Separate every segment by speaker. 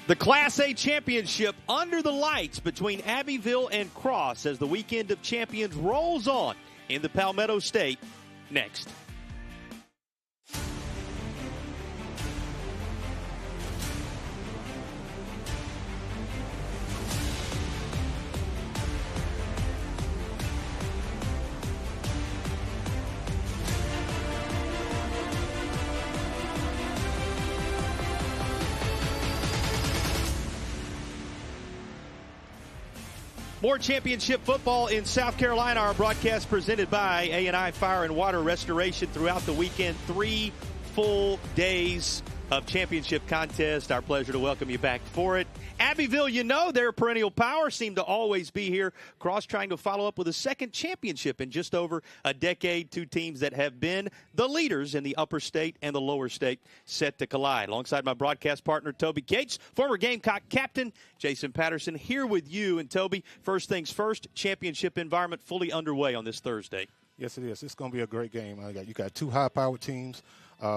Speaker 1: The Class A championship under the lights between Abbeville and Cross as the weekend of champions rolls on in the Palmetto State. Next. More championship football in South Carolina. Our broadcast presented by A&I Fire and Water Restoration throughout the weekend. 3 full days of championship contest. Our pleasure to welcome you back for it. Abbeville, you know, their perennial power seem to always be here. Cross trying to follow up with a second championship in just over a decade. 2 teams that have been the leaders in the upper state and the lower state set to collide. Alongside my broadcast partner, Toby Cates, former Gamecock captain, Jason Patterson, here with you. And Toby, first things first, championship environment fully underway on this Thursday.
Speaker 2: Yes, it is. It's going to be a great game. You got 2 high-powered teams.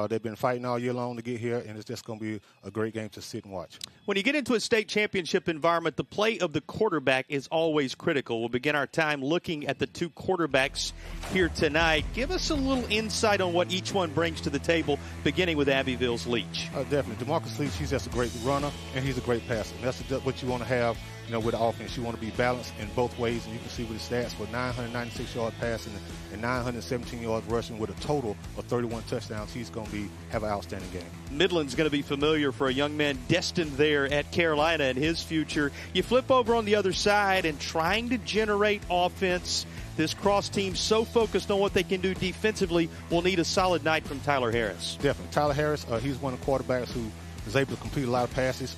Speaker 2: They've been fighting all year long to get here, and it's just going to be a great game to sit and watch.
Speaker 1: When you get into a state championship environment, the play of the quarterback is always critical. We'll begin our time looking at the 2 quarterbacks here tonight. Give us a little insight on what each one brings to the table, beginning with Abbeville's Leach.
Speaker 2: Definitely. DeMarcus Leach, he's just a great runner, and he's a great passer. And that's what you want to have. You know, with the offense, you want to be balanced in both ways, and you can see with his stats with 996 yards passing and 917 yards rushing with a total of 31 touchdowns. He's going to have an outstanding game.
Speaker 1: Midland's going to be familiar for a young man destined there at Carolina and his future. You flip over on the other side and trying to generate offense. This Cross team so focused on what they can do defensively will need a solid night from Tyler Harris.
Speaker 2: Definitely. Tyler Harris, he's one of the quarterbacks who is able to complete a lot of passes.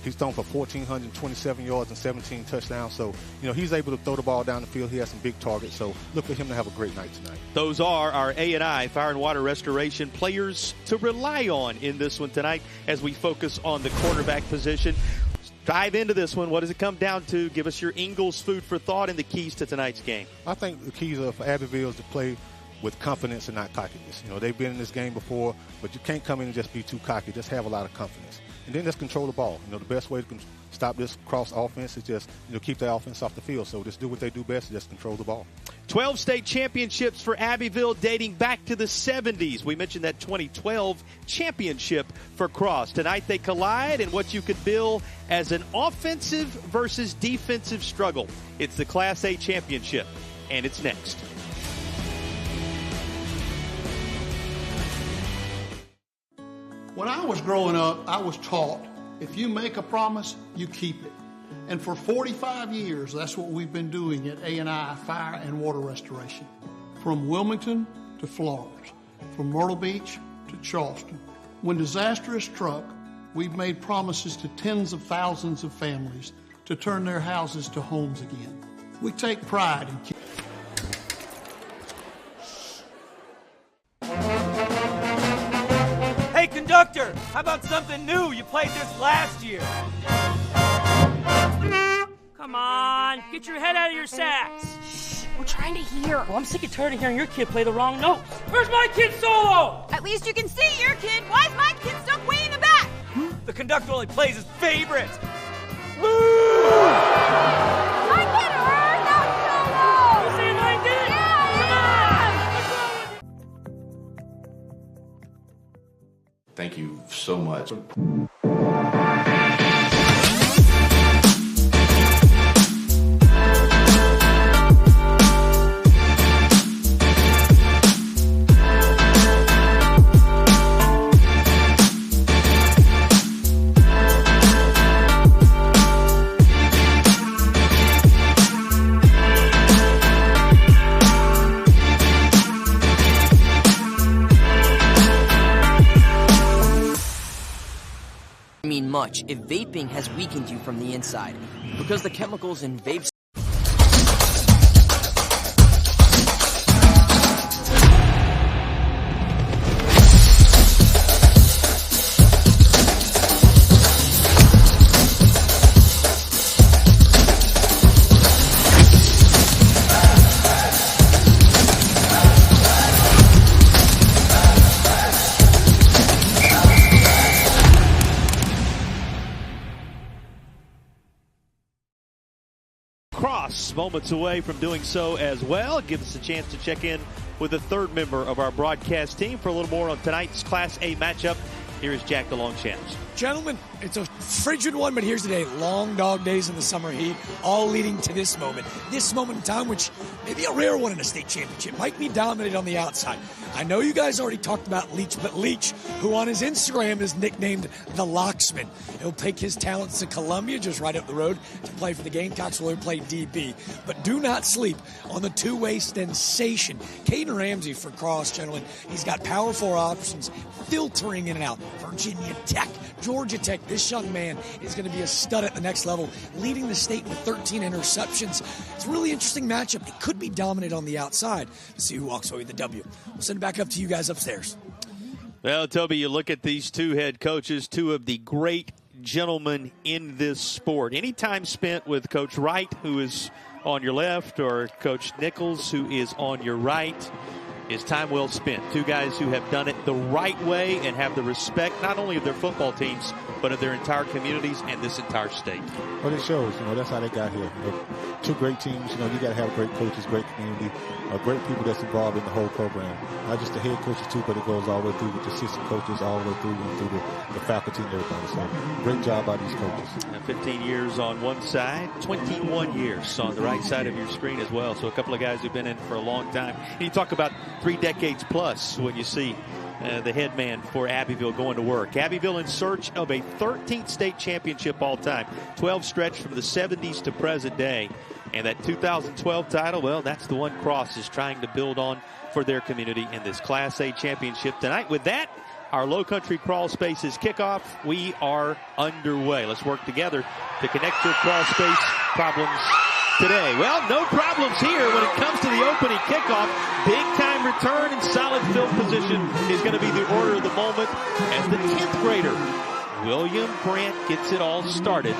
Speaker 2: He's thrown for 1,427 yards and 17 touchdowns. So, you know, he's able to throw the ball down the field. He has some big targets. So look for him to have a great night tonight.
Speaker 1: Those are our A&I Fire and Water Restoration players to rely on in this one tonight as we focus on the quarterback position. Dive into this one. What does it come down to? Give us your Ingles food for thought and the keys to tonight's game.
Speaker 2: I think the keys for Abbeville is to play with confidence and not cockiness. You know, they've been in this game before, but you can't come in and just be too cocky. Just have a lot of confidence. And then just control the ball. You know, the best way to stop this Cross offense is just, you know, keep the offense off the field. So just do what they do best, just control the ball.
Speaker 1: 12 state championships for Abbeville dating back to the 70s. We mentioned that 2012 championship for Cross. Tonight they collide in what you could bill as an offensive versus defensive struggle. It's the Class A championship, and it's next.
Speaker 3: When I was growing up, I was taught, if you make a promise, you keep it. And for 45 years, that's what we've been doing at A&I Fire and Water Restoration. From Wilmington to Florence, from Myrtle Beach to Charleston. When disaster has struck, we've made promises to tens of thousands of families to turn their houses to homes again. We take pride in keeping.
Speaker 4: Hey, conductor, how about something new? You played this last year.
Speaker 5: Come on, get your head out of your sacks.
Speaker 6: Shh, we're trying to hear.
Speaker 5: Well, I'm sick and tired of hearing your kid play the wrong notes. Where's my kid solo?
Speaker 6: At least you can see your kid. Why is my kid stuck way in the back?
Speaker 4: The conductor only plays his favorites.
Speaker 6: My kid heard that solo!
Speaker 5: You saying I did?
Speaker 6: Yeah!
Speaker 7: Thank you so much.
Speaker 8: Much if vaping has weakened you from the inside, because the chemicals in vapes
Speaker 1: Cross moments away from doing so as well. Give us a chance to check in with the third member of our broadcast team for a little more on tonight's Class A matchup. Here is Jack the Longchamps.
Speaker 9: Gentlemen, it's a frigid one, but here's the day. Long dog days in the summer heat, all leading to this moment. This moment in time, which may be a rare one in a state championship, might be dominated on the outside. I know you guys already talked about Leach, but Leach, who on his Instagram is nicknamed the Locksman, he'll take his talents to Columbia, just right up the road, to play for the Gamecocks, where he'll play DB. But do not sleep on the two-way sensation, Caden Ramsey for Cross, gentlemen. He's got power 4 options filtering in and out. Virginia Tech, Georgia Tech. This young man is going to be a stud at the next level, leading the state with 13 interceptions. It's a really interesting matchup. It could be dominated on the outside. Let's see who walks away with the W. We'll send it back up to you guys upstairs.
Speaker 1: Well, Toby, you look at these two head coaches, two of the great gentlemen in this sport. Any time spent with Coach Wright, who is on your left, or Coach Nichols, who is on your right, is time well spent. Two guys who have done it the right way and have the respect not only of their football teams, but of their entire communities and this entire state.
Speaker 2: Well, it shows, that's how they got here. Two great teams, you got to have great coaches, great community, great people that's involved in the whole program. Not just the head coaches too, but it goes all the way through with the assistant coaches, all the way through and through the faculty and everything. So great job by these coaches. 15
Speaker 1: years on one side, 21 years on the right side of your screen as well. So a couple of guys who've been in for a long time. And you talk about 3 decades plus when you see the head man for Abbeville going to work. Abbeville in search of a 13th state championship all time. 12 stretched from the 70s to present day. And that 2012 title, well, that's the one Cross is trying to build on for their community in this Class A championship tonight. With that, our Low Country Crawl Spaces kickoff, we are underway. Let's work together to connect your crawl space problems today. Well, no problems here when it comes to the opening kickoff. Big time return and solid field position is going to be the order of the moment as the 10th grader, William Grant, gets it all started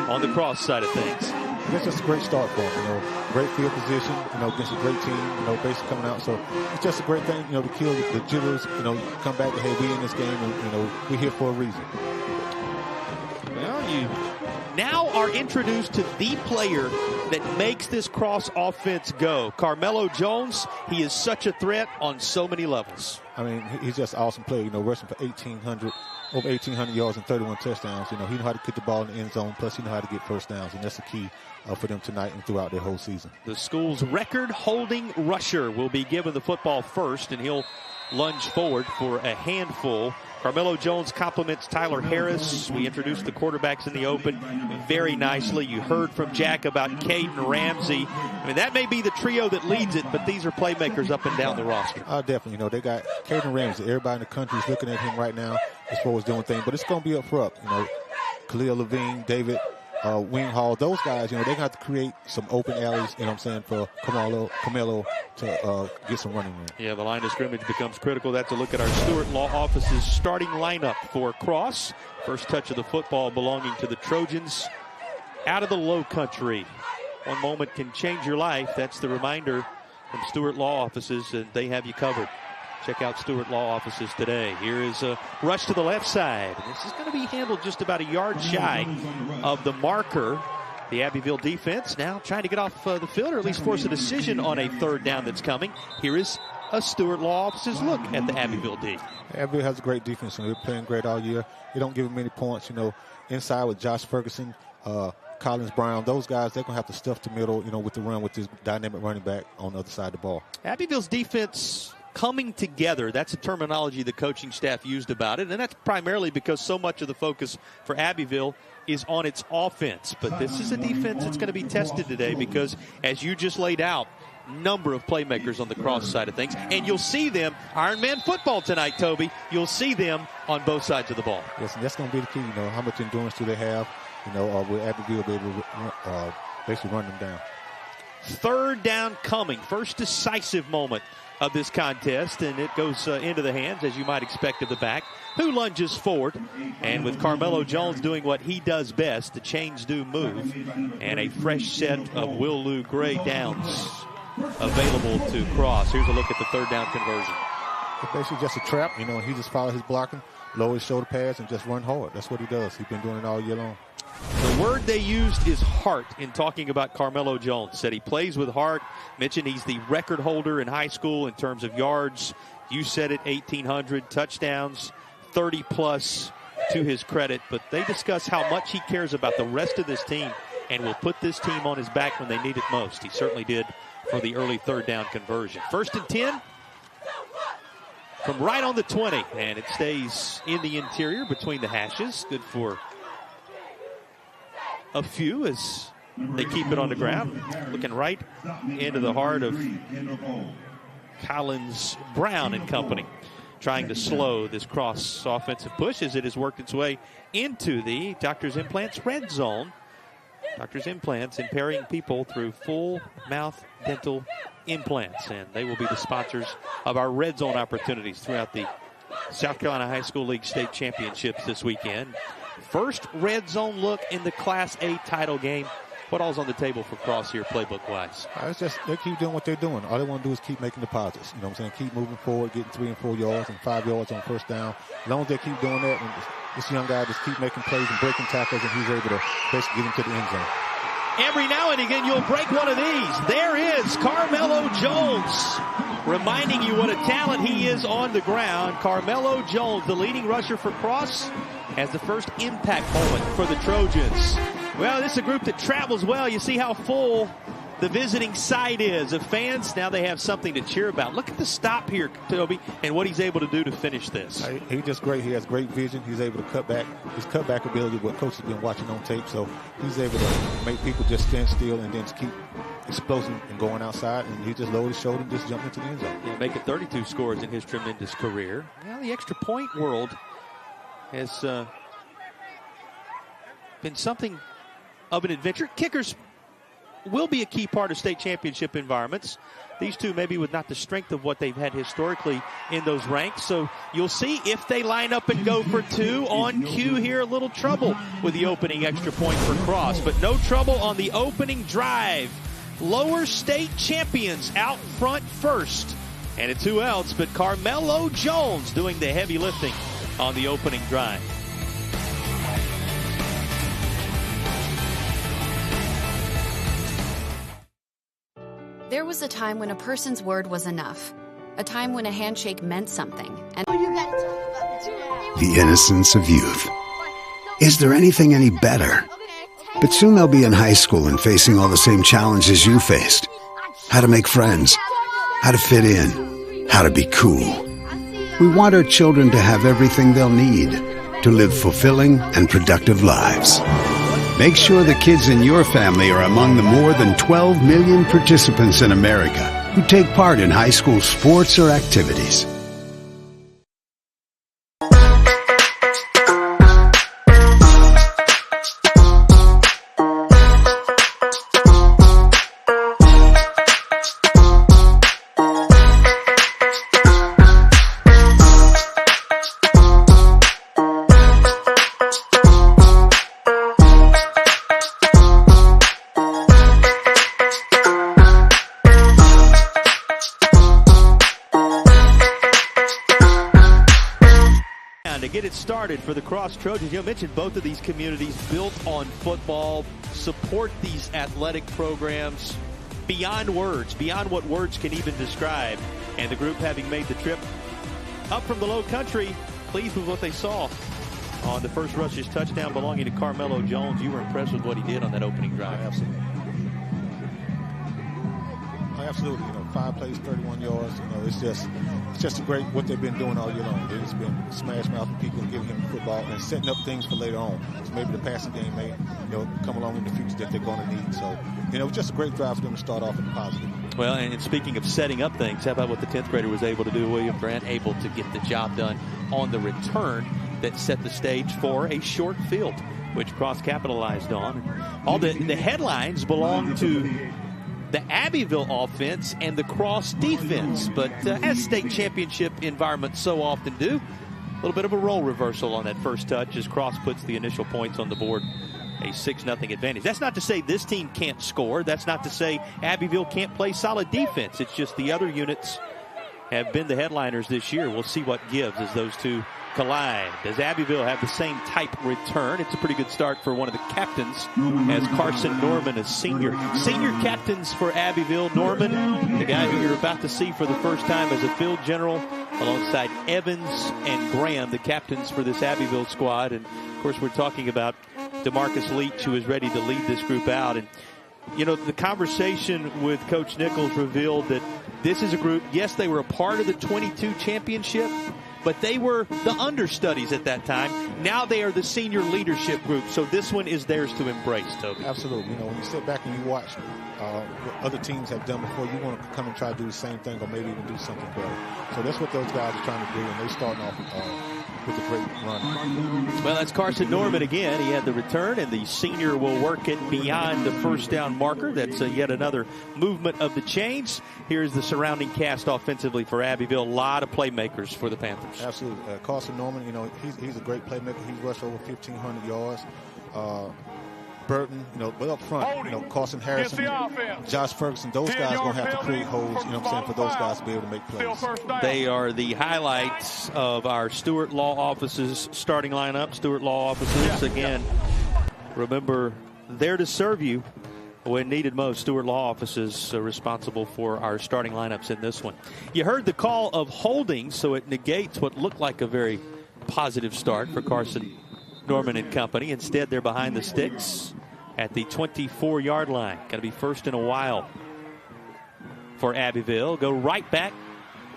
Speaker 1: on the cross side of things.
Speaker 2: It's just a great start for him, great field position, against a great team, basically coming out. So it's just a great thing, to kill the jitters, come back to, hey, we in this game and, we're here for a reason.
Speaker 1: Well, you now are introduced to the player that makes this cross offense go. Carmelo Jones, he is such a threat on so many levels.
Speaker 2: I mean, he's just an awesome player, rushing for over 1,800 yards and 31 touchdowns. He knows how to get the ball in the end zone, plus he knows how to get first downs, and that's the key for them tonight and throughout their whole season.
Speaker 1: The school's record-holding rusher will be given the football first, and he'll lunge forward for a handful. Carmelo Jones compliments Tyler Harris. We introduced the quarterbacks in the open very nicely. You heard from Jack about Caden Ramsey. I mean, that may be the trio that leads it, but these are playmakers up and down the roster.
Speaker 2: Definitely. They got Caden Ramsey. Everybody in the country is looking at him right now as far as doing things, but it's going to be up front. Khalil Levine, David Wing Hall, those guys, they're going to have to create some open alleys, for Carmelo to get some running room.
Speaker 1: Yeah, the line of scrimmage becomes critical. That's a look at our Stewart Law Office's starting lineup for Cross. First touch of the football belonging to the Trojans out of the Low Country. One moment can change your life. That's the reminder from Stewart Law Offices, and they have you covered. Check out Stewart Law Offices today. Here is a rush to the left side. This is going to be handled just about a yard shy of the marker. The Abbeville defense now trying to get off the field, or at least force a decision on a third down that's coming. Here is a Stewart Law Offices look at the Abbeville D.
Speaker 2: Abbeville has a great defense, and they're playing great all year. They don't give them many points, inside with Josh Ferguson, Collins Brown, those guys, they're going to have to stuff the middle, with the run with this dynamic running back on the other side of the ball.
Speaker 1: Abbeville's defense coming together, that's the terminology the coaching staff used about it, and that's primarily because so much of the focus for Abbeville is on its offense. But this is a defense that's going to be tested today because, as you just laid out, number of playmakers on the cross side of things, and you'll see them, Ironman football tonight, Toby, you'll see them on both sides of the ball.
Speaker 2: Yes, and that's going to be the key, how much endurance do they have, will Abbeville be able to basically run them down.
Speaker 1: Third down coming, first decisive moment of this contest, and it goes into the hands, as you might expect, of the back, who lunges forward. And with Carmelo Jones doing what he does best, the chains do move, and a fresh set of Will Lou Gray downs available to Cross. Here's a look at the third down conversion.
Speaker 2: It's basically just a trap, he just follows his blocking, lower his shoulder pads, and just run hard. That's what he does. He's been doing it all year long.
Speaker 1: The word they used is heart in talking about Carmelo Jones. Said he plays with heart. Mentioned he's the record holder in high school in terms of yards. You said it, 1,800 touchdowns, 30-plus to his credit. But they discuss how much he cares about the rest of this team and will put this team on his back when they need it most. He certainly did for the early third down conversion. 1st and 10 from right on the 20. And it stays in the interior between the hashes. Good for a few as they keep it on the ground. Looking right into the heart of Collins, Brown and company, trying to slow this cross offensive push as it has worked its way into the Doctor's Implants red zone. Doctor's Implants impairing people through full mouth dental implants, and they will be the sponsors of our red zone opportunities throughout the South Carolina High School League State Championships this weekend. First red zone look in the Class A title game. What all's on the table for Cross here, playbook-wise?
Speaker 2: It's just they keep doing what they're doing. All they want to do is keep making deposits. You know what I'm saying? Keep moving forward, getting 3 and 4 yards and 5 yards on first down. As long as they keep doing that, and this young guy just keep making plays and breaking tackles, and he's able to basically get into the end zone.
Speaker 1: Every now and again, you'll break one of these. There is Carmelo Jones, reminding you what a talent he is on the ground. Carmelo Jones, the leading rusher for Cross, has the first impact moment for the Trojans. Well, this is a group that travels well. You see how full the visiting side is of fans. Now they have something to cheer about. Look at the stop here, Toby, and what he's able to do to finish this.
Speaker 2: He's just great. He has great vision. He's able to cut back. His cutback ability, what Coach has been watching on tape. So he's able to make people just stand still and then just keep exploding and going outside. And he just lowered his shoulder and just jumped into the end zone.
Speaker 1: Yeah, making 32 scores in his tremendous career. Well, the extra point world has been something of an adventure. Kickers will be a key part of state championship environments. These two maybe with not the strength of what they've had historically in those ranks. So you'll see if they line up and go for 2 on cue here. A little trouble with the opening extra point for Cross, but no trouble on the opening drive. Lower state champions out front first. And it's who else but Carmelo Jones doing the heavy lifting on the opening drive.
Speaker 10: There was a time when a person's word was enough. A time when a handshake meant something. And
Speaker 11: the innocence of youth. Is there anything any better? But soon they'll be in high school and facing all the same challenges you faced. How to make friends. How to fit in. How to be cool. We want our children to have everything they'll need to live fulfilling and productive lives. Make sure the kids in your family are among the more than 12 million participants in America who take part in high school sports or activities.
Speaker 1: To get it started for the Cross Trojans, you mentioned both of these communities built on football, support these athletic programs beyond words, beyond what words can even describe. And the group having made the trip up from the low country, pleased with what they saw on the first rush's touchdown belonging to Carmelo Jones. You were impressed with what he did on that opening drive.
Speaker 2: Absolutely. Absolutely. 5 plays, 31 yards. It's just a great what they've been doing all year long. They've just been smash mouthing people and giving him the football and setting up things for later on. So maybe the passing game may, come along in the future that they're going to need. So, it's just a great drive for them to start off in the positive.
Speaker 1: Well, and speaking of setting up things, how about what the 10th grader was able to do? William Grant able to get the job done on the return that set the stage for a short field, which Cross capitalized on. All the headlines belong to the Abbeville offense and the Cross defense, but as state championship environments so often do, a little bit of a role reversal on that first touch as Cross puts the initial points on the board, a 6-0 advantage. That's not to say this team can't score. That's not to say Abbeville can't play solid defense. It's just the other units have been the headliners this year. We'll see what gives as those two collide. Does Abbeville have the same type return? It's a pretty good start for one of the captains, as Carson Norman is senior. Senior captains for Abbeville. Norman, the guy who you're about to see for the first time as a field general, alongside Evans and Graham, the captains for this Abbeville squad. And, of course, we're talking about DeMarcus Leach, who is ready to lead this group out. And, you know, the conversation with Coach Nichols revealed that this is a group, yes, they were a part of the 22 championship, but they were the understudies at that time. Now they are the senior leadership group, so this one is theirs to embrace, Toby.
Speaker 2: Absolutely. You know, when you sit back and you watch what other teams have done before, you want to come and try to do the same thing or maybe even do something better. So that's what those guys are trying to do, and they're starting off with a great run.
Speaker 1: Well, that's Carson Norman again. He had the return, and the senior will work it beyond the first down marker. That's yet another movement of the chains. Here's the surrounding cast offensively for Abbeville. A lot of playmakers for the Panthers.
Speaker 2: Absolutely. Carson Norman, you know, he's a great playmaker. He's rushed over 1,500 yards. Burton, you know, but up front, you know, Carson Harrison, Josh Ferguson, those guys are going to have to create holes, you know what I'm saying, for those guys to be able to make plays.
Speaker 1: They are the highlights of our Stewart Law Office's starting lineup. Stewart Law Offices, again, remember, there to serve you when needed most. Stewart Law Offices responsible for our starting lineups in this one. You heard the call of holding, so it negates what looked like a very positive start for Carson Norman and company. Instead, they're behind the sticks at the 24-yard line. Going to be first in a while for Abbeville. Go right back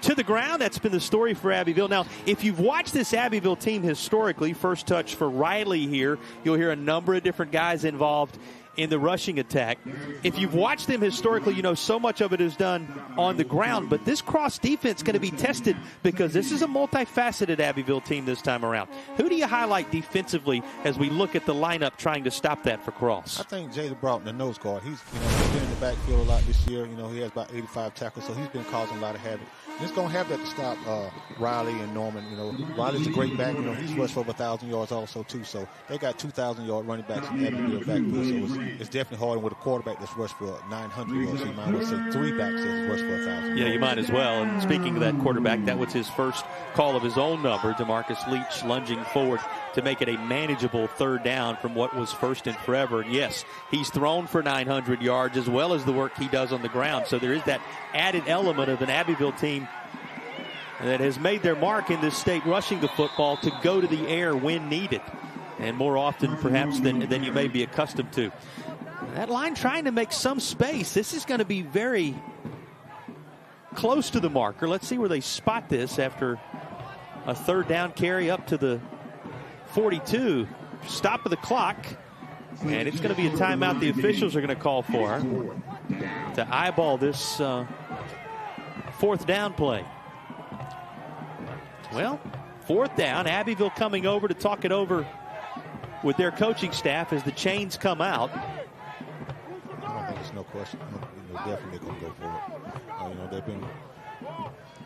Speaker 1: to the ground. That's been the story for Abbeville. Now, if you've watched this Abbeville team historically, first touch for Riley here, you'll hear a number of different guys involved in the rushing attack. If you've watched them historically, you know so much of it is done on the ground. But this cross defense is going to be tested because this is a multifaceted Abbeville team this time around. Who do you highlight defensively as we look at the lineup trying to stop that for cross?
Speaker 2: I think Jayden Broughton, the nose guard, he's been in the backfield a lot this year. You know, he has about 85 tackles, so he's been causing a lot of havoc. He's going to have that to stop Riley and Norman. You know, Riley's a great back. You know, he's rushed for over 1,000 yards also, too. So they got 2,000-yard running backs in Abbeville backfield. So it's definitely hard with a quarterback that's rushed for 900 yards. So you might as well say 3 backs that's rushed for 1,000.
Speaker 1: Yeah, you might as well. And speaking of that quarterback, that was his first call of his own number. DeMarcus Leach lunging forward to make it a manageable third down from what was first and forever. And yes, he's thrown for 900 yards as well as the work he does on the ground. So there is that added element of an Abbeville team that has made their mark in this state rushing the football to go to the air when needed, and more often perhaps than you may be accustomed to. That line trying to make some space. This is going to be very close to the marker. Let's see where they spot this after a third down carry up to the 42. Stop of the clock, and it's going to be a timeout the officials are going to call for to eyeball this fourth down play. Well, fourth down, Abbeville coming over to talk it over with their coaching staff as the chains come out.
Speaker 2: I don't think there's no question. You know, definitely they're going to go for it. You know, they've been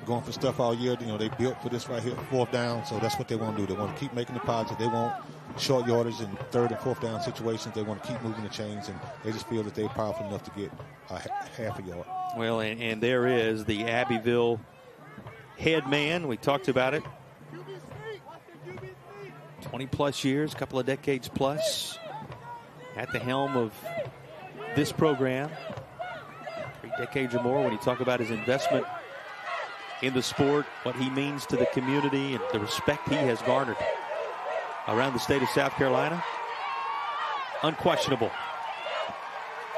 Speaker 2: going for stuff all year. You know, they built for this right here, fourth down, so that's what they want to do. They want to keep making the positive. They want short yardage in third and fourth down situations. They want to keep moving the chains, and they just feel that they're powerful enough to get half a yard.
Speaker 1: Well, and there is the Abbeville head man. We talked about it. 20-plus years, a couple of decades plus, at the helm of this program. 3 decades or more when you talk about his investment in the sport, what he means to the community, and the respect he has garnered around the state of South Carolina. Unquestionable.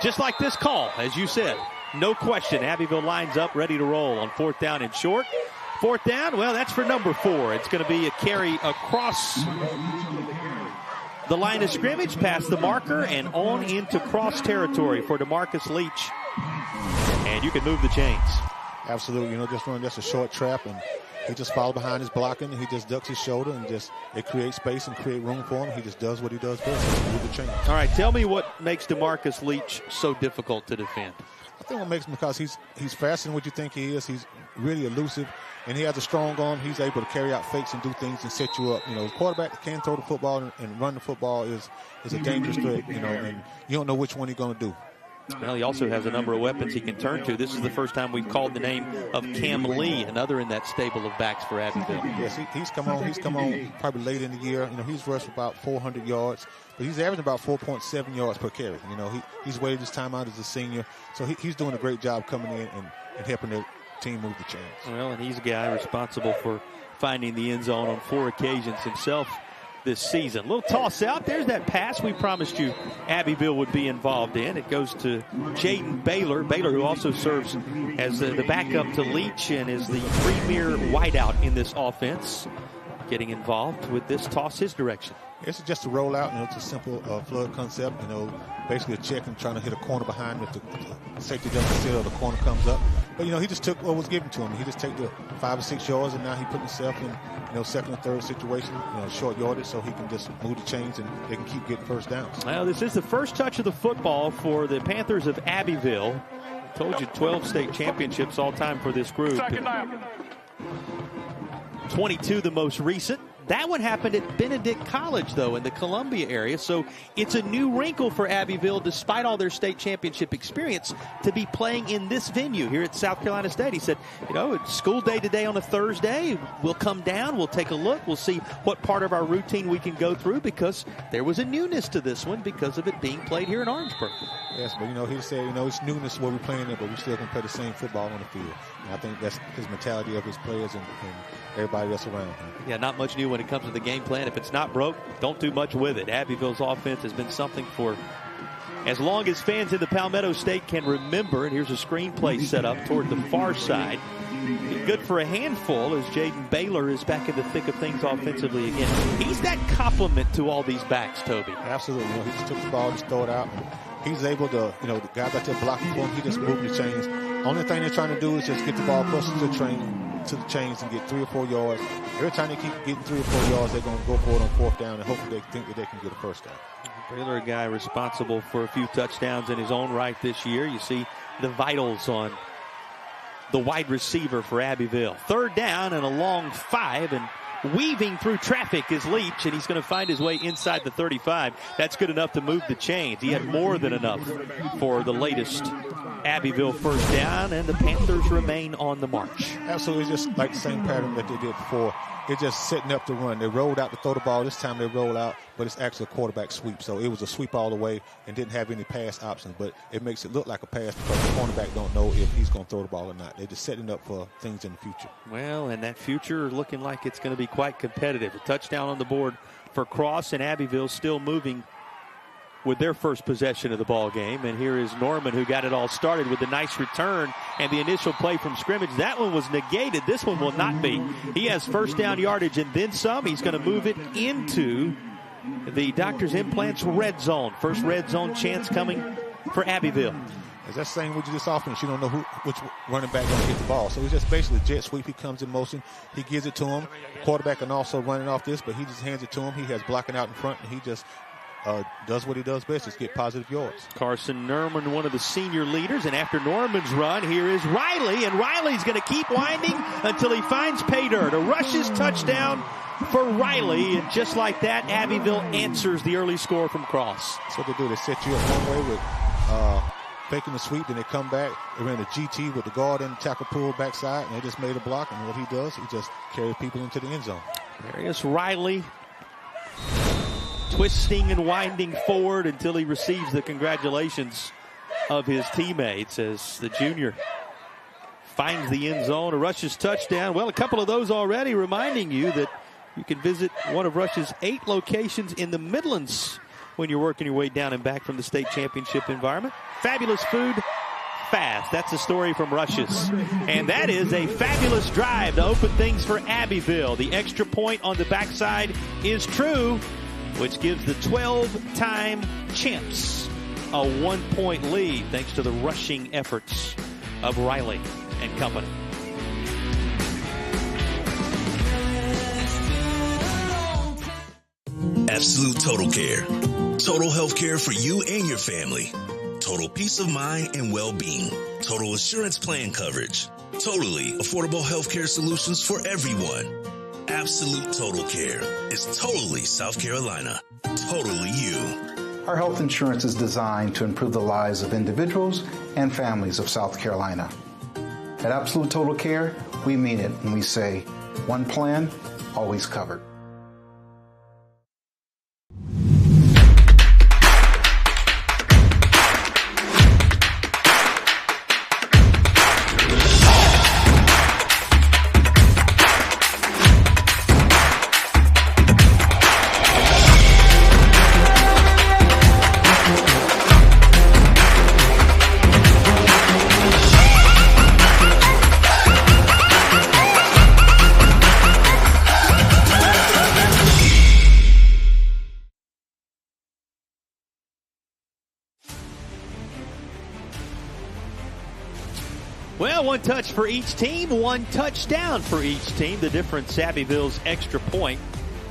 Speaker 1: Just like this call, as you said. No question, Abbeville lines up, ready to roll on fourth down and short. Fourth down, well, that's for number 4. It's going to be a carry across the line of scrimmage, past the marker, and on into cross territory for DeMarcus Leach. And you can move the chains.
Speaker 2: Absolutely. You know, just a short trap, and he just follows behind his blocking, and he just ducks his shoulder, and it creates space and create room for him. He just does what he does best, move the chains.
Speaker 1: All right, tell me what makes DeMarcus Leach so difficult to defend.
Speaker 2: I think what makes him, because he's faster than what you think he is. He's really elusive, and he has a strong arm. He's able to carry out fakes and do things and set you up. You know, a quarterback that can throw the football and run the football is a dangerous threat, you know, and you don't know which one he's going to do.
Speaker 1: Well, he also has a number of weapons he can turn to. This is the first time we've called the name of Cam Lee, another in that stable of backs for Abbeville.
Speaker 2: Yes, he's come on. He's come on probably late in the year. You know, he's rushed about 400 yards, but he's averaging about 4.7 yards per carry. You know, he's waited his time out as a senior, so he's doing a great job coming in and helping the team move the chains.
Speaker 1: Well, and he's a guy responsible for finding the end zone on 4 occasions himself this season. Little toss out. There's that pass we promised you Abbeville would be involved in. It goes to Jaden Baylor. Baylor, who also serves as the backup to Leach and is the premier wideout in this offense, getting involved with this toss his direction.
Speaker 2: It's just a rollout. You know, it's a simple flood concept. You know, basically a check and trying to hit a corner behind if the safety doesn't sit or the corner comes up. But, you know, he just took what was given to him. He just take the 5 or 6 yards, and now he put himself in, you know, second or third situation, you know, short yardage, so he can just move the chains and they can keep getting first downs.
Speaker 1: Well, this is the first touch of the football for the Panthers of Abbeville. I told you 12 state championships all time for this group. 22 the most recent. That one happened at Benedict College, though, in the Columbia area. So it's a new wrinkle for Abbeville, despite all their state championship experience, to be playing in this venue here at South Carolina State. He said, you know, it's school day today on a Thursday. We'll come down. We'll take a look. We'll see what part of our routine we can go through, because there was a newness to this one because of it being played here in Orangeburg.
Speaker 2: Yes, but, you know, he said, you know, it's newness where we're playing it, but we still can play the same football on the field. And I think that's his mentality of his players and everybody else around him.
Speaker 1: Yeah, not much new when it comes to the game plan. If it's not broke, don't do much with it. Abbeville's offense has been something for as long as fans in the Palmetto State can remember. And here's a screenplay set up toward the far side. Good for a handful as Jaden Baylor is back in the thick of things offensively again. He's that complement to all these backs, Toby.
Speaker 2: Absolutely. You know, he just took the ball, just throw it out. He's able to, you know, the guys out there blocking for him, he just moved the chains. Only thing they're trying to do is just get the ball closer to the chains and get 3 or 4 yards. Every time they keep getting 3 or 4 yards, they're going to go for it on 4th down, and hopefully they think that they can get a first down.
Speaker 1: Baylor, a guy responsible for a few touchdowns in his own right this year. You see the vitals on the wide receiver for Abbeville. 3rd down and a long 5, and weaving through traffic is Leach, and he's going to find his way inside the 35. That's good enough to move the chains. He had more than enough for the latest Abbeville first down, and the Panthers remain on the march.
Speaker 2: Absolutely, it's just like the same pattern that they did before. They're just setting up the run. They rolled out to throw the ball. This time they roll out, but it's actually a quarterback sweep. So it was a sweep all the way and didn't have any pass options, but it makes it look like a pass because the cornerback don't know if he's going to throw the ball or not. They're just setting up for things in the future.
Speaker 1: Well, and that future looking like it's going to be quite competitive. A touchdown on the board for Cross, and Abbeville still moving with their first possession of the ball game. And here is Norman, who got it all started with a nice return and the initial play from scrimmage. That one was negated. This one will not be. He has first down yardage and then some. He's going to move it into the Doctor's Implants red zone. First red zone chance coming for Abbeville.
Speaker 2: As that's saying with this offense, you don't know which running back going to get the ball. So it's just basically a jet sweep. He comes in motion. He gives it to him. Quarterback can also running off this, but he just hands it to him. He has blocking out in front, and he just does what he does best, is get positive yards.
Speaker 1: Carson Norman, one of the senior leaders, and after Norman's run, here is Riley, and Riley's going to keep winding until he finds pay dirt. A rushes touchdown for Riley, and just like that, Abbeville answers the early score from Cross.
Speaker 2: That's what they do. They set you up one way with faking the sweep, then they come back. They ran a GT with the guard and the tackle pull backside, and they just made a block, and what he does, he just carries people into the end zone.
Speaker 1: There is Riley, twisting and winding forward until he receives the congratulations of his teammates as the junior finds the end zone. A Rush's touchdown. Well, a couple of those already, reminding you that you can visit one of Rush's 8 locations in the Midlands when you're working your way down and back from the state championship environment. Fabulous food, fast. That's a story from Rush's. And that is a fabulous drive to open things for Abbeville. The extra point on the backside is true, which gives the 12-time champs a 1-point lead thanks to the rushing efforts of Riley and company.
Speaker 12: Absolute Total Care. Total health care for you and your family. Total peace of mind and well-being. Total assurance plan coverage. Totally affordable healthcare solutions for everyone. Absolute Total Care is totally South Carolina. Totally you.
Speaker 13: Our health insurance is designed to improve the lives of individuals and families of South Carolina. At Absolute Total Care, we mean it when we say, one plan, always covered.
Speaker 1: Well, one touch for each team, one touchdown for each team. The difference, Abbeville's extra point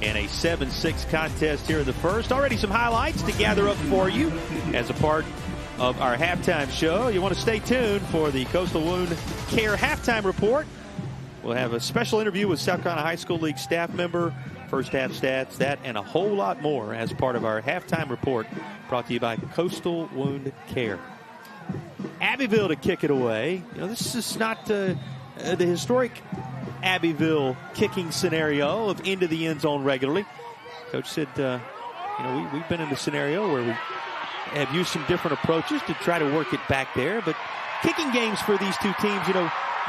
Speaker 1: and a 7-6 contest here in the first. Already some highlights to gather up for you as a part of our halftime show. You want to stay tuned for the Coastal Wound Care halftime report. We'll have a special interview with South Carolina High School League staff member, first half stats, that and a whole lot more as part of our halftime report brought to you by Coastal Wound Care. Abbeville to kick it away. You know, this is not the historic Abbeville kicking scenario of into the end zone regularly. Coach said, we've been in a scenario where we have used some different approaches to try to work it back there. But kicking games for these two teams,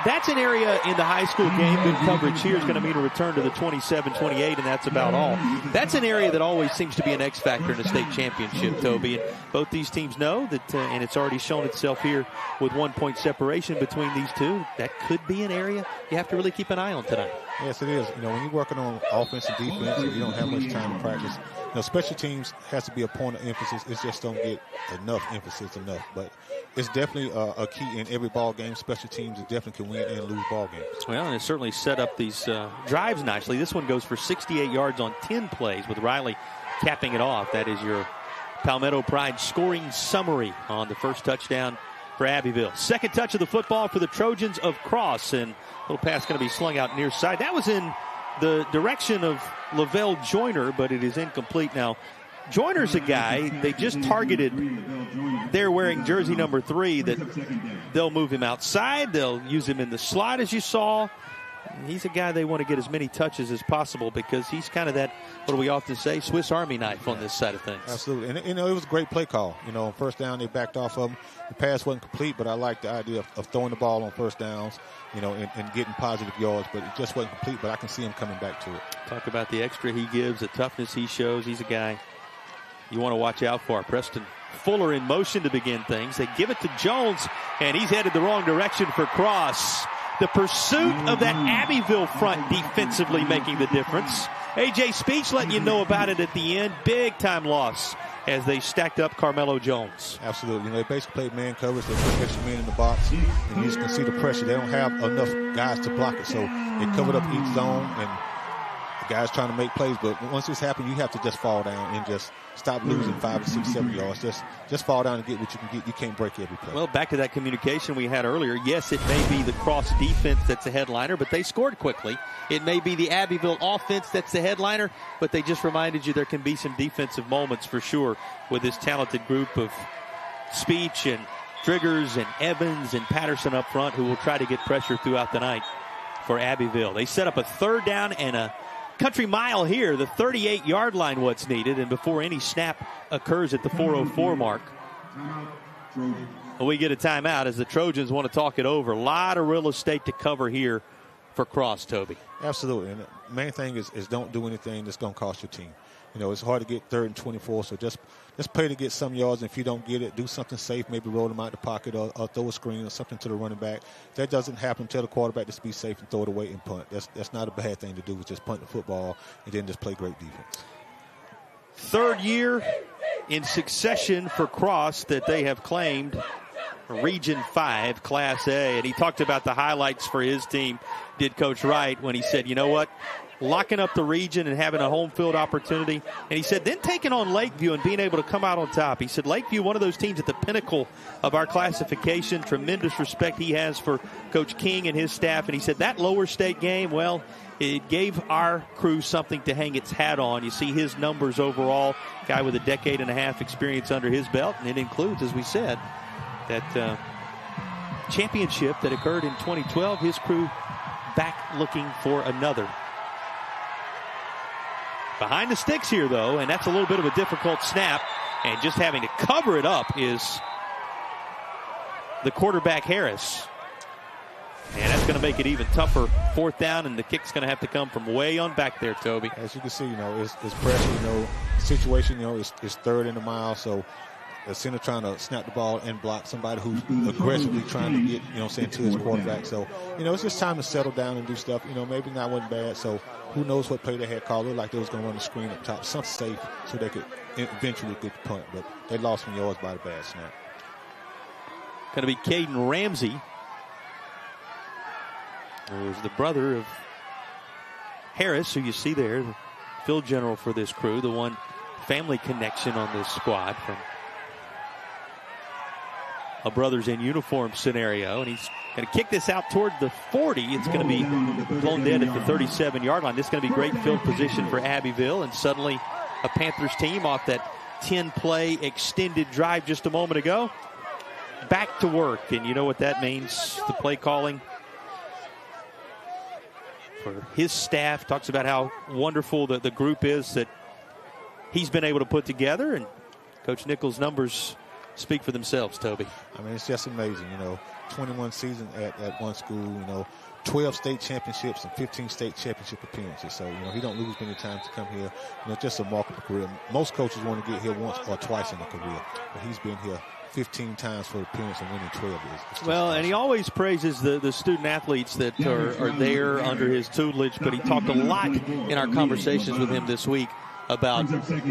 Speaker 1: that's an area in the high school game. Good coverage here is going to mean a return to the 27-28, and that's about all. That's an area that always seems to be an X factor in a state championship, Toby. And both these teams know that, and it's already shown itself here with 1 point separation between these two. That could be an area you have to really keep an eye on tonight.
Speaker 2: Yes, it is. When you're working on offense and defense and you don't have much time to practice, special teams has to be a point of emphasis. It just don't get enough emphasis. But it's definitely a key in every ball game. Special teams definitely can win and lose ball games.
Speaker 1: Well, and it certainly set up these drives nicely. This one goes for 68 yards on 10 plays with Riley capping it off. That is your Palmetto Pride scoring summary on the first touchdown for Abbeville. Second touch of the football for the Trojans of Cross, and a little pass going to be slung out near side. That was in the direction of Lavelle Joyner, but it is incomplete. Now, Joyner's a guy they just targeted. They're wearing jersey number 3 that they'll move him outside. They'll use him in the slot, as you saw. He's a guy they want to get as many touches as possible because he's kind of that, what do we often say, Swiss Army knife on this side of things.
Speaker 2: Absolutely. And, it was a great play call. On first down, they backed off of him. The pass wasn't complete, but I like the idea of throwing the ball on first downs, and getting positive yards, but it just wasn't complete, but I can see him coming back to it.
Speaker 1: Talk about the extra he gives, the toughness he shows. He's a guy you want to watch out for. Preston Fuller in motion to begin things. They give it to Jones, and he's headed the wrong direction for Cross. The pursuit of that Abbeville front defensively making the difference. A.J. Speech letting you know about it at the end. Big time loss as they stacked up Carmelo Jones.
Speaker 2: Absolutely. They basically played man coverage. They put extra men in the box, and you just can see the pressure. They don't have enough guys to block it, so they covered up each zone, and the guys trying to make plays. But once this happens, you have to just fall down and just stop losing 5 or 6, 7 yards. Just fall down and get what you can get. You can't break every play.
Speaker 1: Well, back to that communication we had earlier. Yes, it may be the Cross defense that's the headliner, but they scored quickly. It may be the Abbeville offense that's the headliner, but they just reminded you there can be some defensive moments for sure with this talented group of Speech and Triggers and Evans and Patterson up front who will try to get pressure throughout the night for Abbeville. They set up a third down and a country mile here. The 38-yard line what's needed, and before any snap occurs at the 4:04 mark, we get a timeout as the Trojans want to talk it over. A lot of real estate to cover here for Cross, Toby.
Speaker 2: Absolutely, and the main thing is don't do anything that's going to cost your team. It's hard to get 3rd and 24, so just play to get some yards. And if you don't get it, do something safe, maybe roll them out the pocket or throw a screen or something to the running back. If that doesn't happen, tell the quarterback just be safe and throw it away and punt. That's not a bad thing to do. It's just punt the football and then just play great defense.
Speaker 1: Third year in succession for Cross that they have claimed Region 5 Class A. And he talked about the highlights for his team, did Coach Wright, when he said, you know what? Locking up the region and having a home field opportunity. And he said, then taking on Lakeview and being able to come out on top. He said, Lakeview, one of those teams at the pinnacle of our classification. Tremendous respect he has for Coach King and his staff. And he said, that lower state game, well, it gave our crew something to hang its hat on. You see his numbers overall, guy with a decade-and-a-half experience under his belt, and it includes, as we said, that championship that occurred in 2012. His crew back looking for another. Behind the sticks here, though, and that's a little bit of a difficult snap, and just having to cover it up is the quarterback, Harris. And that's going to make it even tougher. 4th down, and the kick's going to have to come from way on back there, Toby.
Speaker 2: As you can see, it's pressure, situation, it's 3rd and a mile, so the center trying to snap the ball and block somebody who's aggressively trying to get, to his quarterback. So, it's just time to settle down and do stuff. Maybe not wasn't bad. So who knows what play they had called. It looked like they was going to run the screen up top, something safe so they could eventually get the punt. But they lost some yards by the bad snap.
Speaker 1: Going to be Caden Ramsey, who is the brother of Harris, who you see there, the field general for this crew, the one family connection on this squad from a brothers in uniform scenario, and he's going to kick this out toward the 40. It's going to be blown dead at the 37-yard line. This is going to be great field position for Abbeville, and suddenly a Panthers team off that 10-play extended drive just a moment ago, back to work. And you know what that means, the play calling for his staff talks about how wonderful the group is that he's been able to put together, and Coach Nichols' numbers speak for themselves, Toby.
Speaker 2: I mean, it's just amazing, 21 seasons at one school, 12 state championships and 15 state championship appearances. So, he don't lose many times to come here. Just a remarkable career. Most coaches want to get here once or twice in a career, but he's been here 15 times for appearance and winning 12 years.
Speaker 1: Well, and he always praises the student athletes that are there under his tutelage, but he talked a lot in our conversations with him this week about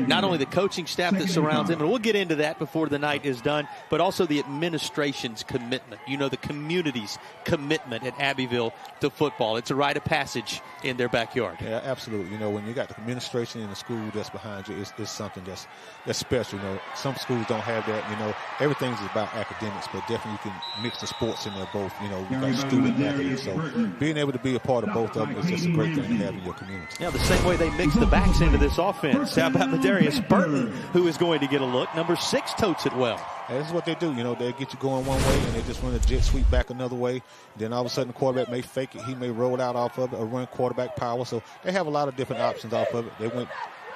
Speaker 1: not only the coaching staff that surrounds him, and we'll get into that before the night is done, but also the administration's commitment, the community's commitment at Abbeville to football. It's a rite of passage in their backyard.
Speaker 2: Yeah, absolutely. When you got the administration in the school that's behind you, it's something that's special. Some schools don't have that. Everything's about academics, but definitely you can mix the sports in there both. We got student athletes, so being able to be a part of both of them is just a great thing to have in your community.
Speaker 1: Yeah, the same way they mix the backs into this offense. How about Ladarius Burton, who is going to get a look? Number 6 totes it well.
Speaker 2: And this is what they do. They get you going one way, and they just run a jet sweep back another way. Then all of a sudden, the quarterback may fake it. He may roll out off of it or run quarterback power. So they have a lot of different options off of it. They went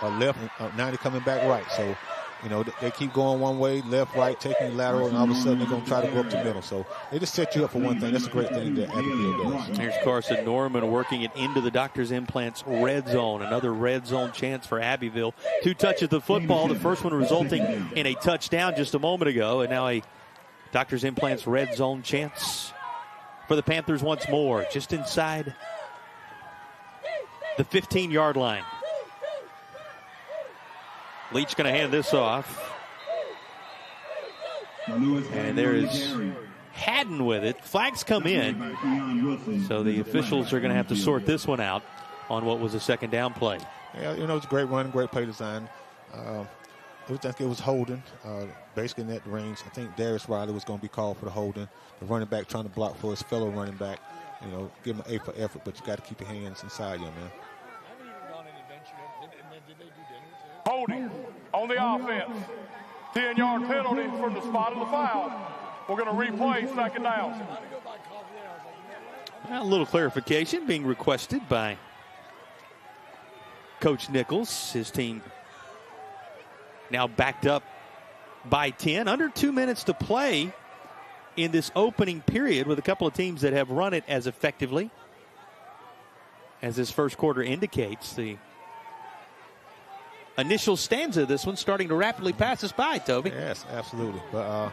Speaker 2: left, 90 coming back right. So, they keep going one way, left, right, taking lateral, and all of a sudden they're going to try to go up the middle. So they just set you up for one thing. That's a great thing that Abbeville does.
Speaker 1: Here's Carson Norman working it into the Doctor's Implants red zone. Another red zone chance for Abbeville. 2 touches of the football, the first one resulting in a touchdown just a moment ago, and now a Doctor's Implants red zone chance for the Panthers once more, just inside the 15-yard line. Leach going to hand this off. And there is Haddon with it. Flags come in. So the officials are going to have to sort this one out on what was a second down play.
Speaker 2: Yeah, it's a great run, great play design. I think it was holding, basically in that range. I think Darius Riley was going to be called for the holding. The running back trying to block for his fellow running back. Give him an A for effort, but you got to keep your hands inside, young man.
Speaker 14: Holding on the offense. 10-yard penalty for the spot of the foul. We're going to replay second down.
Speaker 1: A little clarification being requested by Coach Nichols. His team now backed up by 10. Under 2 minutes to play in this opening period with a couple of teams that have run it as effectively as this first quarter indicates. The initial stanza of this one starting to rapidly pass us by, Toby.
Speaker 2: Yes, absolutely. But we're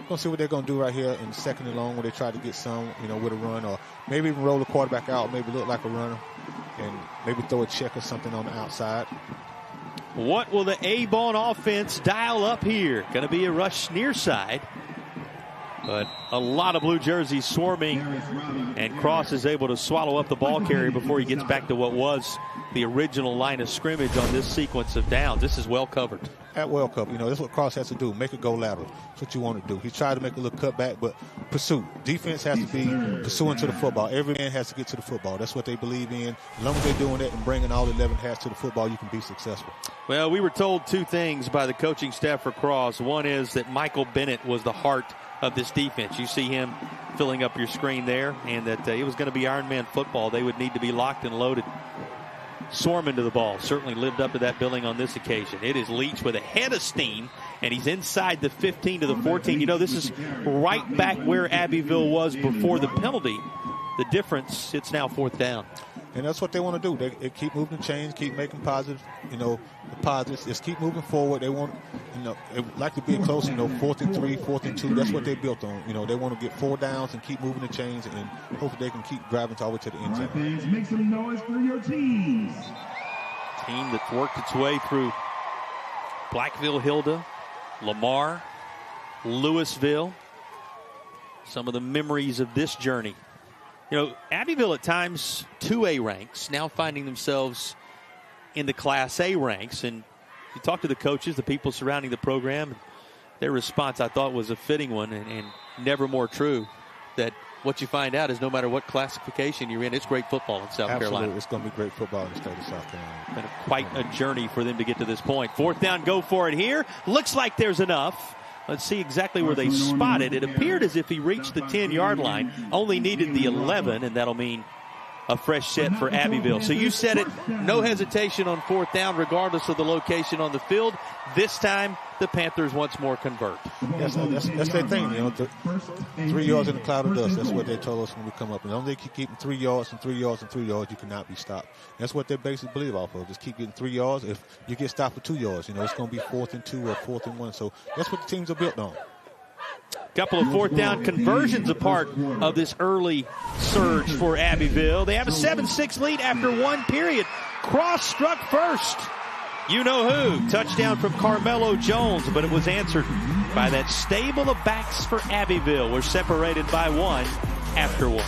Speaker 2: going to see what they're going to do right here in second and long, where they try to get some, with a run, or maybe even roll the quarterback out, maybe look like a runner, and maybe throw a check or something on the outside.
Speaker 1: What will the A-Bone offense dial up here? Going to be a rush near side. But a lot of blue jerseys swarming, and Cross is able to swallow up the ball carrier before he gets back to what was the original line of scrimmage on this sequence of downs. This is well covered.
Speaker 2: at World Cup, that's what Cross has to do. Make it go lateral. That's what you want to do. He tried to make a little cutback, but pursue. Defense has to be pursuing to the football. Every man has to get to the football. That's what they believe in. As long as they're doing that and bringing all 11 hats to the football, you can be successful.
Speaker 1: Well, we were told two things by the coaching staff for Cross. One is that Michael Bennett was the heart of this defense. You see him filling up your screen there, and that it was going to be Iron Man football. They would need to be locked and loaded. Swarm into the ball. Certainly lived up to that billing on this occasion. It is Leach with a head of steam, and he's inside the 15 to the 14. This is right back where Abbeville was before the penalty. The difference, it's now 4th down.
Speaker 2: And that's what they want to do. They keep moving the chains, keep making positive, the positives. Just keep moving forward. They want, they like to be close, 4th and 3, 4th and 2. That's what they built on. They want to get 4 downs and keep moving the chains, and hopefully they can keep driving all the way to the end zone.
Speaker 15: Right, make some noise for your teams.
Speaker 1: Team that's worked its way through Blackville, Hilda, Lamar, Louisville. Some of the memories of this journey. Abbeville at times 2A ranks, now finding themselves in the Class A ranks. And you talk to the coaches, the people surrounding the program, their response I thought was a fitting one and never more true, that what you find out is no matter what classification you're in, it's great football in South Carolina.
Speaker 2: It's going to be great football in the state of South Carolina.
Speaker 1: Been quite a journey for them to get to this point. 4th down, go for it here. Looks like there's enough. Let's see exactly where they spotted. It appeared as if he reached the 10-yard line, only needed the 11, and that'll mean a fresh set for Abbeville. So you said it, no hesitation on 4th down, regardless of the location on the field. This time, the Panthers once more convert.
Speaker 2: That's their thing, 3 yards in the cloud of dust. That's what they told us when we come up. And only they keep keeping 3 yards and 3 yards and 3 yards, you cannot be stopped. That's what they basically believe off of. Just keep getting 3 yards. If you get stopped for 2 yards, it's going to be 4th and 2 or 4th and 1. So that's what the teams are built on.
Speaker 1: Couple of 4th down conversions a part of this early surge for Abbeville. They have a 7-6 lead after 1 period. Cross struck first. You know who. Touchdown from Carmelo Jones, but it was answered by that stable of backs for Abbeville. We're separated by 1 after 1.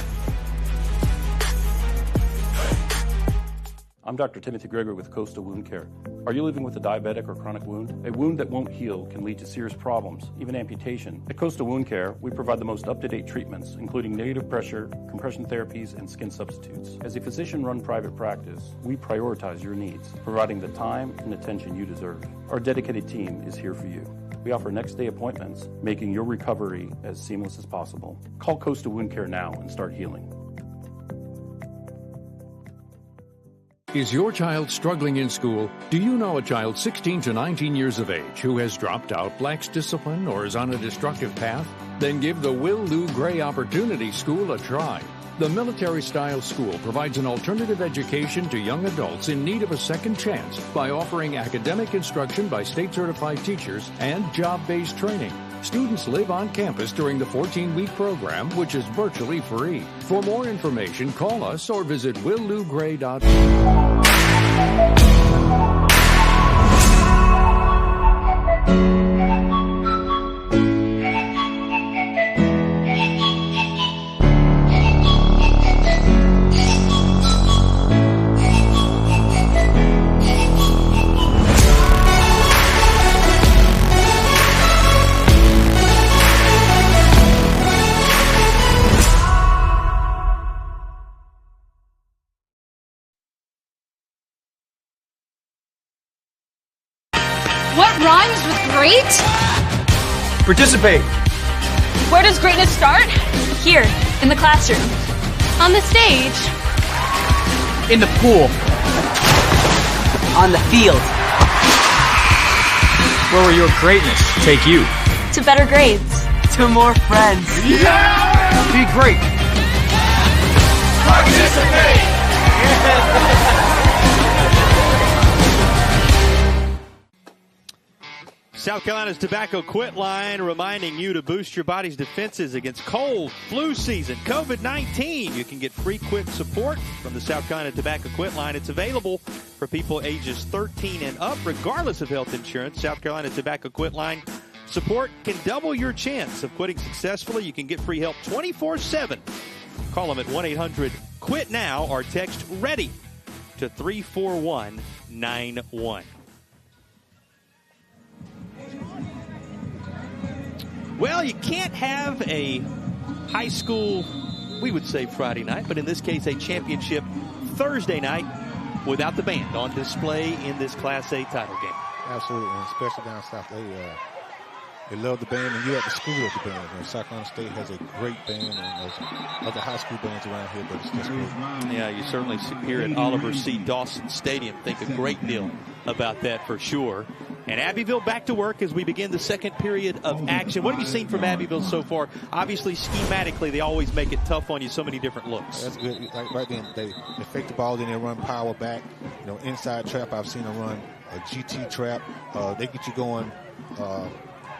Speaker 16: I'm Dr. Timothy Gregory with Coastal Wound Care. Are you living with a diabetic or chronic wound? A wound that won't heal can lead to serious problems, even amputation. At Coastal Wound Care, we provide the most up-to-date treatments, including negative pressure, compression therapies, and skin substitutes. As a physician-run private practice, we prioritize your needs, providing the time and attention you deserve. Our dedicated team is here for you. We offer next-day appointments, making your recovery as seamless as possible. Call Coastal Wound Care now and start healing.
Speaker 17: Is your child struggling in school? Do you know a child 16 to 19 years of age who has dropped out, lacks discipline, or is on a destructive path? Then give the Will Lou Gray Opportunity School a try. The military-style school provides an alternative education to young adults in need of a second chance by offering academic instruction by state-certified teachers and job-based training. Students live on campus during the 14-week program, which is virtually free. For more information, call us or visit willlougray.org.
Speaker 6: What rhymes with great?
Speaker 4: Participate.
Speaker 6: Where does greatness start? Here, in the classroom. On the stage.
Speaker 4: In the pool.
Speaker 18: On the field.
Speaker 4: Where will your greatness take you?
Speaker 6: To better grades.
Speaker 18: To more friends.
Speaker 4: Yeah! Be great.
Speaker 18: Participate!
Speaker 1: South Carolina's Tobacco Quit line reminding you to boost your body's defenses against cold, flu season, COVID-19. You can get free quick support from the South Carolina Tobacco Quit line. It's available for people ages 13 and up, regardless of health insurance. South Carolina Tobacco Quit line support can double your chance of quitting successfully. You can get free help 24/7. Call them at 1-800-QUIT-NOW or text READY to 34191. Well, you can't have a high school, we would say Friday night, but in this case a championship Thursday night without the band on display in this Class A title game.
Speaker 2: Absolutely, and especially down south, they love the band, and you at the school of the band. You know, South Carolina State has a great band, and there's other high school bands around here, but it's just great.
Speaker 1: Yeah, you certainly here at Oliver C. Dawson Stadium think a great deal about that for sure. And Abbeville back to work as we begin the second period of action. What have you seen from Abbeville so far? Obviously, schematically, they always make it tough on you, so many different looks.
Speaker 2: That's good. Like right then, they fake the ball, then they run power back. You know, inside trap, I've seen them run a GT trap. They get you going,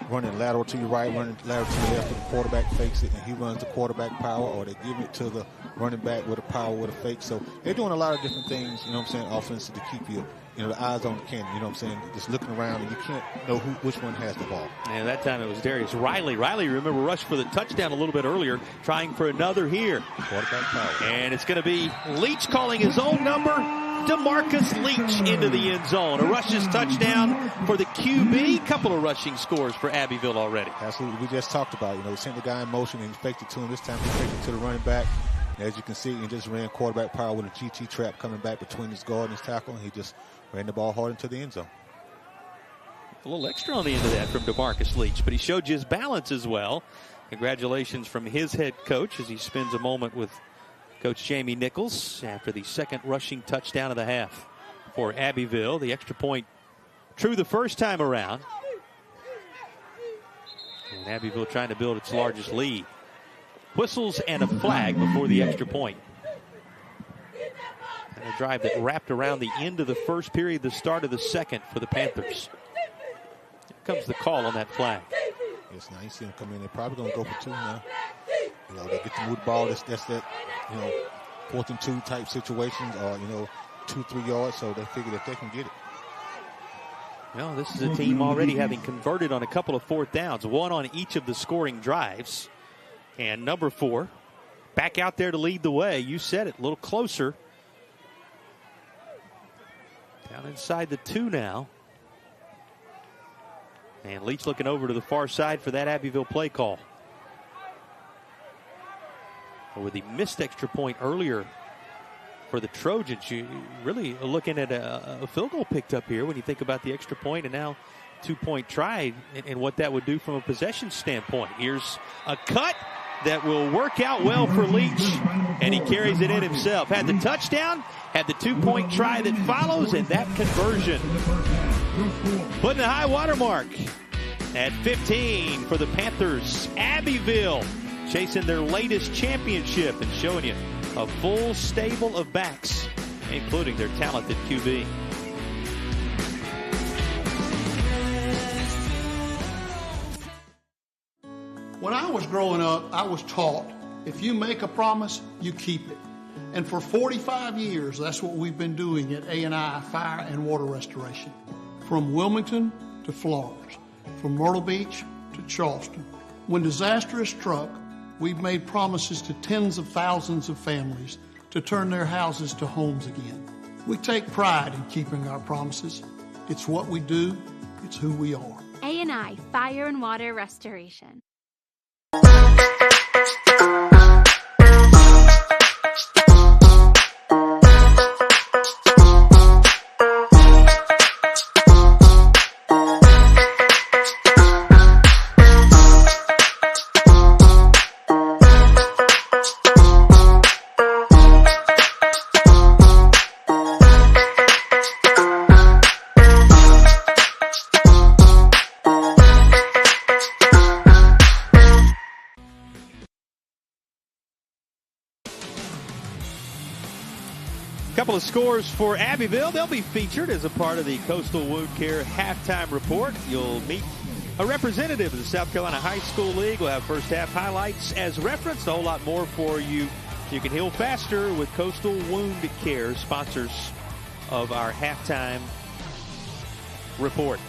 Speaker 2: running lateral to your right, running lateral to your left, and the quarterback fakes it, and he runs the quarterback power, or they give it to the running back with a power with a fake. So they're doing a lot of different things, you know what I'm saying, offensively to keep you, the eyes on the cannon, you know what I'm saying, just looking around, and you can't know which one has the ball.
Speaker 1: And that time it was Darius Riley. Riley, remember, rushed for the touchdown a little bit earlier, trying for another here.
Speaker 2: Quarterback power.
Speaker 1: And it's going to be Leach calling his own number. DeMarcus Leach into the end zone. A rushes touchdown for the QB. Couple of rushing scores for Abbeville already.
Speaker 2: Absolutely. We just talked about, he sent the guy in motion and he faked it to him. This time he faked it to the running back. And as you can see, he just ran quarterback power with a GT trap coming back between his guard and his tackle. And he just ran the ball hard into the end zone.
Speaker 1: A little extra on the end of that from DeMarcus Leach, but he showed you his balance as well. Congratulations from his head coach as he spends a moment with Coach Jamie Nichols after the second rushing touchdown of the half for Abbeville. The extra point true the first time around. And Abbeville trying to build its largest lead. Whistles and a flag before the extra point. And a drive that wrapped around the end of the first period, the start of the second for the Panthers. Here comes the call on that flag.
Speaker 2: Yes, now you see them come in. They're probably going to go for two now. They get to move the ball. That's that, 4th and 2 type situations, or 2-3 yards. So they figure that they can get it.
Speaker 1: Well, this is a team already having converted on a couple of fourth downs, one on each of the scoring drives. And number 4 back out there to lead the way. You said it, a little closer. Down inside the 2 now. And Leach looking over to the far side for that Abbeville play call. With the missed extra point earlier for the Trojans, you really are looking at a field goal picked up here when you think about the extra point and now 2-point try and what that would do from a possession standpoint. Here's a cut that will work out well for Leach, and he carries it in himself. Had the touchdown, had the 2-point try that follows, and that conversion. Putting the high water mark at 15 for the Panthers. Abbeville chasing their latest championship and showing you a full stable of backs, including their talented QB.
Speaker 3: When I was growing up, I was taught, if you make a promise, you keep it. And for 45 years, that's what we've been doing at A&I Fire and Water Restoration. From Wilmington to Florence, from Myrtle Beach to Charleston. When disaster has struck, we've made promises to tens of thousands of families to turn their houses to homes again. We take pride in keeping our promises. It's what we do. It's who we are.
Speaker 19: A&I Fire and Water Restoration.
Speaker 1: Couple of scores for Abbeville. They'll be featured as a part of the Coastal Wound Care halftime report. You'll meet a representative of the South Carolina High School League. We'll have first half highlights as referenced. A whole lot more for you. You can heal faster with Coastal Wound Care, sponsors of our halftime report.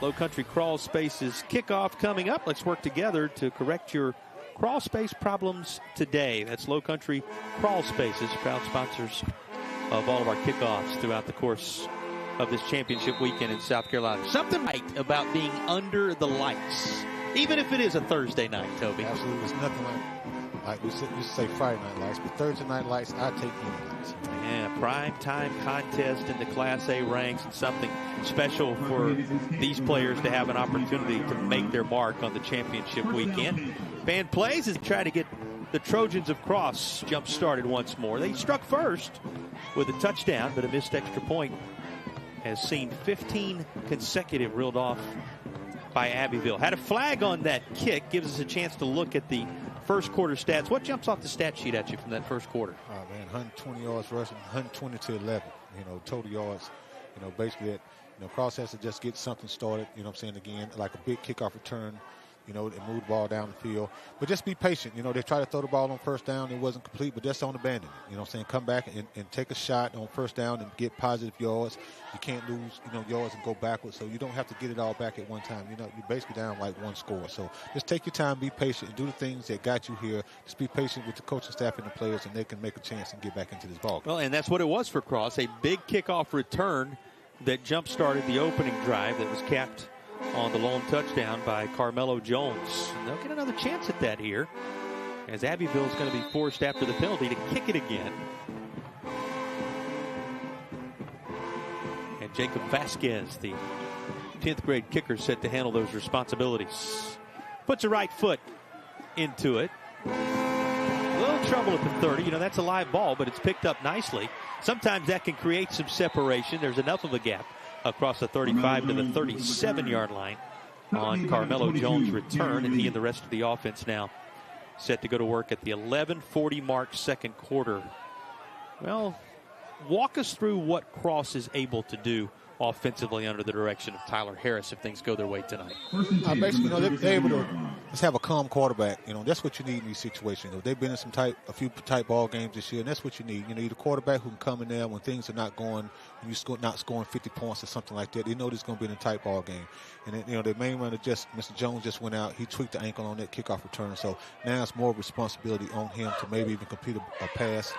Speaker 1: Low Country Crawl Spaces kickoff coming up. Let's work together to correct your crawl space problems today. That's Low Country Crawl Spaces, proud sponsors of all of our kickoffs throughout the course of this championship weekend in South Carolina. Something right about being under the lights. even if it is a Thursday night, Toby.
Speaker 2: Absolutely. It's nothing like we used to say Friday night lights, but Thursday night lights, I take any lights.
Speaker 1: Yeah, prime time contest in the Class A ranks, and something special for these players to have an opportunity to make their mark on the championship weekend. Band plays as they try to get the Trojans of Cross jump started once more. They struck first with a touchdown, but a missed extra point has seen 15 consecutive reeled off by Abbeville. Had a flag on that kick, gives us a chance to look at the first quarter stats. What jumps off the stat sheet at you from that first quarter?
Speaker 2: Oh, man, 120 yards rushing, 120 to 11, total yards. Basically, Cross has to just get something started, what I'm saying, again, like a big kickoff return, and move the ball down the field. But just be patient. They try to throw the ball on first down. It wasn't complete, but just don't abandon it. Come back and take a shot on first down and get positive yards. You can't lose, yards and go backwards. So you don't have to get it all back at one time. You're basically down like one score. So just take your time, be patient, and do the things that got you here. Just be patient with the coaching staff and the players, and they can make a chance and get back into this ball game.
Speaker 1: Well, and that's what it was for Cross. A big kickoff return that jump-started the opening drive that was capped on the lone touchdown by Carmelo Jones. And they'll get another chance at that here, as Abbeville is going to be forced after the penalty to kick it again. And Jacob Vasquez, the 10th grade kicker, set to handle those responsibilities. Puts a right foot into it. A little trouble at the 30. That's a live ball, but it's picked up nicely. Sometimes that can create some separation. There's enough of a gap across the 35 to the 37-yard line on Carmelo Jones' return, and he and the rest of the offense now set to go to work at the 11:40 mark, second quarter. Well, walk us through what Cross is able to do offensively under the direction of Tyler Harris if things go their way tonight.
Speaker 2: Basically, they're able to just have a calm quarterback. That's what you need in these situations. They've been in a few tight ball games this year, and that's what you need. You need a quarterback who can come in there when things are not going, when you're not scoring 50 points or something like that. They know there's going to be in a tight ball game. And then, their main runner, Mr. Jones, just went out. He tweaked the ankle on that kickoff return. So now it's more responsibility on him to maybe even complete a pass.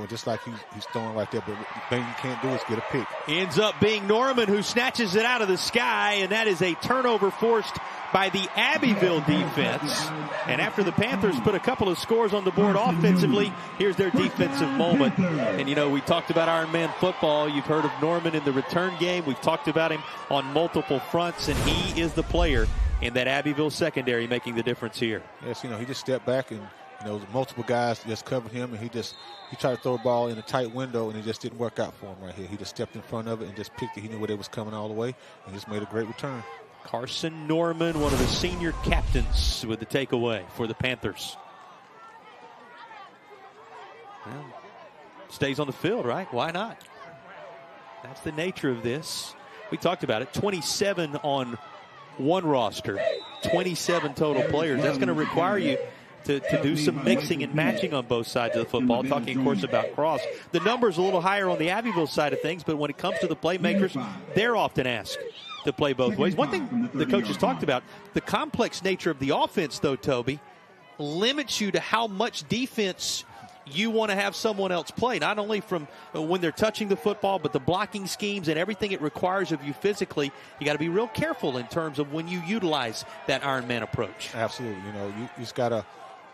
Speaker 2: Just like he's throwing right there, but the thing you can't do is get a pick.
Speaker 1: Ends up being Norman who snatches it out of the sky, and that is a turnover forced by the Abbeville defense. And after the Panthers put a couple of scores on the board offensively, here's their defensive moment. And, we talked about Iron Man football. You've heard of Norman in the return game. We've talked about him on multiple fronts, and he is the player in that Abbeville secondary making the difference here.
Speaker 2: Yes, he just stepped back and multiple guys just covered him, and he tried to throw a ball in a tight window, and it just didn't work out for him right here. He just stepped in front of it and just picked it. He knew where it was coming all the way and just made a great return.
Speaker 1: Carson Norman, one of the senior captains, with the takeaway for the Panthers. Well, stays on the field, right? Why not? That's the nature of this. We talked about it. 27 on one roster, 27 total players. That's going to require you to do some mixing and matching on both sides of the football. Talking, of course, about Cross. The number's a little higher on the Abbeville side of things, but when it comes to the playmakers, they're often asked to play both ways. One thing the coaches talked about, the complex nature of the offense, though, Toby, limits you to how much defense you want to have someone else play, not only from when they're touching the football, but the blocking schemes and everything it requires of you physically. You got to be real careful in terms of when you utilize that Iron Man approach.
Speaker 2: Absolutely. You just got to,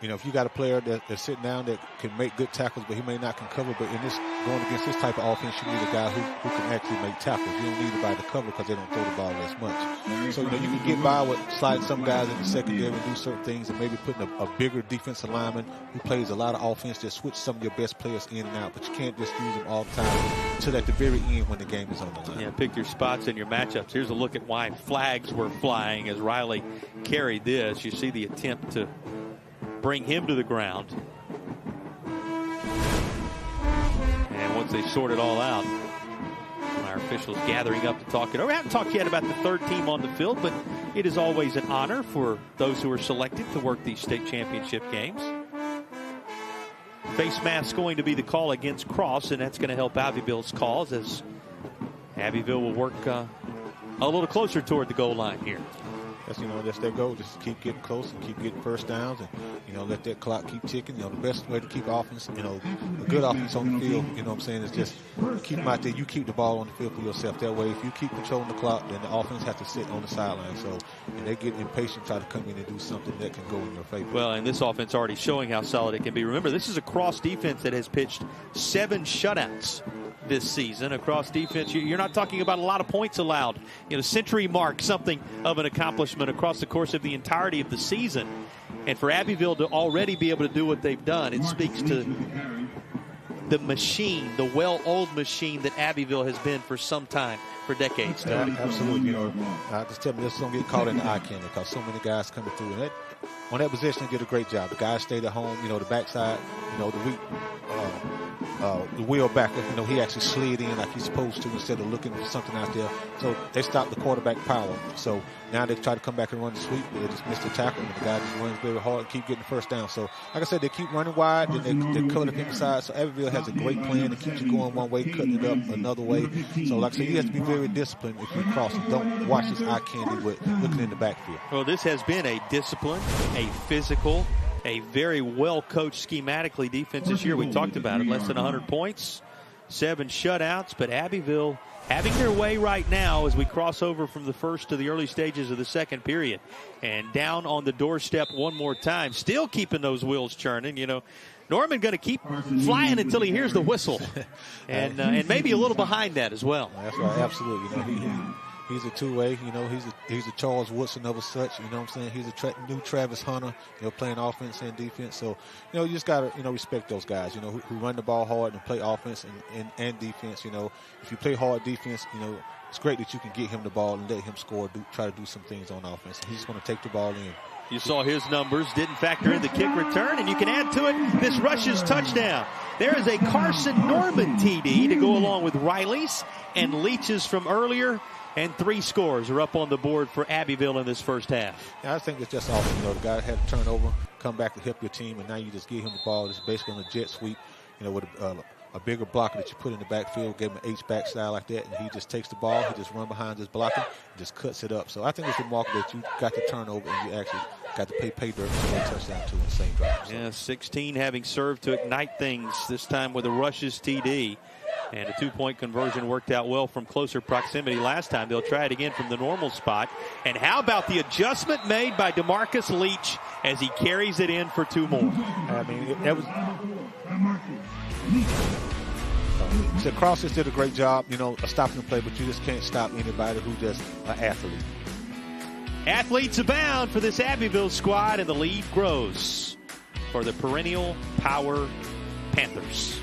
Speaker 2: if you got a player that's sitting down that can make good tackles, but he may not can cover, but in this going against this type of offense, you need a guy who can actually make tackles. You don't need anybody to cover because they don't throw the ball as much. So, you can get by with sliding some guys in the secondary and do certain things, and maybe putting a bigger defensive lineman who plays a lot of offense that switch some of your best players in and out, but you can't just use them all the time until at the very end when the game is on the line.
Speaker 1: Yeah, pick your spots and your matchups. Here's a look at why flags were flying as Riley carried this. You see the attempt to bring him to the ground. And once they sort it all out, our officials gathering up to talk it over. We haven't talked yet about the third team on the field, but it is always an honor for those who are selected to work these state championship games. Face mask going to be the call against Cross, and that's going to help Abbeville's cause as Abbeville will work a little closer toward the goal line here.
Speaker 2: That's their goal. Just keep getting close and keep getting first downs, and let that clock keep ticking. The best way to keep offense, a good offense on the field, is just keep them out there. You keep the ball on the field for yourself. That way, if you keep controlling the clock, then the offense has to sit on the sideline. So, and they get impatient, try to come in and do something that can go in your favor.
Speaker 1: Well, and this offense already showing how solid it can be. Remember, this is a cross defense that has pitched 7 shutouts this season. Across defense, you're not talking about a lot of points allowed. Century mark, something of an accomplishment across the course of the entirety of the season. And for Abbeville to already be able to do what they've done, it speaks to the machine, the well-oiled machine that Abbeville has been for some time, for decades.
Speaker 2: Absolutely. I just tell me this don't get caught in the eye candy because so many guys coming through. And on that position, they did a great job. The guys stayed at home. The backside, the wheel backer, he actually slid in like he's supposed to instead of looking for something out there. So they stopped the quarterback power. So now they try to come back and run the sweep. They just missed the tackle, and the guy just runs very hard and keep getting the first down. So, like I said, they keep running wide, then they cut it inside. So Abbeville has a great plan to keep you going one way, cutting it up another way. So, like I said, you have to be very disciplined if you cross it. Don't watch this eye candy with looking in the backfield.
Speaker 1: Well, this has been a disciplined, a physical, a very well-coached schematically defense this year. We talked about it. Less than 100 points, 7 shutouts, but Abbeville having their way right now as we cross over from the first to the early stages of the second period. And down on the doorstep one more time, still keeping those wheels churning. Norman going to keep flying until he hears the whistle. And maybe a little behind that as well.
Speaker 2: That's right, absolutely. He's a two-way, he's a Charles Woodson of a such, He's a new Travis Hunter, playing offense and defense. So, you just got to, respect those guys, who run the ball hard and play offense and defense. If you play hard defense, it's great that you can get him the ball and let him score, try to do some things on offense. He's just going to take the ball in.
Speaker 1: You saw his numbers, didn't factor in the kick return, and you can add to it this Rush's touchdown. There is a Carson Norman TD to go along with Riley's and Leach's from earlier. And 3 scores are up on the board for Abbeville in this first half.
Speaker 2: Yeah, I think it's just awesome. The guy had a turnover, come back to help your team, and now you just give him the ball. It's basically on a jet sweep, with a bigger blocker that you put in the backfield, give him an H-back style like that, and he just takes the ball, he just run behind his blocker, and just cuts it up. So I think it's remarkable that you got the turnover and you actually got to pay dirt for a touchdown too in the same drive. So.
Speaker 1: Yeah, 16 having served to ignite things, this time with a Rush's TD. And a 2-point conversion worked out well from closer proximity last time. They'll try it again from the normal spot. And how about the adjustment made by DeMarcus Leach as he carries it in for 2 more?
Speaker 2: I mean, that was... So Crosses did a great job, stopping the play, but you just can't stop anybody who's just an athlete.
Speaker 1: Athletes abound for this Abbeville squad, and the lead grows for the perennial power Panthers.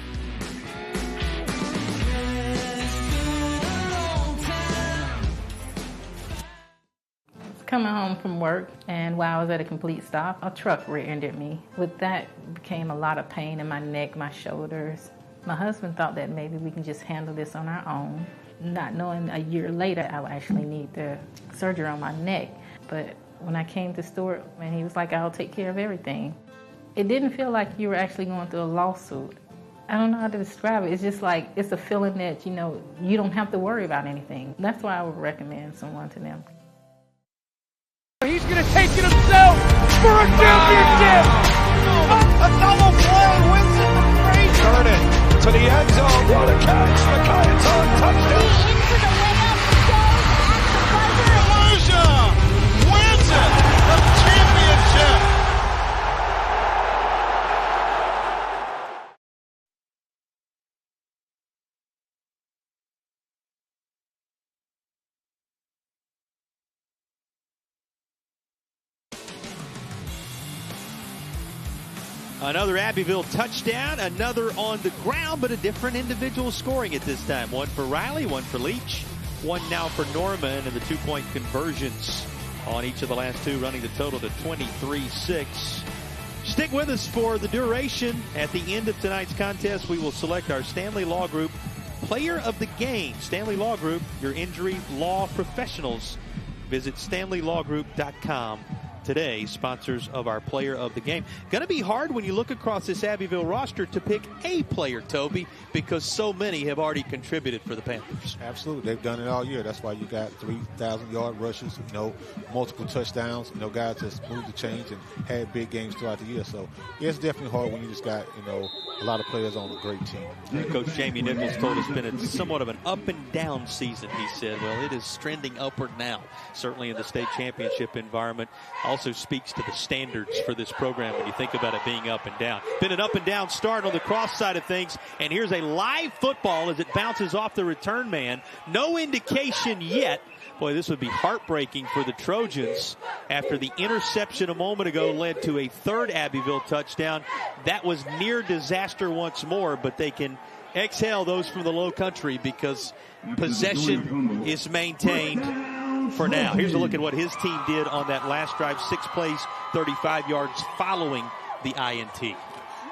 Speaker 20: Coming home from work, and while I was at a complete stop, a truck rear-ended me. With that became a lot of pain in my neck, my shoulders. My husband thought that maybe we can just handle this on our own, not knowing a year later I would actually need the surgery on my neck. But when I came to Stuart, and he was like, I'll take care of everything. It didn't feel like you were actually going through a lawsuit. I don't know how to describe it. It's just like, it's a feeling that, you don't have to worry about anything. That's why I would recommend someone to them.
Speaker 4: He's going to take it himself for a championship. A double play wins it from Frazier.
Speaker 21: Turn it to the end zone. What a catch. McKay's on touchdown.
Speaker 4: Into the layup goes at the buzzer. Volusia wins it. The championship.
Speaker 1: Another Abbeville touchdown, another on the ground, but a different individual scoring at this time. One for Riley, one for Leach, one now for Norman, and the 2-point conversions on each of the last 2, running the total to 23-6. Stick with us for the duration. At the end of tonight's contest, we will select our Stanley Law Group Player of the Game. Stanley Law Group, your injury law professionals. Visit StanleyLawGroup.com today, sponsors of our player of the game. Going to be hard when you look across this Abbeville roster to pick a player, Toby, because so many have already contributed for the Panthers.
Speaker 2: Absolutely. They've done it all year. That's why you got 3,000-yard rushes, multiple touchdowns. Guys just moved the chains and had big games throughout the year. So, yeah, it's definitely hard when you just got, a lot of players on a great team.
Speaker 1: Coach Jamie Nichols told us it's been somewhat of an up-and-down season, he said. Well, it is trending upward now, certainly in the state championship environment. Also speaks to the standards for this program when you think about it being up and down. Been an up-and-down start on the cross side of things, and here's a live football as it bounces off the return man. No indication yet. Boy, this would be heartbreaking for the Trojans after the interception a moment ago led to a third Abbeville touchdown. That was near disaster once more, but they can exhale those from the low country because possession is maintained for now. Here's a look at what his team did on that last drive. 6 plays, 35 yards following the INT.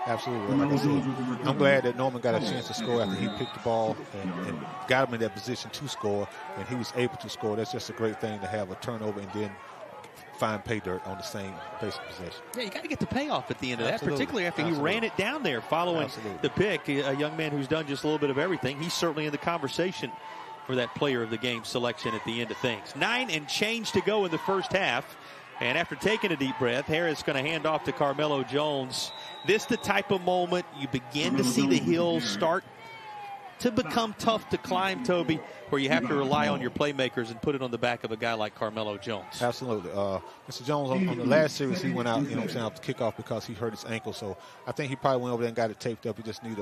Speaker 2: Absolutely. Like I said, I'm glad that Norman got a chance to score after he picked the ball and got him in that position to score, and he was able to score. That's just a great thing to have a turnover and then find pay dirt on the same basic possession.
Speaker 1: Yeah, you got to get the payoff at the end of that, particularly after he ran it down there following the pick. A young man who's done just a little bit of everything. He's certainly in the conversation for that player of the game selection at the end of things. 9 and change to go in the first half. And after taking a deep breath, Harris going to hand off to Carmelo Jones. This the type of moment you begin to see the hills start to become tough to climb, Toby, where you have to rely on your playmakers and put it on the back of a guy like Carmelo Jones.
Speaker 2: Absolutely. Mr. Jones, on the last series, he went out, off the kickoff because he hurt his ankle. So I think he probably went over there and got it taped up. He just need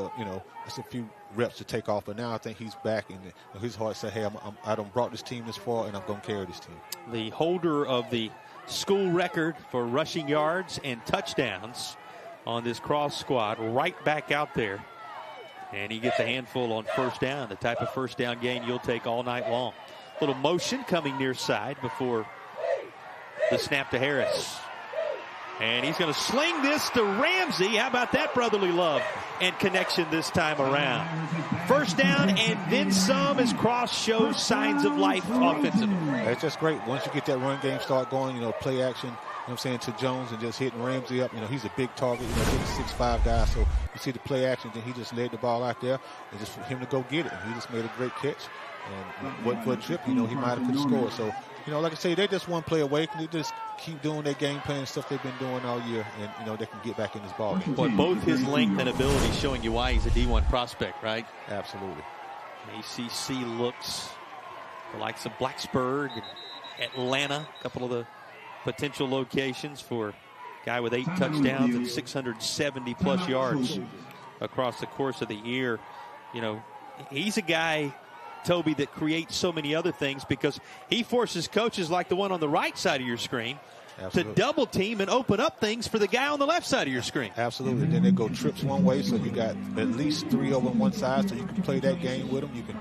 Speaker 2: just a few reps to take off. But now I think he's back, and his heart said, hey, I done brought this team this far, and I'm going to carry this team.
Speaker 1: The holder of the school record for rushing yards and touchdowns on this cross squad right back out there. And he gets a handful on first down, the type of first down gain you'll take all night long. Little motion coming near side before the snap to Harris. And he's going to sling this to Ramsey. How about that brotherly love and connection this time around? First down and then some as Cross shows signs of life offensively.
Speaker 2: It's just great. Once you get that run game start going, play action, to Jones and just hitting Ramsey up. He's a big target, big 6'5" guy. So you see the play action, then he just laid the ball out there and just for him to go get it. And he just made a great catch. And what for a trip, he might have could have scored. So, like I say, they just one play away. They just keep doing their game plan and stuff they've been doing all year, and they can get back in this ball game.
Speaker 1: Boy, both his length and ability showing you why he's a D1 prospect, right?
Speaker 2: Absolutely.
Speaker 1: ACC looks the likes of Blacksburg and Atlanta, a couple of the potential locations for a guy with 8 touchdowns and 670-plus yards across the course of the year. He's a guy, Toby, that creates so many other things because he forces coaches like the one on the right side of your screen to double team and open up things for the guy on the left side of your screen.
Speaker 2: Absolutely. And then they go trips one way, so you got at least 3 over on one side, so you can play that game with them. You can,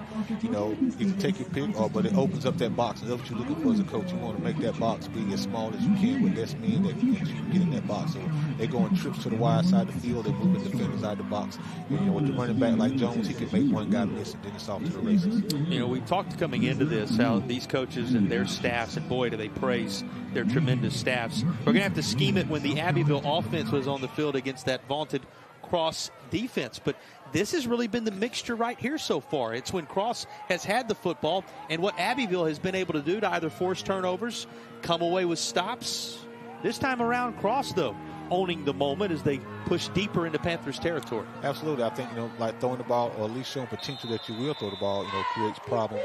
Speaker 2: you can take your pick, but it opens up that box. And that's what you're looking for as a coach. You want to make that box be as small as you can with less men that you can get in that box. So they go on trips to the wide side of the field. They're moving defenders out of the box. And, with the running back like Jones, he can make one guy miss, and then it's off to the races.
Speaker 1: We talked coming into this how these coaches and their staffs, and boy, do they praise their tremendous staffs. We're going to have to scheme it when the Abbeville offense was on the field against that vaunted Cross defense. But this has really been the mixture right here so far. It's when Cross has had the football and what Abbeville has been able to do to either force turnovers, come away with stops. This time around, Cross, though, owning the moment as they push deeper into Panthers territory.
Speaker 2: Absolutely. I think, like throwing the ball, or at least showing potential that you will throw the ball, creates problems,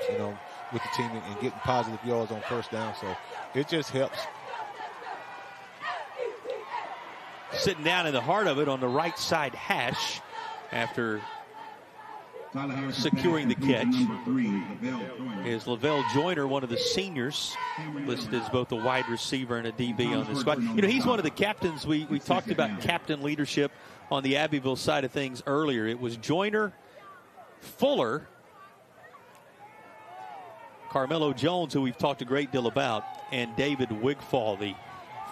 Speaker 2: with the team and getting positive yards on first down. So it just helps.
Speaker 1: Sitting down in the heart of it on the right side hash after securing the catch is Lavelle Joyner, one of the seniors, listed as both a wide receiver and a DB on the squad. He's one of the captains. We talked about captain leadership on the Abbeville side of things earlier. It was Joyner, Fuller, Carmelo Jones, who we've talked a great deal about, and David Wigfall, the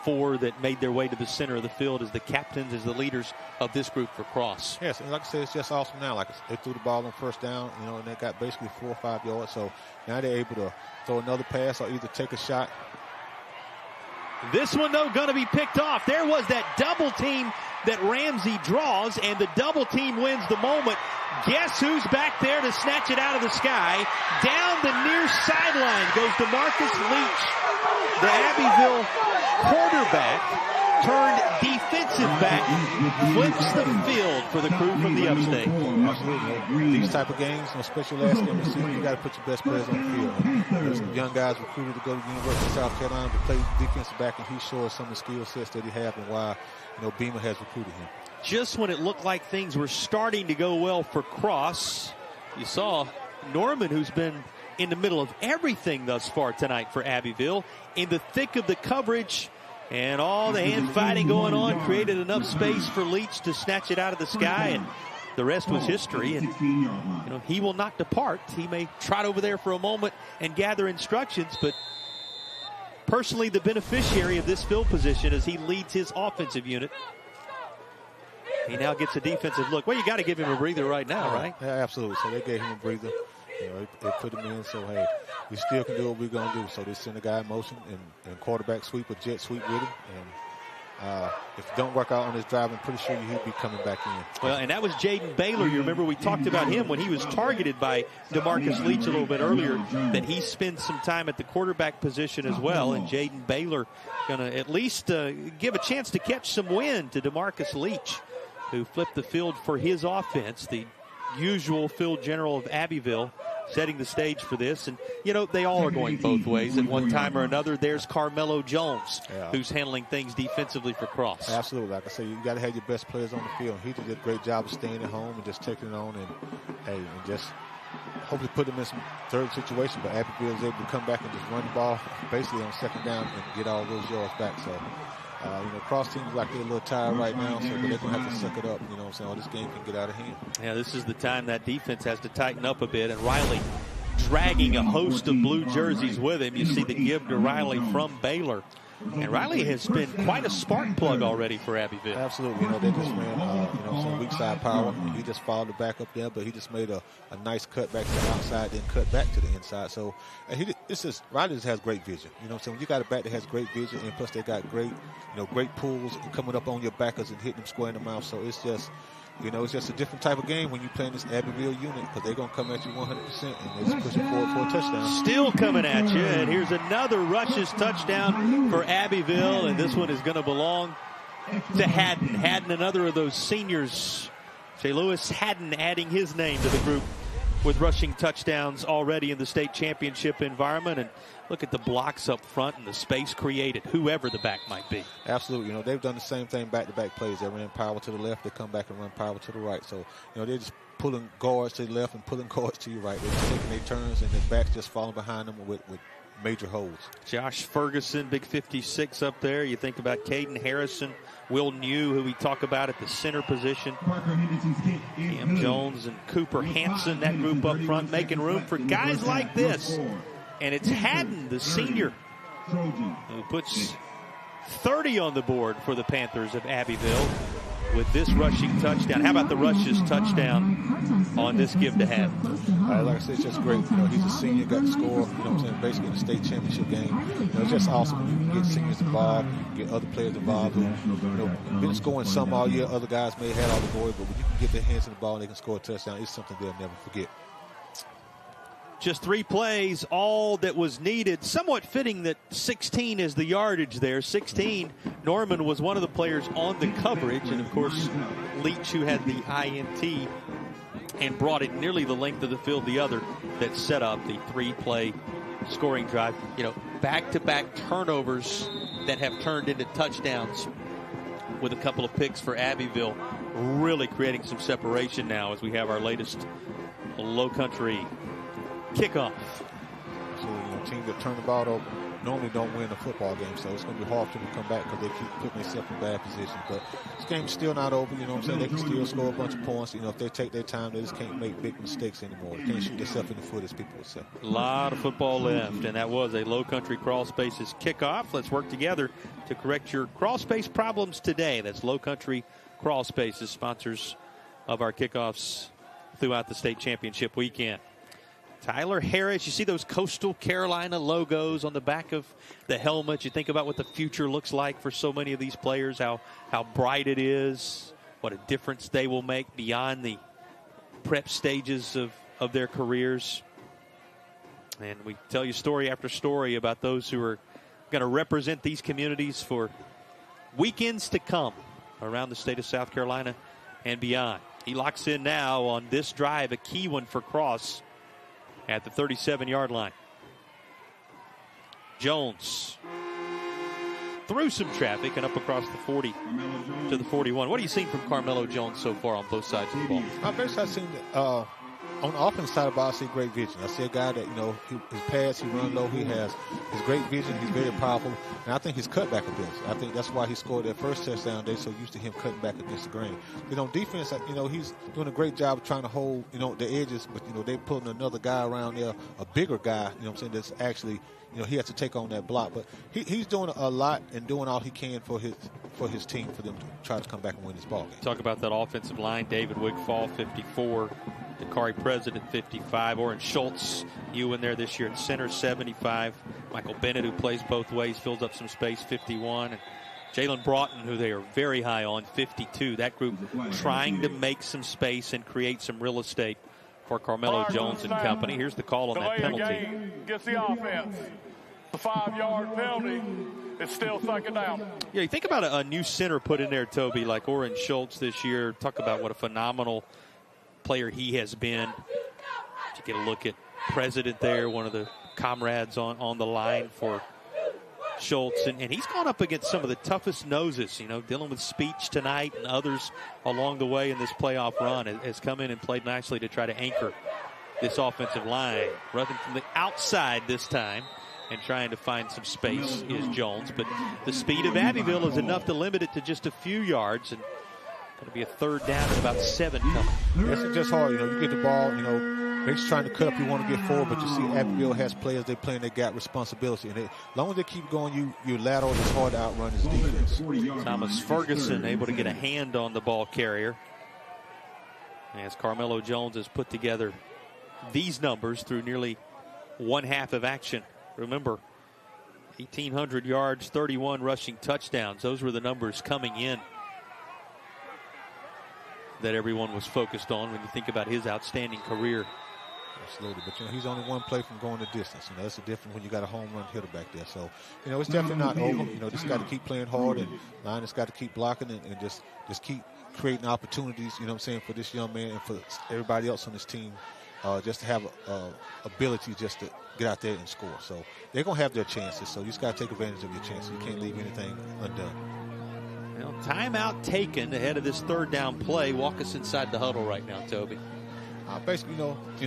Speaker 1: 4 that made their way to the center of the field as the captains, as the leaders of this group for Cross.
Speaker 2: Yes, and like I said, it's just awesome now. Like they threw the ball on first down, and they got basically 4 or 5 yards. So now they're able to throw another pass or either take a shot.
Speaker 1: This one, though, going to be picked off. There was that double team that Ramsey draws, and the double team wins the moment. Guess who's back there to snatch it out of the sky? Down the near sideline goes DeMarcus Leach. The Abbeville quarterback turned defensive back, flips the field for the crew from the upstate.
Speaker 2: Absolutely. These type of games, especially last game of the season, you got to put your best players on the field. There's some young guys recruited to go to the University of South Carolina to play defensive back, and he shows some of the skill sets that he has and why Beamer has recruited him.
Speaker 1: Just when it looked like things were starting to go well for Cross, you saw Norman, who's been in the middle of everything thus far tonight for Abbeville, in the thick of the coverage. And all the hand fighting going on created enough space for Leach to snatch it out of the sky, and the rest was history. And he will not depart. He may trot over there for a moment and gather instructions, but personally the beneficiary of this field position as he leads his offensive unit. He now gets a defensive look. Well, you got to give him a breather right now, right?
Speaker 2: Yeah, absolutely. So they gave him a breather. They put him in, so hey, we still can do what we're going to do. So they send a guy in motion and quarterback sweep or jet sweep with him. And if it don't work out on this drive, I'm pretty sure he'll be coming back in.
Speaker 1: Well, and that was Jaden Baylor. You remember we talked about him when he was targeted by DeMarcus Leach a little bit earlier, that he spends some time at the quarterback position as well. And Jaden Baylor going to at least give a chance to catch some wind to DeMarcus Leach, who flipped the field for his offense, the usual field general of Abbeville, setting the stage for this. And, they all are going both ways at one time or another. There's Carmelo Jones, who's handling things defensively for Cross.
Speaker 2: Absolutely. Like I say, you got to have your best players on the field. He did a great job of staying at home and just taking it on and just hopefully put them in some third situation. But Abbeville is able to come back and just run the ball basically on second down and get all those yards back. So, Cross teams like they're a little tired right now, so they're going to have to suck it up. This game can get out of hand.
Speaker 1: Yeah, this is the time that defense has to tighten up a bit. And Riley dragging a host of blue jerseys with him. You see the give to Riley from Baylor. And Riley has been quite a spark plug already for Abbeville.
Speaker 2: Absolutely. They just ran, some weak side power. He just followed the back up there, but he just made a nice cut back to the outside, then cut back to the inside. So Riley just has great vision. When you got a back that has great vision, and plus they got great pulls coming up on your backers and hitting them square in the mouth. So it's just, it's just a different type of game when you play in this Abbeville unit, because they're going to come at you 100% and they're just pushing forward for a touchdown.
Speaker 1: Still coming at you, and here's another Rush's touchdown for Abbeville, and this one is going to belong to Haddon. Haddon, another of those seniors. St. Louis Haddon adding his name to the group with rushing touchdowns already in the state championship environment. And look at the blocks up front and the space created, whoever the back might be.
Speaker 2: Absolutely. They've done the same thing back-to-back plays. They ran power to the left, they come back and run power to the right. So, they're just pulling guards to the left and pulling guards to your right. They're just taking their turns, and their backs just falling behind them with major holds.
Speaker 1: Josh Ferguson, big 56 up there. You think about Caden Harrison, Will New, who we talk about at the center position. Cam Jones and Cooper Hansen, that group up front, making room for guys like this. And it's Haddon, the senior, who puts 30 on the board for the Panthers of Abbeville with this rushing touchdown. How about the Rush's touchdown on this give to Haddon?
Speaker 2: Like I said, it's just great. He's a senior, got to score, basically in a state championship game. It's just awesome when you can get seniors involved, you get other players involved. Been scoring some all year. Other guys may have had all the glory, but when you can get their hands in the ball and they can score a touchdown, it's something they'll never forget.
Speaker 1: Just 3 plays, all that was needed. Somewhat fitting that 16 is the yardage there. 16, Norman was one of the players on the coverage. And, of course, Leach, who had the INT and brought it nearly the length of the field, the other that set up the 3-play scoring drive. Back-to-back turnovers that have turned into touchdowns with a couple of picks for Abbeville. Really creating some separation now as we have our latest low country kickoff.
Speaker 2: So, teams that turn the ball over normally don't win a football game, so it's going to be hard for them to come back because they keep putting themselves in bad positions. But this game's still not over, They can still score a bunch of points. If they take their time, they just can't make big mistakes anymore. They can't shoot themselves in the foot, as people would say.
Speaker 1: A lot of football left, and that was a low country crawl spaces kickoff. Let's work together to correct your crawl space problems today. That's Low Country Crawl Spaces, sponsors of our kickoffs throughout the state championship weekend. Tyler Harris, you see those Coastal Carolina logos on the back of the helmet. You think about what the future looks like for so many of these players, how bright it is, what a difference they will make beyond the prep stages of their careers. And we tell you story after story about those who are going to represent these communities for weekends to come around the state of South Carolina and beyond. He locks in now on this drive, a key one for Cross at the 37-yard line. Jones through some traffic and up across the 40 to the 41. What are you seeing from Carmelo Jones so far on both sides of the ball?
Speaker 2: I've seen on the offense side of the ball, I see great vision. I see a guy that, his pass, he run low, he has great vision, he's very powerful, and I think his cutback ability. I think that's why he scored that first touchdown. They're so used to him cutting back against the grain. Defense, he's doing a great job of trying to hold, the edges, but, they're putting another guy around there, a bigger guy, that's actually, he has to take on that block. But he's doing a lot and doing all he can for his team, for them to try to come back and win this ball game.
Speaker 1: Talk about that offensive line. David Wigfall, 54. Dakari President, 55. Oren Schultz, you in there this year at center, 75. Michael Bennett, who plays both ways, fills up some space, 51. And Jalen Broughton, who they are very high on, 52. That group trying to make some space and create some real estate for Carmelo Jones and company. Here's the call on that penalty.
Speaker 14: Game gets the offense. The 5-yard penalty. It's still second down.
Speaker 1: Yeah, you think about a new center put in there, Toby, like Oren Schultz this year. Talk about what a phenomenal player he has been. To get a look at President there, one of the comrades on the line for Schultz, and he's gone up against some of the toughest noses, dealing with speech tonight and others along the way in this playoff run. Has come in and played nicely to try to anchor this offensive line. Running from the outside this time and trying to find some space is Jones, but the speed of Abbeville is enough to limit it to just a few yards, and going to be a third down and about 7 coming.
Speaker 2: That's just hard. You get the ball, they're just trying to cut up. You want to get forward, but you see Abbeville has players, they're playing, they got responsibility. And as long as they keep going, you lateral, it's hard to outrun his defense.
Speaker 1: Thomas Ferguson able to get a hand on the ball carrier, as Carmelo Jones has put together these numbers through nearly one half of action. Remember, 1,800 yards, 31 rushing touchdowns. Those were the numbers coming in that everyone was focused on when you think about his outstanding career.
Speaker 2: Absolutely, but he's only one play from going the distance. That's the difference when you got a home run hitter back there. So, it's definitely not over. Just got to keep playing hard, and Linus got to keep blocking and just keep creating opportunities, for this young man and for everybody else on this team, just to have ability just to get out there and score. So they're going to have their chances. So you just got to take advantage of your chances. You can't leave anything undone.
Speaker 1: Well, timeout taken ahead of this third down play. Walk us inside the huddle right now, Toby.
Speaker 2: Basically,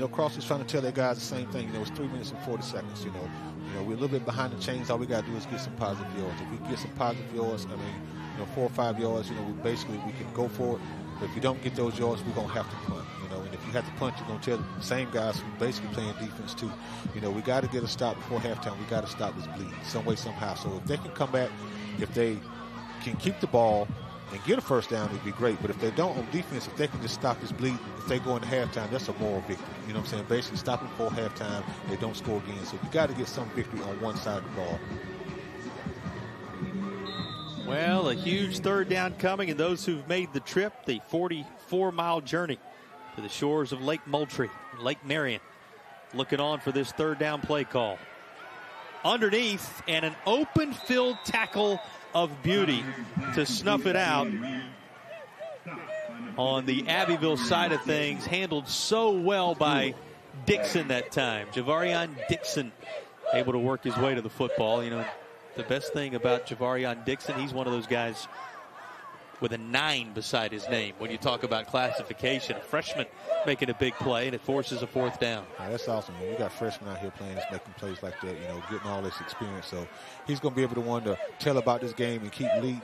Speaker 2: Cross is trying to tell their guys the same thing. It's 3 minutes and 40 seconds. We're a little bit behind the chains. All we got to do is get some positive yards. If we can get some positive yards, 4 or 5 yards, we can go for it. But if you don't get those yards, we're going to have to punt. And if you have to punt, you're going to tell the same guys who basically playing defense too. We got to get a stop before halftime. We got to stop this bleeding some way, somehow. So if they can come back, if they can keep the ball and get a first down, it'd be great. But if they don't on defense, if they can just stop this bleeding, if they go into halftime, that's a moral victory. Basically stop them before halftime, they don't score again. So you got to get some victory on one side of the ball.
Speaker 1: Well, a huge third down coming, and those who've made the trip, the 44-mile journey to the shores of Lake Moultrie, Lake Marion, looking on for this third down play call. Underneath, and an open field tackle of beauty to snuff it out on the Abbeville side of things. Handled so well by Dixon that time. Javarion Dixon able to work his way to the football. The best thing about Javarion Dixon, he's one of those guys with a 9 beside his name. When you talk about classification, a freshman making a big play, and it forces a fourth down.
Speaker 2: That's awesome. You got freshmen out here playing, making plays like that, getting all this experience. So he's going to be able to want to tell about this game and keep leading,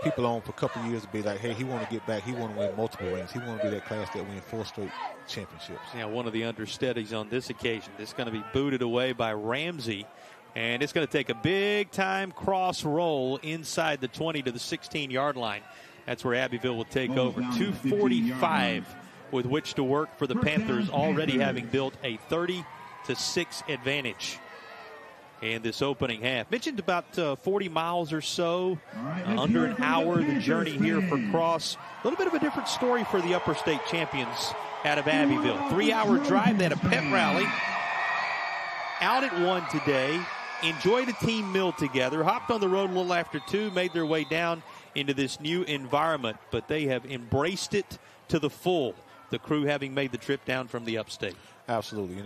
Speaker 2: people on for a couple of years to be like, hey, he want to get back. He want to win multiple rings. He want to be that class that win 4 straight championships.
Speaker 1: Yeah, one of the understudies on this occasion. This is going to be booted away by Ramsey. And it's going to take a big-time cross roll inside the 20 to the 16-yard line. That's where Abbeville will take over. 2:45 with which to work for the Panthers, already having built a 30-6 advantage in this opening half. Mentioned about 40 miles or so, under an hour, the journey here for Cross. A little bit of a different story for the Upper State champions out of Abbeville. 3-hour drive. They had a pep rally out at 1 today. Enjoyed a team meal together. Hopped on the road a little after 2. Made their way down into this new environment. But they have embraced it to the full. The crew having made the trip down from the upstate.
Speaker 2: Absolutely.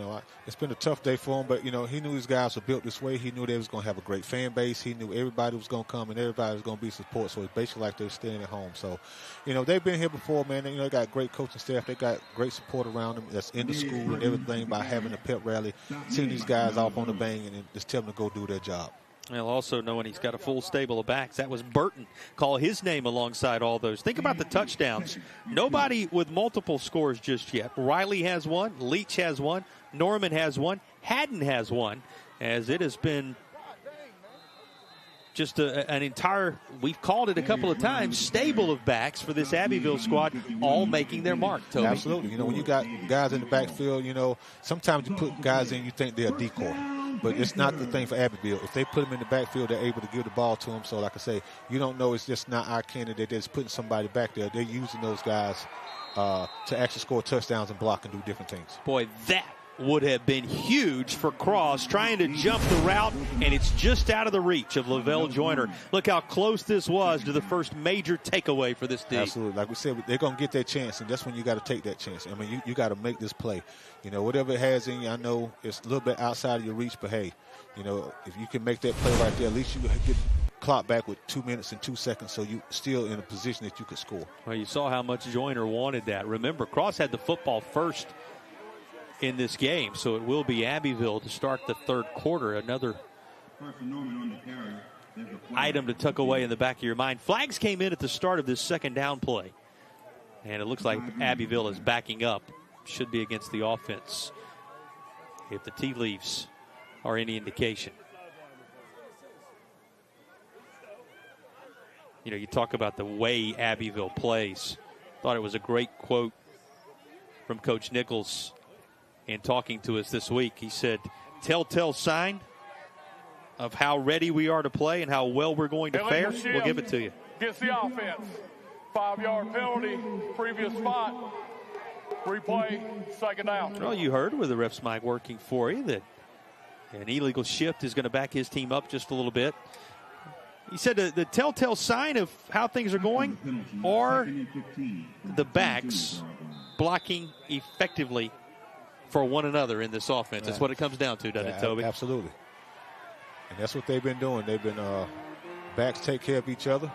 Speaker 2: It's been a tough day for him, but, he knew his guys were built this way. He knew they was going to have a great fan base. He knew everybody was going to come and everybody was going to be support. So it's basically like they're staying at home. So, they've been here before, man. They got great coaching staff. They got great support around them that's in the school and everything by having a pep rally, seeing these guys off on the bang and just tell them to go do their job.
Speaker 1: Well, also knowing he's got a full stable of backs. That was Burton. Call his name alongside all those. Think about the touchdowns. Nobody with multiple scores just yet. Riley has one. Leach has one. Norman has one. Haddon has one. As it has been just an entire, we've called it a couple of times, stable of backs for this Abbeville squad, all making their mark, Toby.
Speaker 2: Absolutely. When you got guys in the backfield, sometimes you put guys in, you think they're a decoy. But it's not the thing for Abbeville. If they put them in the backfield, they're able to give the ball to them. So, like I say, you don't know it's just not our candidate. They're just putting somebody back there. They're using those guys to actually score touchdowns and block and do different things.
Speaker 1: Boy, that would have been huge for Cross, trying to jump the route, and it's just out of the reach of Lavelle Joyner. Look how close this was to the first major takeaway for this team.
Speaker 2: Absolutely. Like we said, they're going to get their chance, and that's when you got to take that chance. I mean, you got to make this play. Whatever it has in you, I know it's a little bit outside of your reach, but, hey, if you can make that play right there, at least you get clock back with 2 minutes and 2 seconds, so you still in a position that you could score.
Speaker 1: Well, you saw how much Joyner wanted that. Remember, Cross had the football first in this game, so it will be Abbeville to start the third quarter. Another item to tuck away in the back of your mind. Flags came in at the start of this second down play, and it looks like Abbeville is backing up. Should be against the offense if the tea leaves are any indication. You talk about the way Abbeville plays. Thought it was a great quote from Coach Nichols in talking to us this week. He said, telltale sign of how ready we are to play and how well we're going to fare. We'll give it to you.
Speaker 14: Gets the offense. 5-yard penalty, previous spot. Replay, second down.
Speaker 1: Well, you heard with the ref's mic working for you that an illegal shift is going to back his team up just a little bit. He said the telltale sign of how things are going are the backs blocking effectively for one another in this offense. That's what it comes down to, doesn't it, Toby?
Speaker 2: Absolutely. And that's what they've been doing. They've been backs take care of each other,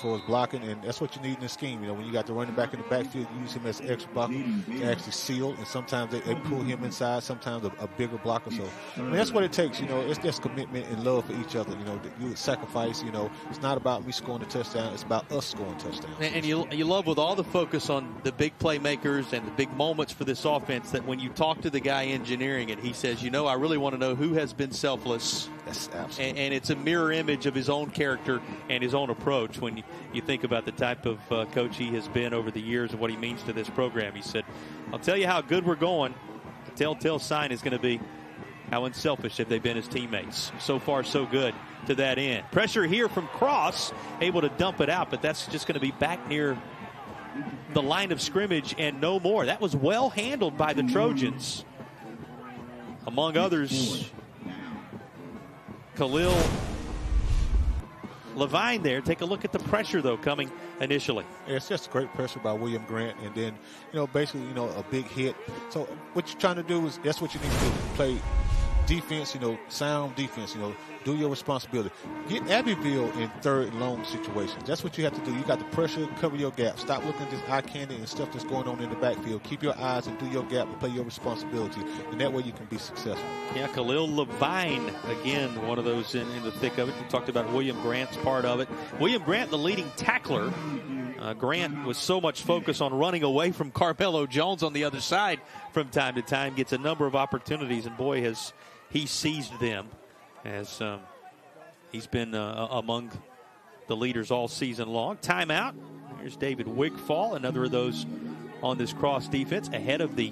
Speaker 2: for his blocking, and that's what you need in the scheme. When you got the running back in the backfield, you use him as extra blocker to actually seal, and sometimes they pull him inside, sometimes a bigger blocker. So, that's what it takes. It's just commitment and love for each other. You sacrifice. It's not about me scoring a touchdown. It's about us scoring touchdowns.
Speaker 1: And you love with all the focus on the big playmakers and the big moments for this offense that when you talk to the guy engineering it, he says, I really want to know who has been selfless.
Speaker 2: Yes, absolutely.
Speaker 1: And it's a mirror image of his own character and his own approach when you think about the type of coach he has been over the years and what he means to this program. He said, I'll tell you how good we're going. The telltale sign is going to be how unselfish have they been as teammates. So far, so good to that end. Pressure here from Cross, able to dump it out, but that's just going to be back near the line of scrimmage and no more. That was well handled by the Trojans. Among others, Khalil Levine there. Take a look at the pressure, though, coming initially.
Speaker 2: Yeah, it's just great pressure by William Grant, and then, basically, a big hit. So what you're trying to do is, that's what you need to do. Play defense, sound defense, do your responsibility. Get Abbeville in third and long situations. That's what you have to do. You got the pressure, cover your gap. Stop looking at this eye candy and stuff that's going on in the backfield. Keep your eyes and do your gap and play your responsibility, and that way you can be successful.
Speaker 1: Yeah, Khalil Levine, again, one of those in the thick of it. We talked about William Grant's part of it. William Grant, the leading tackler. Grant was so much focus on running away from Carmelo Jones on the other side from time to time. Gets a number of opportunities, and boy, has he seized them as he's been among the leaders all season long. Timeout. Here's David Wigfall, another of those on this cross defense ahead of the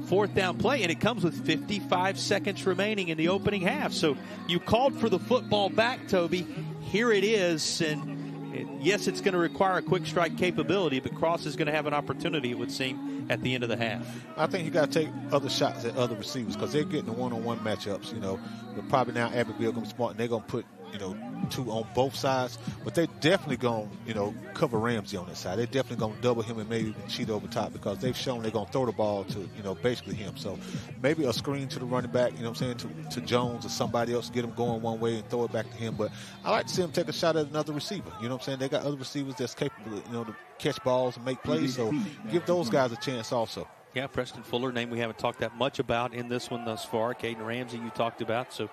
Speaker 1: fourth down play, and it comes with 55 seconds remaining in the opening half. So you called for the football back, Toby. Here it is, and yes, it's going to require a quick strike capability, but Cross is going to have an opportunity, it would seem, at the end of the half.
Speaker 2: I think you got to take other shots at other receivers because they're getting the one-on-one matchups, But probably now Abbeville going to be smart, and they're going to put, two on both sides. But they're definitely going to, cover Ramsey on that side. They're definitely going to double him and maybe even cheat over top because they've shown they're going to throw the ball to, basically him. So maybe a screen to the running back, to Jones or somebody else, get him going one way and throw it back to him. But I like to see him take a shot at another receiver. They got other receivers that's capable, to catch balls and make plays. So give those guys a chance also.
Speaker 1: Yeah, Preston Fuller, name we haven't talked that much about in this one thus far. Caden Ramsey you talked about. So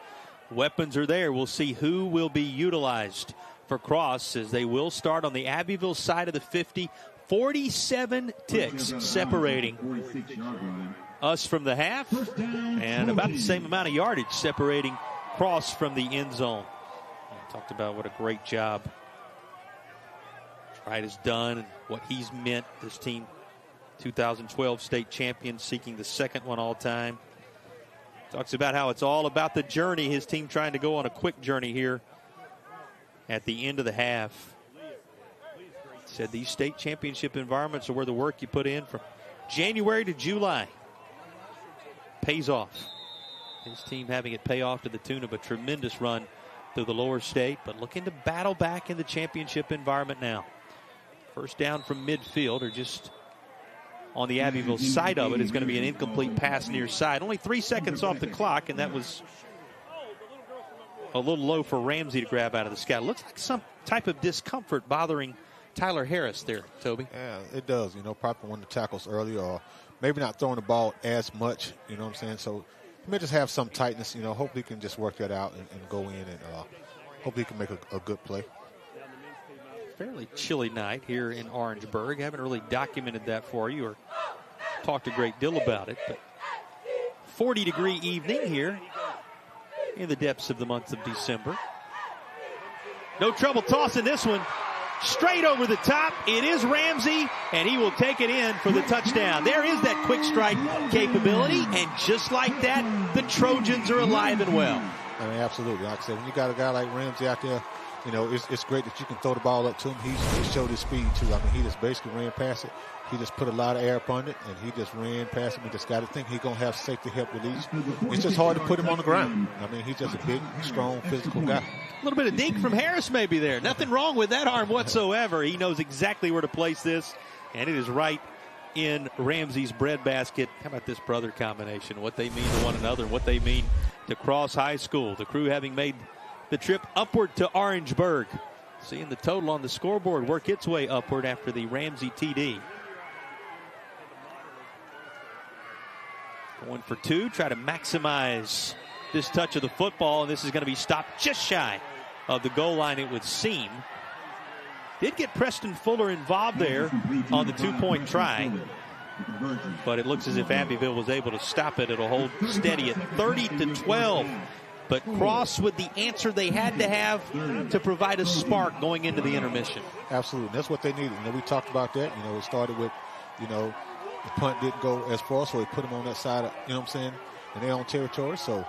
Speaker 1: weapons are there. We'll see who will be utilized for Cross as they will start on the Abbeville side of the 50. 47 ticks separating us from the half and about the same amount of yardage separating Cross from the end zone. I talked about what a great job Wright has done and what he's meant. This team, 2012 state champion, seeking the second one all time. Talks about how it's all about the journey. His team trying to go on a quick journey here at the end of the half. Said these state championship environments are where the work you put in from January to July pays off. His team having it pay off to the tune of a tremendous run through the lower state, but looking to battle back in the championship environment now. First down from midfield, or just on the Abbeville side of it, is going to be an incomplete pass near side. Only 3 seconds off the clock, and that was a little low for Ramsey to grab out of the sky. Looks like some type of discomfort bothering Tyler Harris there, Toby.
Speaker 2: Yeah, it does. Probably one of the tackles early, or maybe not throwing the ball as much. So he may just have some tightness. Hopefully he can just work that out and go in, and hopefully he can make a good play.
Speaker 1: Fairly chilly night here in Orangeburg. Haven't really documented that for you or talked a great deal about it, but 40-degree evening here in the depths of the month of December. No trouble tossing this one straight over the top. It is Ramsey, and he will take it in for the touchdown. There is that quick strike capability, and just like that, the Trojans are alive and well.
Speaker 2: I mean, absolutely. Like I said, when you got a guy like Ramsey out there, it's great that you can throw the ball up to him. He showed his speed, too. I mean, he just basically ran past it. He just put a lot of air upon it, and he just ran past him. He just got to think he's going to have safety help release. It's just hard to put him on the ground. I mean, he's just a big, strong, physical guy.
Speaker 1: A little bit of dink from Harris maybe there. Nothing wrong with that arm whatsoever. He knows exactly where to place this, and it is right in Ramsey's breadbasket. How about this brother combination, what they mean to one another and what they mean to Cross High School. The crew having made the trip upward to Orangeburg. Seeing the total on the scoreboard work its way upward after the Ramsey TD. Going for two, try to maximize this touch of the football, and this is going to be stopped just shy of the goal line, it would seem. Did get Preston Fuller involved there on the two-point try, but it looks as if Abbeville was able to stop it. It'll hold steady at 30-12. But Cross with the answer they had to have to provide a spark going into the intermission.
Speaker 2: Absolutely. That's what they needed. We talked about that. It started with, the punt didn't go as far, so they put them on that side, in their own territory. So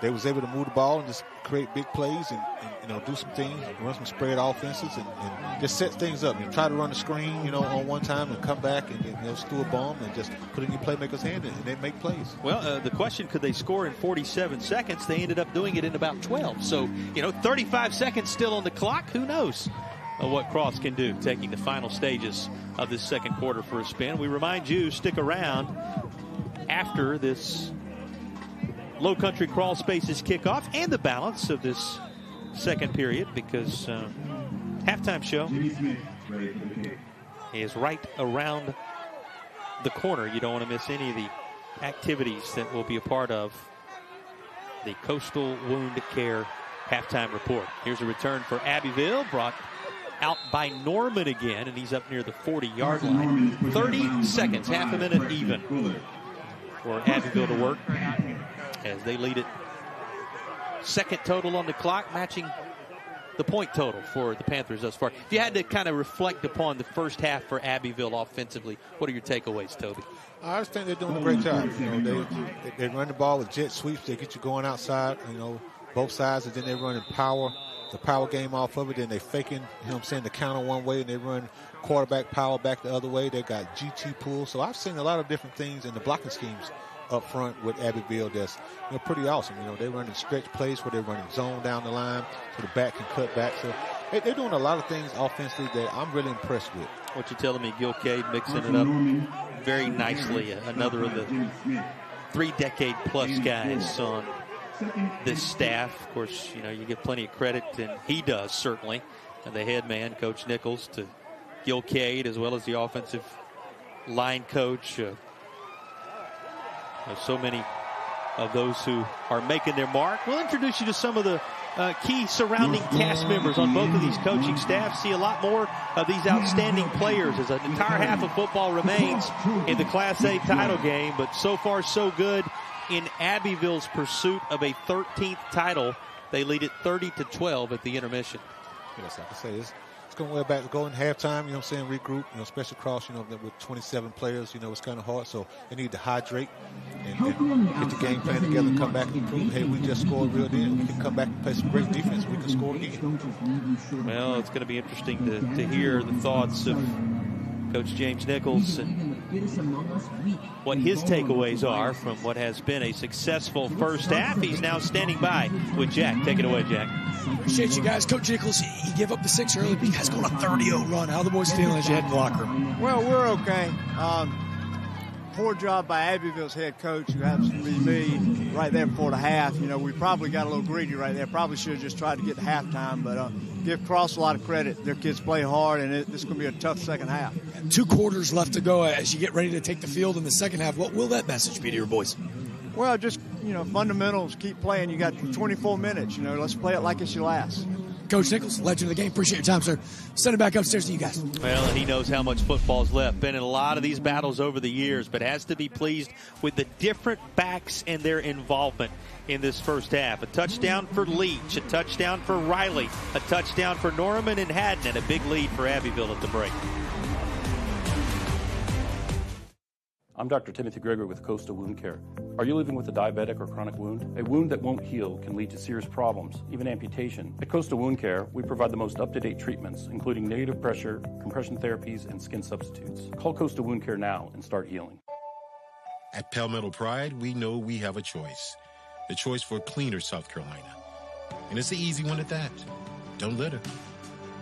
Speaker 2: they was able to move the ball and just create big plays and do some things, run some spread offenses and just set things up. Try to run the screen, on one time and come back and steal a bomb and just put it in your playmaker's hand and they make plays.
Speaker 1: Well, the question, could they score in 47 seconds? They ended up doing it in about 12. So, 35 seconds still on the clock. Who knows what Cross can do, taking the final stages of this second quarter for a spin. We remind you, stick around after this Low Country Crawl Spaces kickoff and the balance of this second period, because halftime show is right around the corner. You don't want to miss any of the activities that will be a part of the Coastal Wound Care halftime report. Here's a return for Abbeville, brought out by Norman again, and he's up near the 40-yard line. 30 seconds, half a minute even for Abbeville to work as they lead it. Second total on the clock, matching the point total for the Panthers thus far. If you had to kind of reflect upon the first half for Abbeville offensively, what are your takeaways, Toby?
Speaker 2: I just think they're doing a great job. They run the ball with jet sweeps. They get you going outside, both sides, and then they run the power game off of it. Then they faking, the counter one way, and they run quarterback power back the other way. They got GT pull. So I've seen a lot of different things in the blocking schemes up front with Abbeville that's pretty awesome. They're running stretch plays where they're running zone down the line so the back can cut back. So they're doing a lot of things offensively that I'm really impressed with.
Speaker 1: What you're telling me, Gilcade mixing it up very nicely. Another of the 3-decade-plus guys on this staff. Of course, you get plenty of credit, and he does certainly. And the head man, Coach Nichols, to Gilcade, as well as the offensive line coach. So many of those who are making their mark. We'll introduce you to some of the key surrounding cast members on both of these coaching staffs. See a lot more of these outstanding players as an entire half of football remains in the Class A title game. But so far, so good in Abbeville's pursuit of a 13th title. They lead it 30-12 at the intermission.
Speaker 2: Yes, like I say, it's going way back to go in halftime, regroup, especially across, with 27 players, it's kind of hard. So they need to hydrate and get the game plan together and come back and prove, hey, we just scored real deal. We can come back and play some great defense. We can score again.
Speaker 1: Well, it's going to be interesting to hear the thoughts of Coach James Nichols and what his takeaways are from what has been a successful first half. He's now standing by with Jack. Take it away, Jack.
Speaker 9: Appreciate you guys. Coach Nichols, he gave up the 6 early, but you guys going a 30-0 run. How are the boys feeling as you head in the locker room?
Speaker 5: Well, we're okay. Poor job by Abbeville's head coach, who happens to be me, right there before the half. We probably got a little greedy right there. Probably should have just tried to get to halftime, but give Cross a lot of credit. Their kids play hard, and this is going to be a tough second half.
Speaker 9: 2 quarters left to go as you get ready to take the field in the second half. What will that message be to your boys?
Speaker 5: Well, just, fundamentals, keep playing. You got 24 minutes, let's play it like it's your last.
Speaker 9: Coach Nichols, legend of the game. Appreciate your time, sir. Send it back upstairs to you guys.
Speaker 1: Well, he knows how much football's left. Been in a lot of these battles over the years, but has to be pleased with the different backs and their involvement in this first half. A touchdown for Leach, a touchdown for Riley, a touchdown for Norman and Haddon, and a big lead for Abbeville at the break.
Speaker 16: I'm Dr. Timothy Gregory with Coastal Wound Care. Are you living with a diabetic or chronic wound? A wound that won't heal can lead to serious problems, even amputation. At Coastal Wound Care, we provide the most up-to-date treatments, including negative pressure, compression therapies, and skin substitutes. Call Coastal Wound Care now and start healing.
Speaker 22: At Palmetto Pride, we know we have a choice. The choice for a cleaner South Carolina. And it's the easy one at that. Don't litter.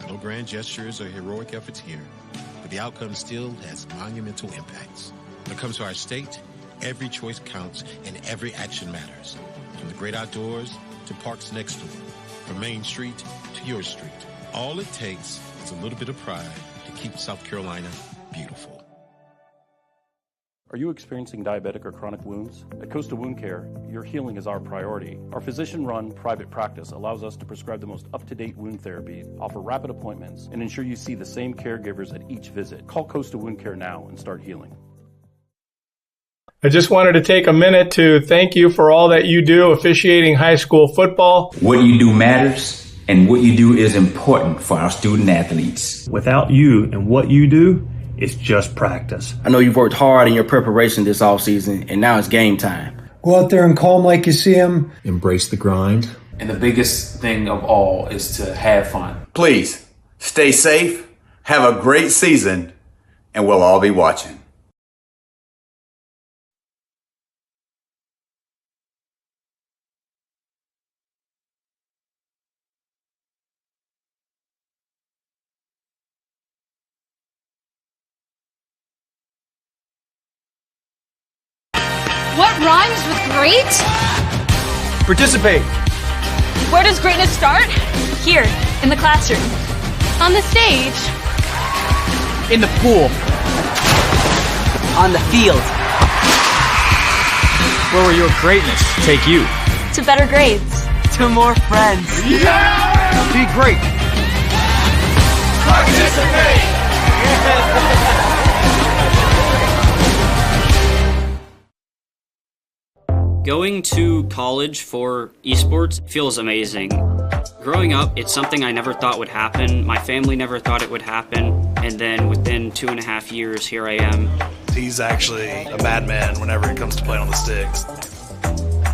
Speaker 22: No grand gestures or heroic efforts here, but the outcome still has monumental impacts. When it comes to our state, every choice counts and every action matters. From the great outdoors to parks next door, from Main Street to your street. All it takes is a little bit of pride to keep South Carolina beautiful.
Speaker 16: Are you experiencing diabetic or chronic wounds? At Coastal Wound Care, your healing is our priority. Our physician-run private practice allows us to prescribe the most up-to-date wound therapy, offer rapid appointments, and ensure you see the same caregivers at each visit. Call Coastal Wound Care now and start healing.
Speaker 23: I just wanted to take a minute to thank you for all that you do officiating high school football.
Speaker 24: What you do matters, and what you do is important for our student athletes.
Speaker 25: Without you and what you do, it's just practice.
Speaker 26: I know you've worked hard in your preparation this offseason, and now it's game time.
Speaker 27: Go out there and call them like you see them.
Speaker 25: Embrace the grind.
Speaker 28: And the biggest thing of all is to have fun.
Speaker 29: Please, stay safe, have a great season, and we'll all be watching.
Speaker 6: What rhymes with great?
Speaker 4: Participate.
Speaker 6: Where does greatness start? Here, in the classroom. On the stage.
Speaker 4: In the pool.
Speaker 18: On the field.
Speaker 4: Where will your greatness take you?
Speaker 6: To better grades.
Speaker 18: To more friends.
Speaker 4: Yeah! Be great.
Speaker 21: Participate!
Speaker 30: Going to college for esports feels amazing.
Speaker 3: Growing up, it's something I never thought would happen. My family never thought it would happen. And then within 2.5 years, here I am.
Speaker 7: He's actually a madman whenever it comes to playing on the sticks.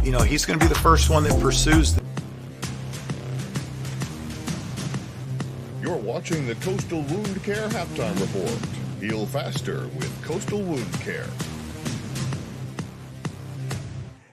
Speaker 7: You know, he's going to be the first one that pursues.
Speaker 8: You're watching the Coastal Wound Care Halftime Report. Heal faster with Coastal Wound Care.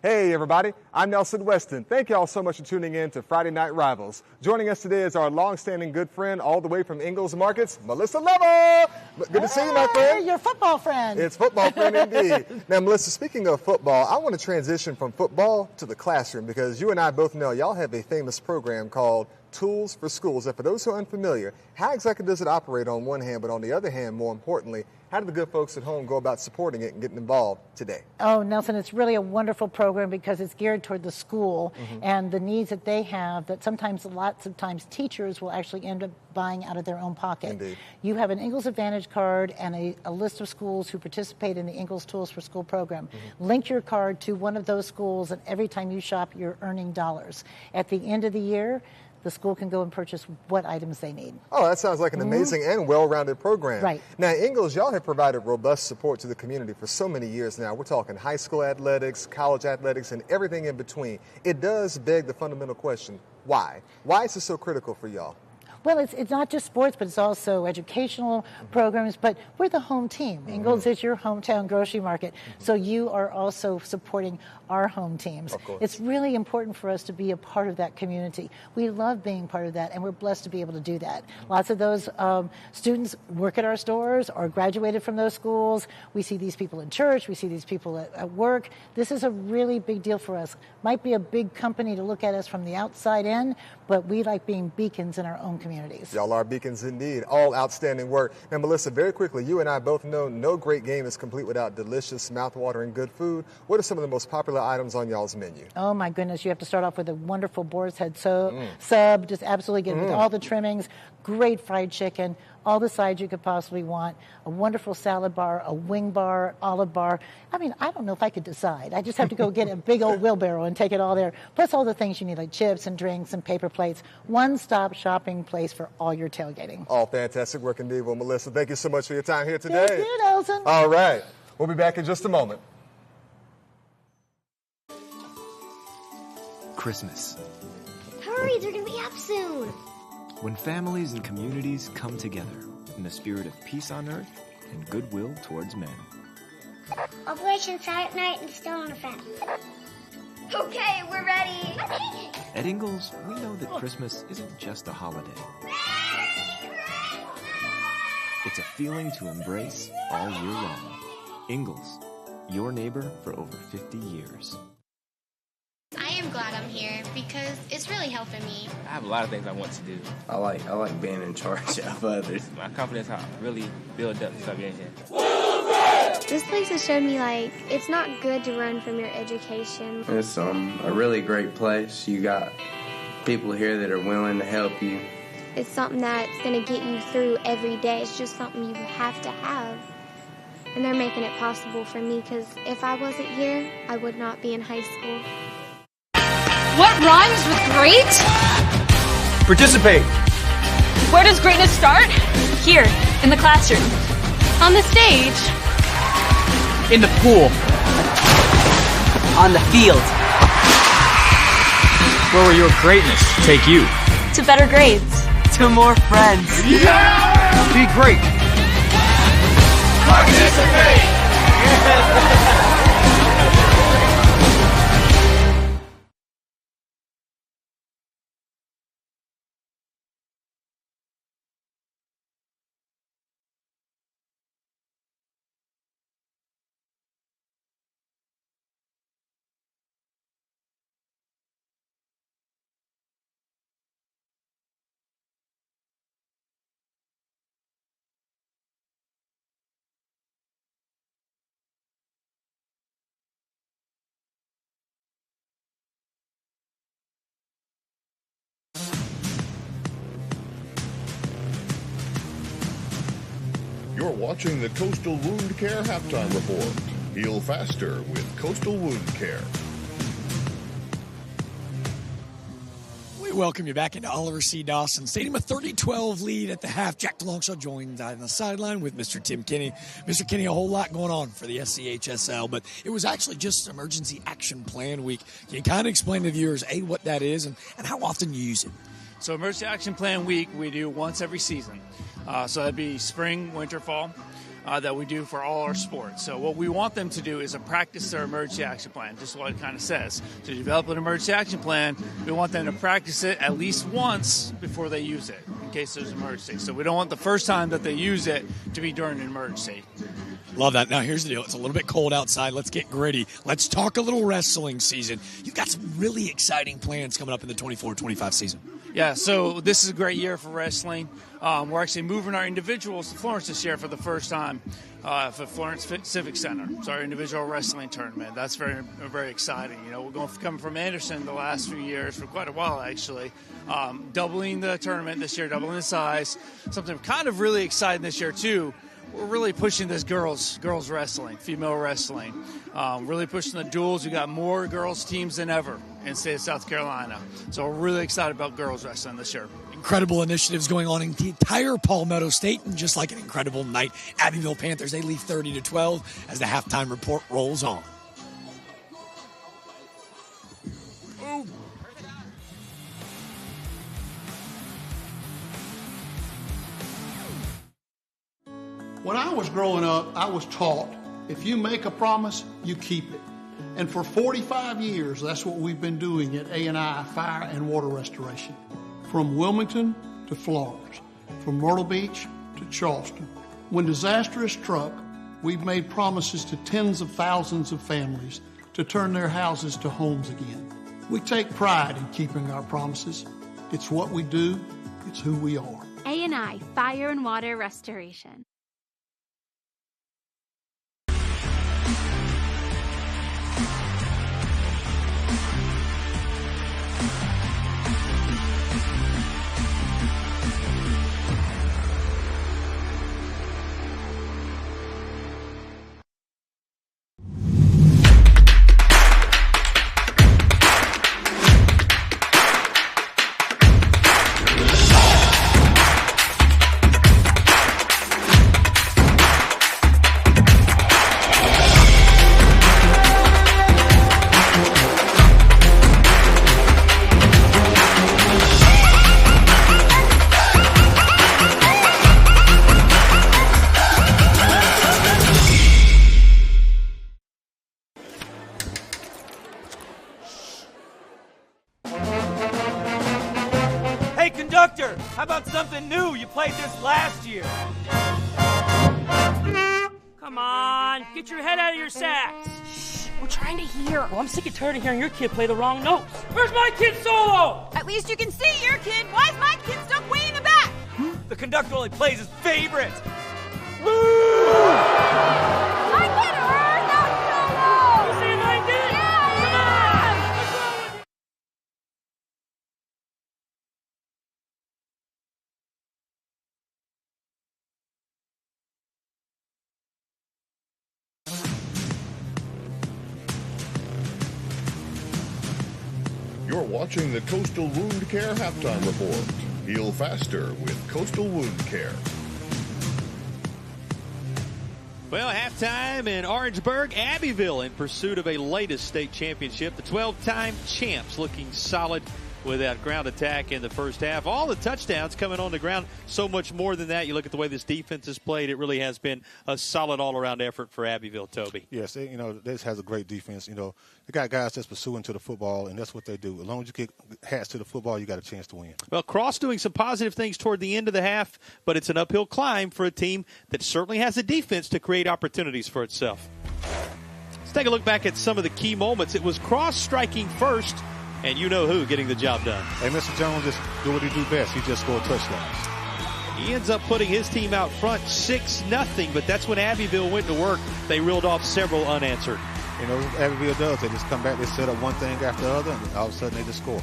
Speaker 10: Hey everybody, I'm Nelson Weston. Thank y'all so much for tuning in to Friday Night Rivals. Joining us today is our long-standing good friend all the way from Ingalls Markets, Melissa Lovell. Good to see you, my friend.
Speaker 11: Your football friend.
Speaker 10: It's football friend indeed. Now, Melissa, speaking of football, I want to transition from football to the classroom because you and I both know y'all have a famous program called Tools for Schools. And for those who are unfamiliar, how exactly does it operate on one hand, but on the other hand, more importantly, how do the good folks at home go about supporting it and getting involved today?
Speaker 11: Oh, Nelson, it's really a wonderful program because it's geared toward the school and the needs that they have that sometimes, lots of times, teachers will actually end up buying out of their own pocket.
Speaker 10: Indeed.
Speaker 11: You have an Ingalls Advantage card and a list of schools who participate in the Ingalls Tools for School program. Link your card to one of those schools, and every time you shop, you're earning dollars. At the end of the year, the school can go and purchase what items they need.
Speaker 10: Oh, that sounds like an amazing and well-rounded program.
Speaker 11: Right.
Speaker 10: Now, Ingalls, y'all have provided robust support to the community for so many years now. We're talking high school athletics, college athletics, and everything in between. It does beg the fundamental question, why? Why is this so critical for y'all?
Speaker 11: Well, it's not just sports, but it's also educational programs. But we're the home team. Ingalls is your hometown grocery market. So you are also supporting our home teams.
Speaker 10: Of course.
Speaker 11: It's really important for us to be a part of that community. We love being part of that, and we're blessed to be able to do that. Lots of those students work at our stores or graduated from those schools. We see these people in church. We see these people at work. This is a really big deal for us. Might be a big company to look at us from the outside in, but we like being beacons in our own communities.
Speaker 10: Y'all are beacons indeed. All outstanding work. Now, Melissa, very quickly, you and I both know no great game is complete without delicious, mouth-watering good food. What are some of the most popular items on y'all's menu?
Speaker 11: Oh, my goodness. You have to start off with a wonderful boar's head sub. Just absolutely good with all the trimmings. Great fried chicken. All the sides you could possibly want. A wonderful salad bar, a wing bar, olive bar. I mean, I don't know if I could decide. I just have to go get a big old wheelbarrow and take it all there. Plus all the things you need, like chips and drinks and paper plates. One-stop shopping place for all your tailgating.
Speaker 10: All fantastic work indeed. Well, Melissa, thank you so much for your time here today.
Speaker 11: Thank you, Nelson.
Speaker 10: All right. We'll be back in just a moment.
Speaker 12: Christmas.
Speaker 13: Hurry, they're going to be up soon.
Speaker 12: When families and communities come together in the spirit of peace on earth and goodwill towards men.
Speaker 13: Operation Silent Night and Still on the Fence. Okay, we're ready.
Speaker 12: At Ingalls, we know that Christmas isn't just a holiday. It's a feeling to embrace all year long. Ingalls, your neighbor for over 50 years.
Speaker 15: I am glad I'm here because it's really helping me.
Speaker 17: I have a lot of things I want to do.
Speaker 26: I like being in charge of others.
Speaker 17: My confidence really built up since I've been here.
Speaker 15: This place has shown me, like, it's not good to run from your education.
Speaker 26: It's a really great place. You got people here that are willing to help you.
Speaker 15: It's something that's going to get you through every day. It's just something you have to have. And they're making it possible for me because if I wasn't here, I would not be in high school.
Speaker 6: What rhymes with great?
Speaker 4: Participate.
Speaker 6: Where does greatness start? Here, in the classroom. On the stage.
Speaker 4: In the pool.
Speaker 18: On the field.
Speaker 4: Where will your greatness take you?
Speaker 6: To better grades.
Speaker 18: To more friends.
Speaker 4: Yeah! Be great.
Speaker 21: Participate!
Speaker 8: You're watching the Coastal Wound Care Halftime Report. Heal faster with Coastal Wound Care.
Speaker 1: welcome you back into Oliver C. Dawson Stadium. A 30-12 lead at the half. Jack DeLongchamp joined on the sideline with Mr. Tim Kinney. Mr. Kinney, a whole lot going on for the SCHSL, but it was actually just Emergency Action Plan Week. Can you kind of explain to viewers, A, what that is and how often you use it?
Speaker 2: So Emergency Action Plan Week we do once every season. So that'd be spring, winter, fall. That we do for all our sports. So what we want them to do is to practice their emergency action plan, just what it kind of says. To develop an emergency action plan, we want them to practice it at least once before they use it, in case there's an emergency. So we don't want the first time that they use it to be during an emergency.
Speaker 1: Love that. Now, here's the deal. It's a little bit cold outside. Let's get gritty. Let's talk a little wrestling season. You've got some really exciting plans coming up in the 24-25 season.
Speaker 2: Yeah, so this is a great year for wrestling. We're actually moving our individuals to Florence this year for the first time for Florence Civic Center. It's our individual wrestling tournament. That's very, very exciting. You know, we're coming from Anderson the last few years, for quite a while actually, doubling the tournament this year, doubling the size. Something kind of really exciting this year too. We're really pushing this girls wrestling, female wrestling. Really pushing the duels. We got more girls teams than ever in the state of South Carolina. So we're really excited about girls wrestling this year.
Speaker 1: Incredible initiatives going on in the entire Palmetto State, and just like an incredible night, Abbeville Panthers, they lead 30-12 as the halftime report rolls on.
Speaker 5: When I was growing up, I was taught, if you make a promise, you keep it. And for 45 years, that's what we've been doing at A&I Fire and Water Restoration. From Wilmington to Florence, from Myrtle Beach to Charleston. When disaster has struck, we've made promises to tens of thousands of families to turn their houses to homes again. We take pride in keeping our promises. It's what we do. It's who we are.
Speaker 9: A&I Fire and Water Restoration.
Speaker 4: How about something new? You played this last year. Come on, get your head out of your sacks. Shh, we're trying to hear. Well, I'm sick and tired of hearing your kid play the wrong notes. Where's my kid solo?
Speaker 14: At least you can see your kid. Why is my kid stuck way in the back?
Speaker 4: The conductor only plays his favorite.
Speaker 14: My kid heard that solo.
Speaker 4: You see my kid?
Speaker 14: Yeah,
Speaker 4: come on.
Speaker 8: You're watching the Coastal Wound Care Halftime Report. Heal faster with Coastal Wound Care.
Speaker 16: Well, halftime in Orangeburg, Abbeville in pursuit of a latest state championship. The 12-time champs looking solid with that ground attack in the first half. All the touchdowns coming on the ground, so much more than that. You look at the way this defense has played, it really has been a solid all-around effort for Abbeville, Toby.
Speaker 19: Yes, this has a great defense. They got guys that's pursuing to the football, and that's what they do. As long as you get hats to the football, you got a chance to win.
Speaker 16: Well, Cross doing some positive things toward the end of the half, but it's an uphill climb for a team that certainly has a defense to create opportunities for itself. Let's take a look back at some of the key moments. It was Cross striking first, and you know who getting the job done.
Speaker 19: Hey, Mr. Jones just do what he do best. He just scored touchdowns.
Speaker 16: He ends up putting his team out front 6-0, but that's when Abbeville went to work. They reeled off several unanswered.
Speaker 19: Abbeville does. They just come back, they set up one thing after the other, and all of a sudden they just score.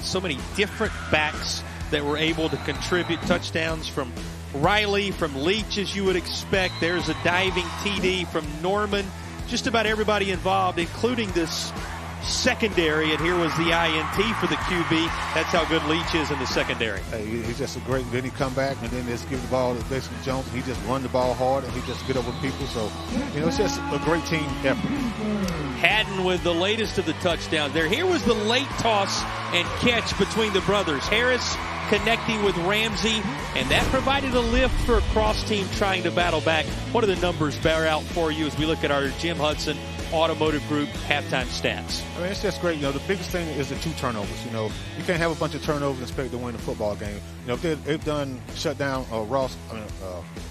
Speaker 16: So many different backs that were able to contribute touchdowns from Riley, from Leach, as you would expect. There's a diving TD from Norman. Just about everybody involved, including this secondary, and here was the INT for the QB. That's how good Leach is in the secondary.
Speaker 19: Hey, he's just a great. Then he come back and then just give the ball to basically Jones. He just run the ball hard and he just get over people. So, it's just a great team effort.
Speaker 16: Haddon with the latest of the touchdowns there. Here was the late toss and catch between the brothers. Harris connecting with Ramsey, and that provided a lift for a cross team trying to battle back. What do the numbers bear out for you as we look at our Jim Hudson Automotive Group halftime stats?
Speaker 19: I mean, it's just great. The biggest thing is the 2 turnovers. You can't have a bunch of turnovers and expect to win a football game. If they've done shut down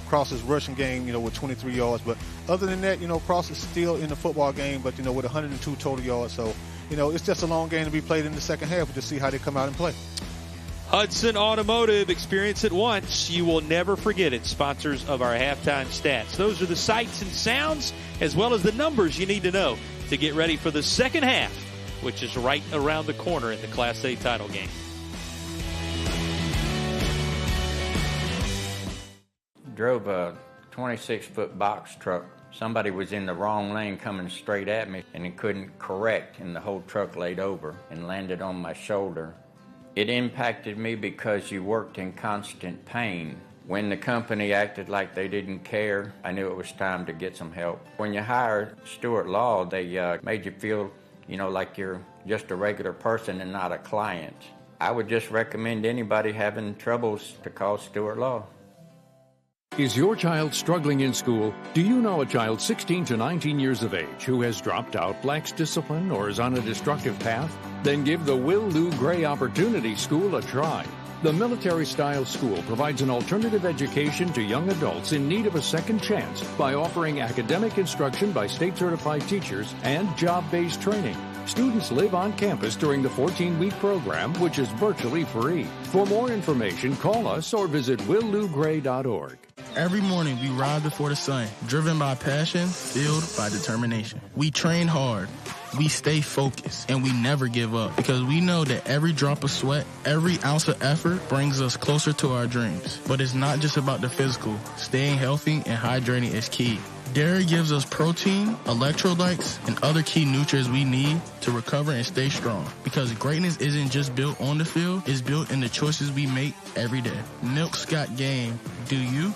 Speaker 19: Cross's rushing game, with 23 yards. But other than that, Cross is still in the football game, but, with 102 total yards. So, it's just a long game to be played in the second half to see how they come out and play.
Speaker 16: Hudson Automotive, experience it once. You will never forget it. Sponsors of our halftime stats. Those are the sights and sounds as well as the numbers you need to know to get ready for the second half, which is right around the corner in the Class A title game.
Speaker 3: Drove a 26-foot box truck. Somebody was in the wrong lane coming straight at me, and he couldn't correct, and the whole truck laid over and landed on my shoulder. It impacted me because you worked in constant pain. When the company acted like they didn't care, I knew it was time to get some help. When you hired Stewart Law, they made you feel, like you're just a regular person and not a client. I would just recommend anybody having troubles to call Stewart Law.
Speaker 20: Is your child struggling in school? Do you know a child 16 to 19 years of age who has dropped out, lacks discipline, or is on a destructive path? Then give the Will Lou Gray Opportunity School a try. The military-style school provides an alternative education to young adults in need of a second chance by offering academic instruction by state-certified teachers and job-based training. Students live on campus during the 14-week program, which is virtually free. For more information, call us or visit willougray.org.
Speaker 22: Every morning, we rise before the sun, driven by passion, fueled by determination. We train hard, we stay focused, and we never give up because we know that every drop of sweat, every ounce of effort brings us closer to our dreams. But it's not just about the physical. Staying healthy and hydrating is key. Dairy gives us protein, electrolytes, and other key nutrients we need to recover and stay strong. Because greatness isn't just built on the field, it's built in the choices we make every day. Milk's got game. Do you?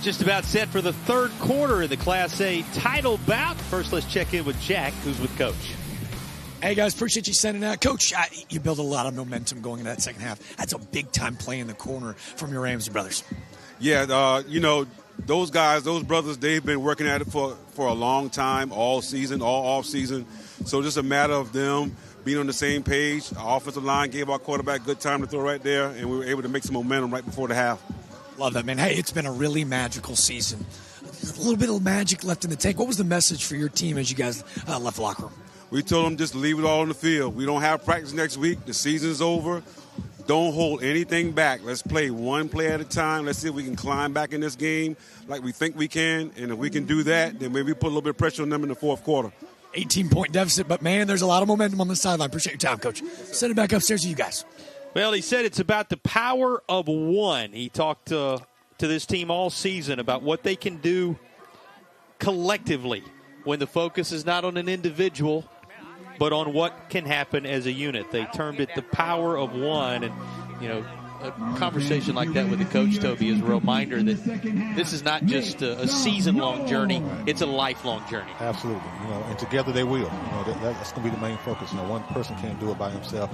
Speaker 16: Just about set for the third quarter in the Class A title bout. First, let's check in with Jack, who's with Coach.
Speaker 1: Hey, guys, appreciate you sending that. Coach, you built a lot of momentum going into that second half. That's a big-time play in the corner from your Ramsey brothers.
Speaker 23: Yeah, those guys, those brothers, they've been working at it for a long time, all season, all off season. So just a matter of them being on the same page. Our offensive line gave our quarterback good time to throw right there, and we were able to make some momentum right before the half.
Speaker 1: Love that, man. Hey, it's been a really magical season. A little bit of magic left in the tank. What was the message for your team as you guys left the locker room?
Speaker 23: We told them just leave it all on the field. We don't have practice next week. The season's over. Don't hold anything back. Let's play one play at a time. Let's see if we can climb back in this game like we think we can. And if we can do that, then maybe put a little bit of pressure on them in the fourth quarter.
Speaker 1: 18-point deficit, but, man, there's a lot of momentum on the sideline. Appreciate your time, Coach. Send it back upstairs to you guys.
Speaker 16: Well, he said it's about the power of one. He talked to this team all season about what they can do collectively when the focus is not on an individual but on what can happen as a unit. They termed it the power of one. And, a conversation like that with the coach, Toby, is a reminder that this is not just a season-long journey; it's a lifelong journey.
Speaker 19: Absolutely, and together they will. That's going to be the main focus. One person can't do it by himself.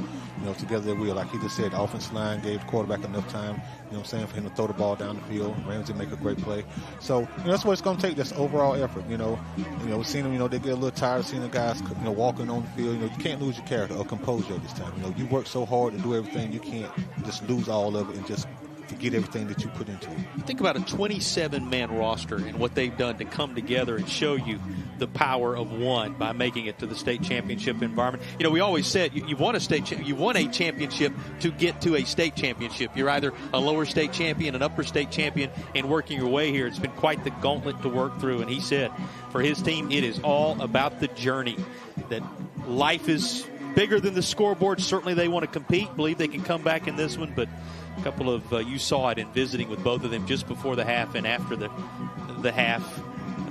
Speaker 19: Together they will. Like he just said, the offensive line gave the quarterback enough time. For him to throw the ball down the field. Ramsey make a great play. So that's what it's going to take. That's overall effort. We've seen them. They get a little tired of seeing the guys, walking on the field. You can't lose your character or composure this time. You work so hard to do everything. You can't just lose all of it and just forget everything that you put into it.
Speaker 16: Think about a 27-man roster and what they've done to come together and show you the power of one by making it to the state championship environment. We always said you won a championship to get to a state championship. You're either a lower state champion, an upper state champion, and working your way here. It's been quite the gauntlet to work through. And he said for his team, it is all about the journey, that life is bigger than the scoreboard. Certainly they want to compete, believe they can come back in this one, but a couple of you saw it in visiting with both of them just before the half and after the half.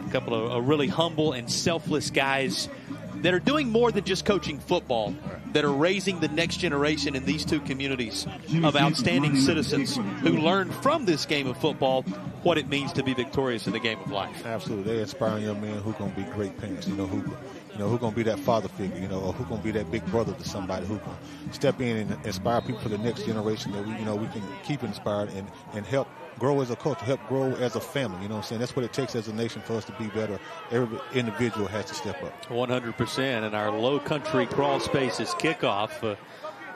Speaker 16: A couple of really humble and selfless guys that are doing more than just coaching football, that are raising the next generation in these two communities of outstanding citizens who learn from this game of football what it means to be victorious in the game of life.
Speaker 19: Absolutely. They're inspiring young men who are going to be great parents, who's going to be that father figure, or who's going to be that big brother to somebody who can step in and inspire people for the next generation that we can keep inspired and help grow as a culture, help grow as a family. That's what it takes as a nation for us to be better. Every individual has to step up.
Speaker 16: 100%. And our low country crawl spaces kickoff.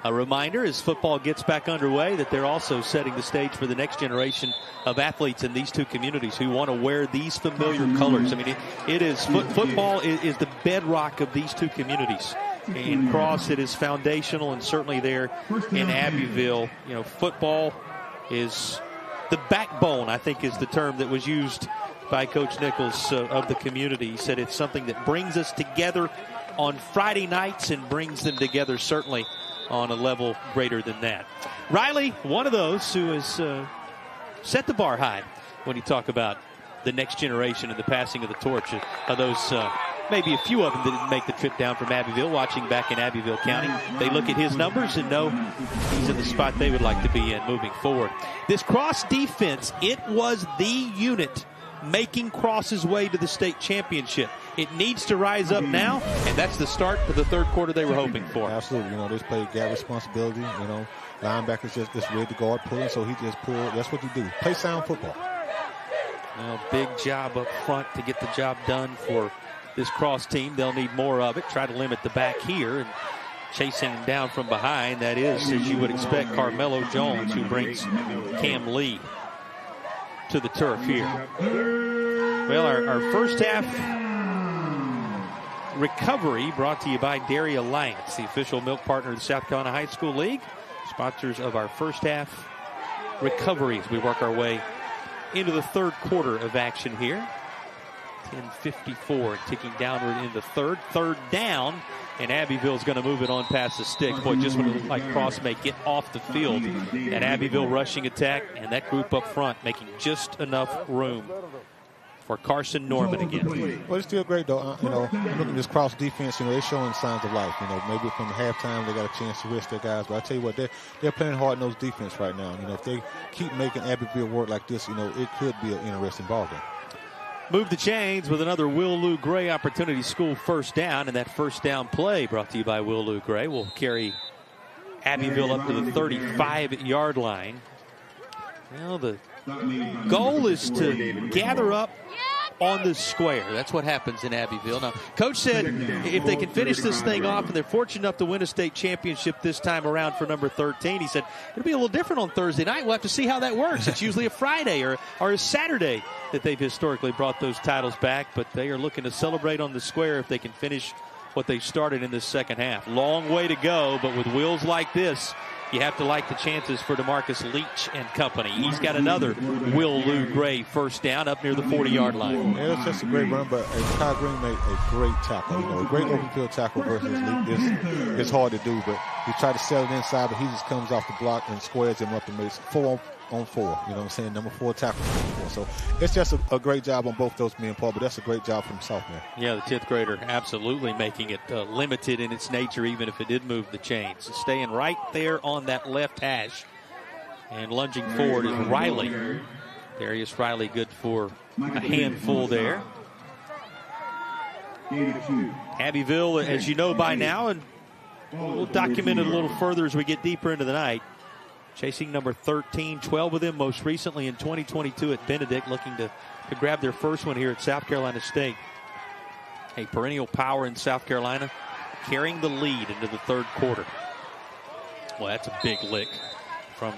Speaker 16: A reminder as football gets back underway that they're also setting the stage for the next generation of athletes in these two communities who want to wear these familiar colors. I mean, it is football is the bedrock of these two communities. In Cross, it is foundational, and certainly there in Abbeville, football is the backbone, I think, is the term that was used by Coach Nichols of the community. He said it's something that brings us together on Friday nights and brings them together certainly on a level greater than that. Riley, one of those who has set the bar high when you talk about the next generation and the passing of the torch of those maybe a few of them that didn't make the trip down from Abbeville, watching back in Abbeville County. They look at his numbers and know he's in the spot they would like to be in moving forward. This Cross defense, it was the unit making Cross's way to the state championship. It needs to rise up now, and that's the start of the third quarter they were hoping for.
Speaker 19: Absolutely. They play gap responsibility. Linebackers just ready to guard pulling, so he just pulled. That's what you do. Play sound football.
Speaker 16: Big job up front to get the job done for this Cross team. They'll need more of it. Try to limit the back here, and chasing him down from behind, that is, as you would expect, Carmelo Jones, who brings Cam Lee to the turf here. Well, our first half recovery brought to you by Dairy Alliance, the official milk partner of the South Carolina High School League, sponsors of our first half recovery as we work our way into the third quarter of action here. 10:54 ticking downward in the third down, and Abbeville's going to move it on past the sticks. Boy, just when it looked like Cross may get off the field, an Abbeville rushing attack, and that group up front making just enough room for Carson Norman again.
Speaker 19: Well, it's still great, though. Looking at this Cross defense, they're showing signs of life. Maybe from halftime they got a chance to rest their guys. But I tell you what, they're playing hard in those defense right now. If they keep making Abbeville work like this, it could be an interesting ballgame.
Speaker 16: Move the chains with another Will Lou Gray opportunity school first down, and that first down play brought to you by Will Lou Gray will carry Abbeville up to the 35-yard line. Well, the goal is to gather up on the square. That's what happens in Abbeville. Now, Coach said if they can finish this thing off and they're fortunate enough to win a state championship this time around for number 13, he said it'll be a little different on Thursday night. We'll have to see how that works. It's usually a Friday or a Saturday that they've historically brought those titles back, but they are looking to celebrate on the square if they can finish what they started in this second half. Long way to go, but with wheels like this, you have to like the chances for DeMarcus Leach and company. He's got another Will Lou Gray first down up near the 40-yard line.
Speaker 19: Yeah, it's just a great run, but Kyle Green made a great tackle. A great open field tackle versus Leach. It's hard to do, but he tried to sell it inside, but he just comes off the block and squares him up and makes 4 on 4. Number 4 tackle. So it's just a great job on both those men, Paul, but that's a great job from sophomore.
Speaker 16: Yeah, the 10th grader absolutely making it limited in its nature, even if it did move the chains. Staying right there on that left hash. And lunging forward is Riley. Darius Riley good for a handful there. Abbeville, as you know by now, and we'll document it a little further as we get deeper into the night. Chasing number 13, 12 of them most recently in 2022 at Benedict, looking to grab their first one here at South Carolina State. A perennial power in South Carolina, carrying the lead into the third quarter. Well, that's a big lick from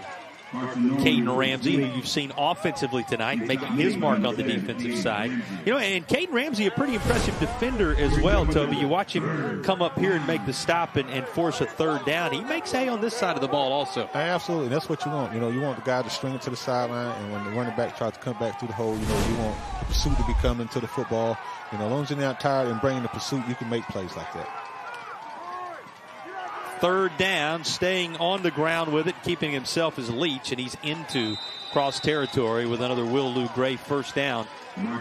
Speaker 16: Caden Ramsey, who you've seen offensively tonight, making his mark on the defensive side. You know, and Caden Ramsey, a pretty impressive defender as well, Toby. You watch him come up here and make the stop and force a third down. He makes hay on this side of the ball also.
Speaker 19: Absolutely. That's what you want. You know, you want the guy to string it to the sideline, and when the running back tries to come back through the hole, you know, you want the pursuit to be coming to the football. You know, as long as you're not tired and bringing the pursuit, you can make plays like that.
Speaker 16: Third down, staying on the ground with it, keeping himself as leech, and he's into cross territory with another Will Lou Gray first down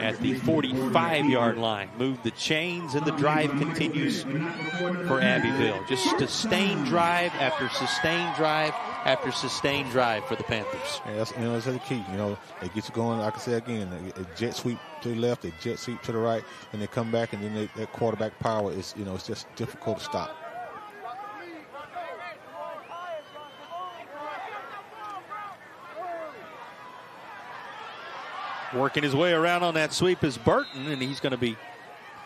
Speaker 16: at the 45-yard line. Move the chains, and the drive continues for Abbeville. Just sustained drive after sustained drive after sustained drive for the Panthers.
Speaker 19: Yeah, that's the key. You know, they get you going, like I said again, a jet sweep to the left, a jet sweep to the right, and they come back, and then that quarterback power is, you know, it's just difficult to stop.
Speaker 16: Working his way around on that sweep is Burton, and he's going to be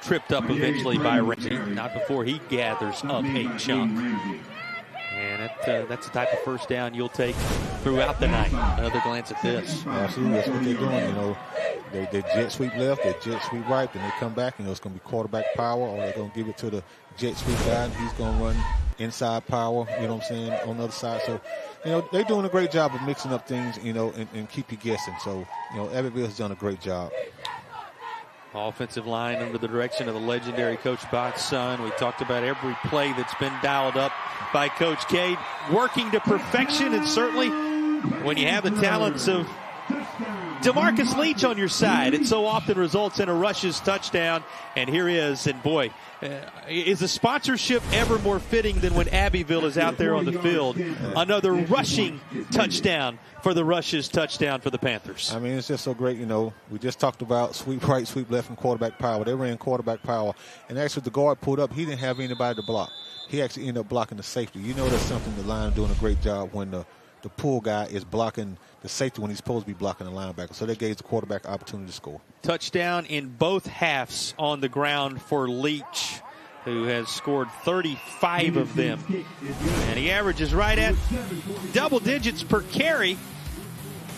Speaker 16: tripped up eventually by Ramsey. Not before he gathers up a chunk. And that's the type of first down you'll take throughout the night. Another glance at this.
Speaker 19: Absolutely, that's what they're doing. You know, they jet sweep left, they jet sweep right, then they come back. You know, it's going to be quarterback power, or they're going to give it to the jet sweep guy, and he's going to run inside power. You know what I'm saying, on the other side. So, you know, they're doing a great job of mixing up things, you know, and keep you guessing. So, you know, Abbeville has done a great job.
Speaker 16: Offensive line under the direction of the legendary Coach Bott's son. We talked about every play that's been dialed up by Coach Cade, working to perfection, and certainly when you have the talents of DeMarcus Leach on your side, it so often results in a rushes touchdown, and here is, and boy, is a sponsorship ever more fitting than when Abbeville is out there on the field? Another rushing touchdown for the rushes touchdown for the Panthers.
Speaker 19: I mean, it's just so great. You know, we just talked about sweep right, sweep left, and quarterback power. They ran quarterback power, and actually the guard pulled up. He didn't have anybody to block. He actually ended up blocking the safety. You know, that's something the line doing a great job when the pull guy is blocking the safety when he's supposed to be blocking the linebacker. So that gave the quarterback opportunity to score.
Speaker 16: Touchdown in both halves on the ground for Leach, who has scored 35 of them. And he averages right at double digits per carry.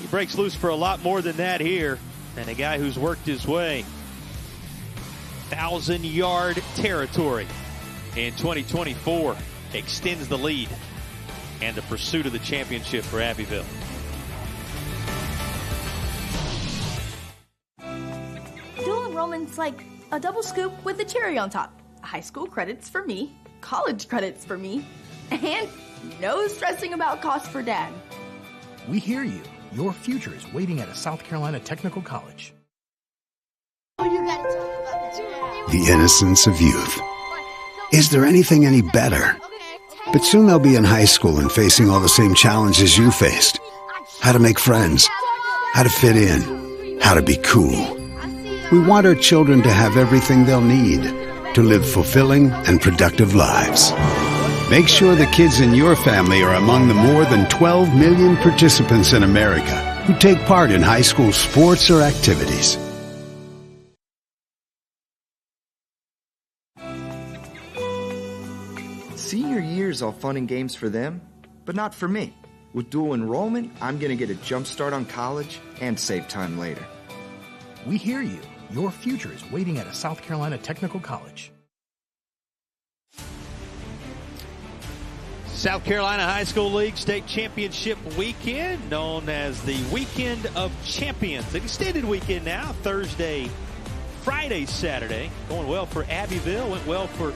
Speaker 16: He breaks loose for a lot more than that here. And a guy who's worked his way 1,000-yard territory in 2024 extends the lead and the pursuit of the championship for Abbeville.
Speaker 7: Dual enrollment's like a double scoop with a cherry on top. High school credits for me, college credits for me, and no stressing about costs for Dad.
Speaker 10: We hear you. Your future is waiting at a South Carolina technical college.
Speaker 11: The innocence of youth. Is there anything any better? But soon they'll be in high school and facing all the same challenges you faced. How to make friends, how to fit in, how to be cool. We want our children to have everything they'll need to live fulfilling and productive lives. Make sure the kids in your family are among the more than 12 million participants in America who take part in high school sports or activities.
Speaker 13: Senior year's all fun and games for them, but not for me. With dual enrollment, I'm going to get a jump start on college and save time later.
Speaker 10: We hear you. Your future is waiting at a South Carolina technical college.
Speaker 16: South Carolina High School League State Championship Weekend, known as the Weekend of Champions. An extended weekend now, Thursday, Friday, Saturday. Going well for Abbeville, went well for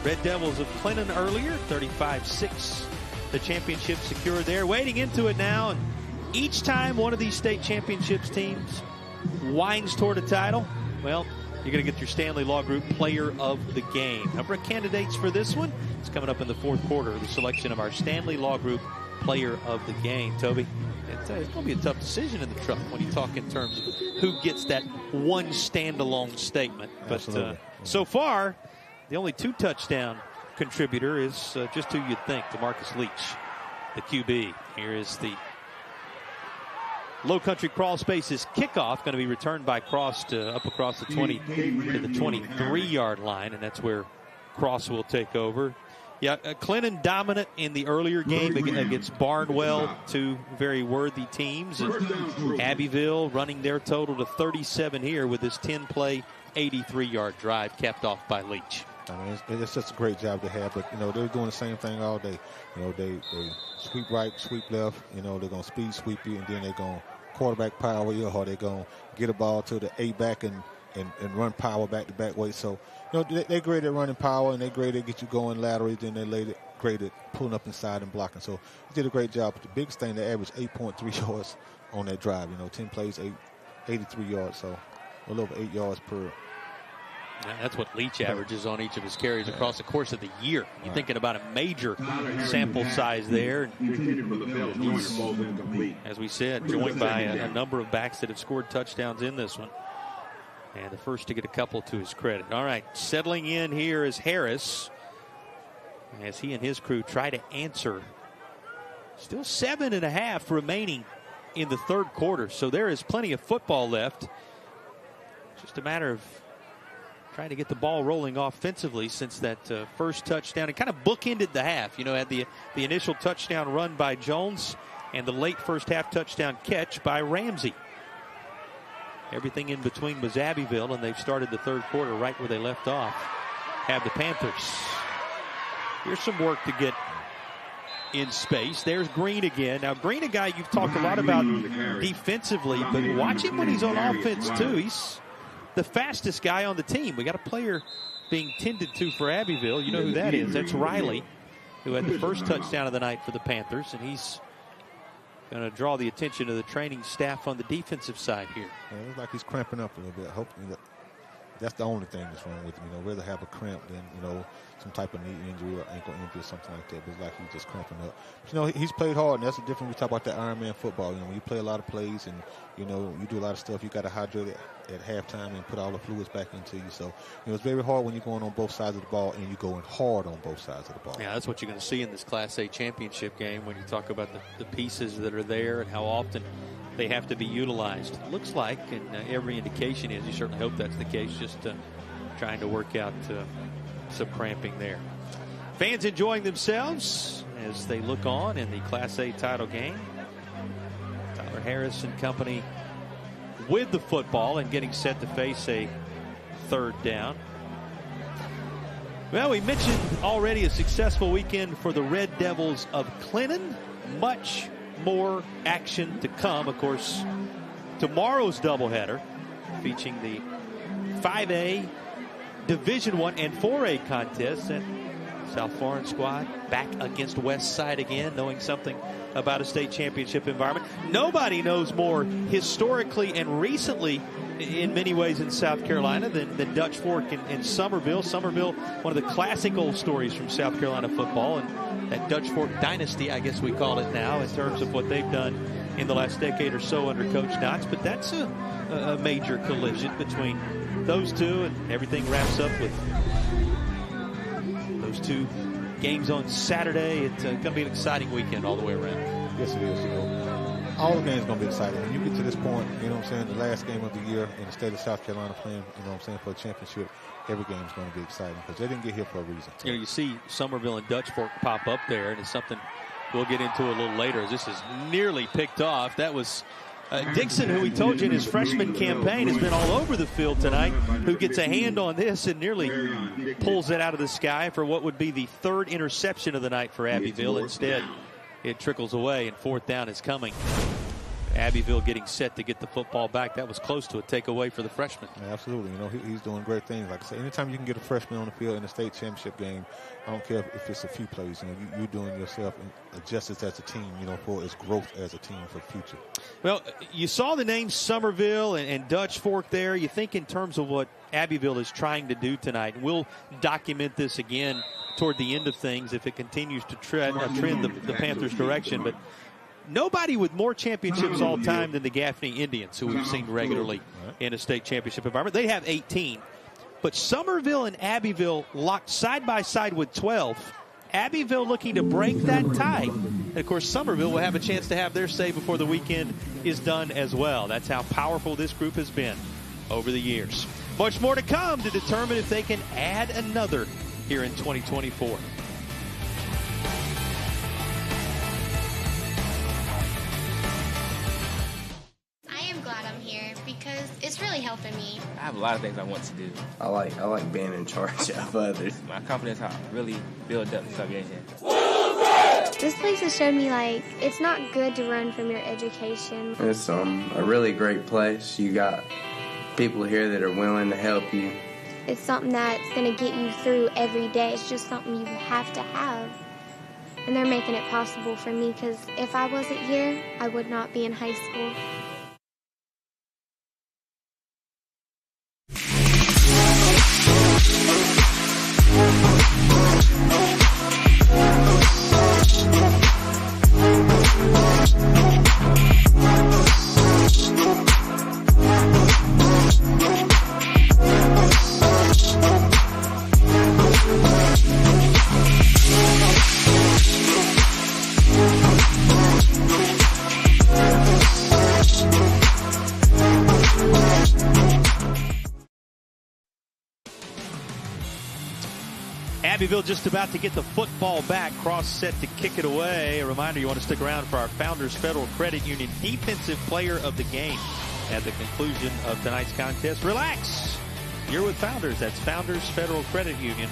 Speaker 16: Red Devils of Clinton earlier, 35-6. The championship secured there. Wading into it now, and each time one of these state championships teams winds toward a title, well, you're going to get your Stanley Law Group Player of the Game. Number of candidates for this one. It's coming up in the fourth quarter, the selection of our Stanley Law Group player of the game. Toby, it's going to be a tough decision in the truck when you talk in terms of who gets that one standalone statement. But so far, the only 2 touchdown contributor is just who you'd think, DeMarcus Leach, the QB. Here is the Low Country Crawl Spaces kickoff, going to be returned by Cross up across the 20 to the 23-yard line, and that's where Cross will take over. Yeah, Clinton dominant in the earlier game against Barnwell, 2 very worthy teams. And Abbeville running their total to 37 here with this 10-play, 83-yard drive capped off by Leach.
Speaker 19: I mean, it's just a great job to have, but, they're doing the same thing all day. They sweep right, sweep left, they're going to speed sweep you, and then they're going to quarterback power you, or they're going to get a ball to the A-back and run power back-to-back way. So, they're great at running power, and they're great at get you going laterally, then they're great at pulling up inside and blocking. So, they did a great job. But the biggest thing, they averaged 8.3 yards on that drive. 10 plays, 83 yards, so a little over 8 yards per.
Speaker 16: That's what Leach averages on each of his carries across the course of the year. You're thinking about a major sample size there. He's, as we said, joined by a number of backs that have scored touchdowns in this one. And the first to get a couple to his credit. All right, settling in here is Harris as he and his crew try to answer. Still 7.5 remaining in the third quarter, so there is plenty of football left. Just a matter of trying to get the ball rolling offensively since that first touchdown. It kind of bookended the half. Had the initial touchdown run by Jones and the late first half touchdown catch by Ramsey. Everything in between was Abbeville, and they've started the third quarter right where they left off. Have the Panthers. Here's some work to get in space. There's Green again. Now, Green, a guy you've talked a lot about defensively, but watch him when he's on offense, too. He's the fastest guy on the team. We got a player being tended to for Abbeville. You know who that is. That's Riley, who had the first touchdown of the night for the Panthers, and he's going to draw the attention of the training staff on the defensive side here.
Speaker 19: It looks like he's cramping up a little bit. Hopefully that's the only thing that's wrong with him. Rather have a cramp than, some type of knee injury or ankle injury or something like that. But it's like he's just cramping up. But, he's played hard, and that's the difference. We talk about that Ironman football. When you play a lot of plays and, you do a lot of stuff, you got to hydrate it at halftime and put all the fluids back into you. So, it's very hard when you're going on both sides of the ball and you're going hard on both sides of the ball.
Speaker 16: Yeah, that's what you're going to see in this Class A championship game when you talk about the pieces that are there and how often they have to be utilized. It looks like, and every indication is, you certainly hope that's the case, just trying to work out some cramping there. Fans enjoying themselves as they look on in the Class A title game. Tyler Harris and company with the football and getting set to face a third down. Well, we mentioned already a successful weekend for the Red Devils of Clinton. Much more action to come. Of course, tomorrow's doubleheader featuring the 5A, Division I, and 4A contests. And South Florence squad back against West Side again, knowing something about a state championship environment. Nobody knows more historically and recently in many ways in South Carolina than Dutch Fork and Somerville. Somerville, one of the classic old stories from South Carolina football, and that Dutch Fork dynasty, I guess we call it now, in terms of what they've done in the last decade or so under Coach Knotts. But that's a major collision between those two, and everything wraps up with those two games on Saturday. It's going to be an exciting weekend all the way around.
Speaker 19: Yes, it is. All the games are going to be exciting. When you get to this point, the last game of the year in the state of South Carolina playing, for a championship, every game is going to be exciting because they didn't get here for a reason.
Speaker 16: You see Somerville and Dutch Fork pop up there, and it's something we'll get into a little later. This is nearly picked off. That was Dixon, who we told you in his freshman campaign has been all over the field tonight, who gets a hand on this and nearly pulls it out of the sky for what would be the third interception of the night for Abbeville. Instead, it trickles away, and fourth down is coming. Abbeville getting set to get the football back. That was close to a takeaway for the freshman.
Speaker 19: Yeah, absolutely. He's doing great things. Like I said, anytime you can get a freshman on the field in a state championship game, I don't care if it's a few plays. You're doing yourself justice as a team, for its growth as a team for the future.
Speaker 16: Well, you saw the names Somerville and Dutch Fork there. You think in terms of what Abbeville is trying to do tonight. We'll document this again toward the end of things if it continues to trend the Panthers' direction. But nobody with more championships all time than the Gaffney Indians, who we've seen regularly in a state championship environment. They have 18. But Somerville and Abbeville locked side by side with 12. Abbeville looking to break that tie. And, of course, Somerville will have a chance to have their say before the weekend is done as well. That's how powerful this group has been over the years. Much more to come to determine if they can add another here in 2024.
Speaker 12: I am glad I'm here because it's really helping me.
Speaker 15: I have a lot of things I want to do.
Speaker 17: I like being in charge of others.
Speaker 15: My confidence has really built up this aviation.
Speaker 24: This place has showed me, like, it's not good to run from your education.
Speaker 17: It's a really great place. You got people here that are willing to help you.
Speaker 24: It's something that's going to get you through every day. It's just something you have to have. And they're making it possible for me, because if I wasn't here, I would not be in high school.
Speaker 16: Abbeville just about to get the football back. Cross set to kick it away. A reminder, you want to stick around for our Founders Federal Credit Union Defensive Player of the Game at the conclusion of tonight's contest. Relax. You're with Founders. That's Founders Federal Credit Union,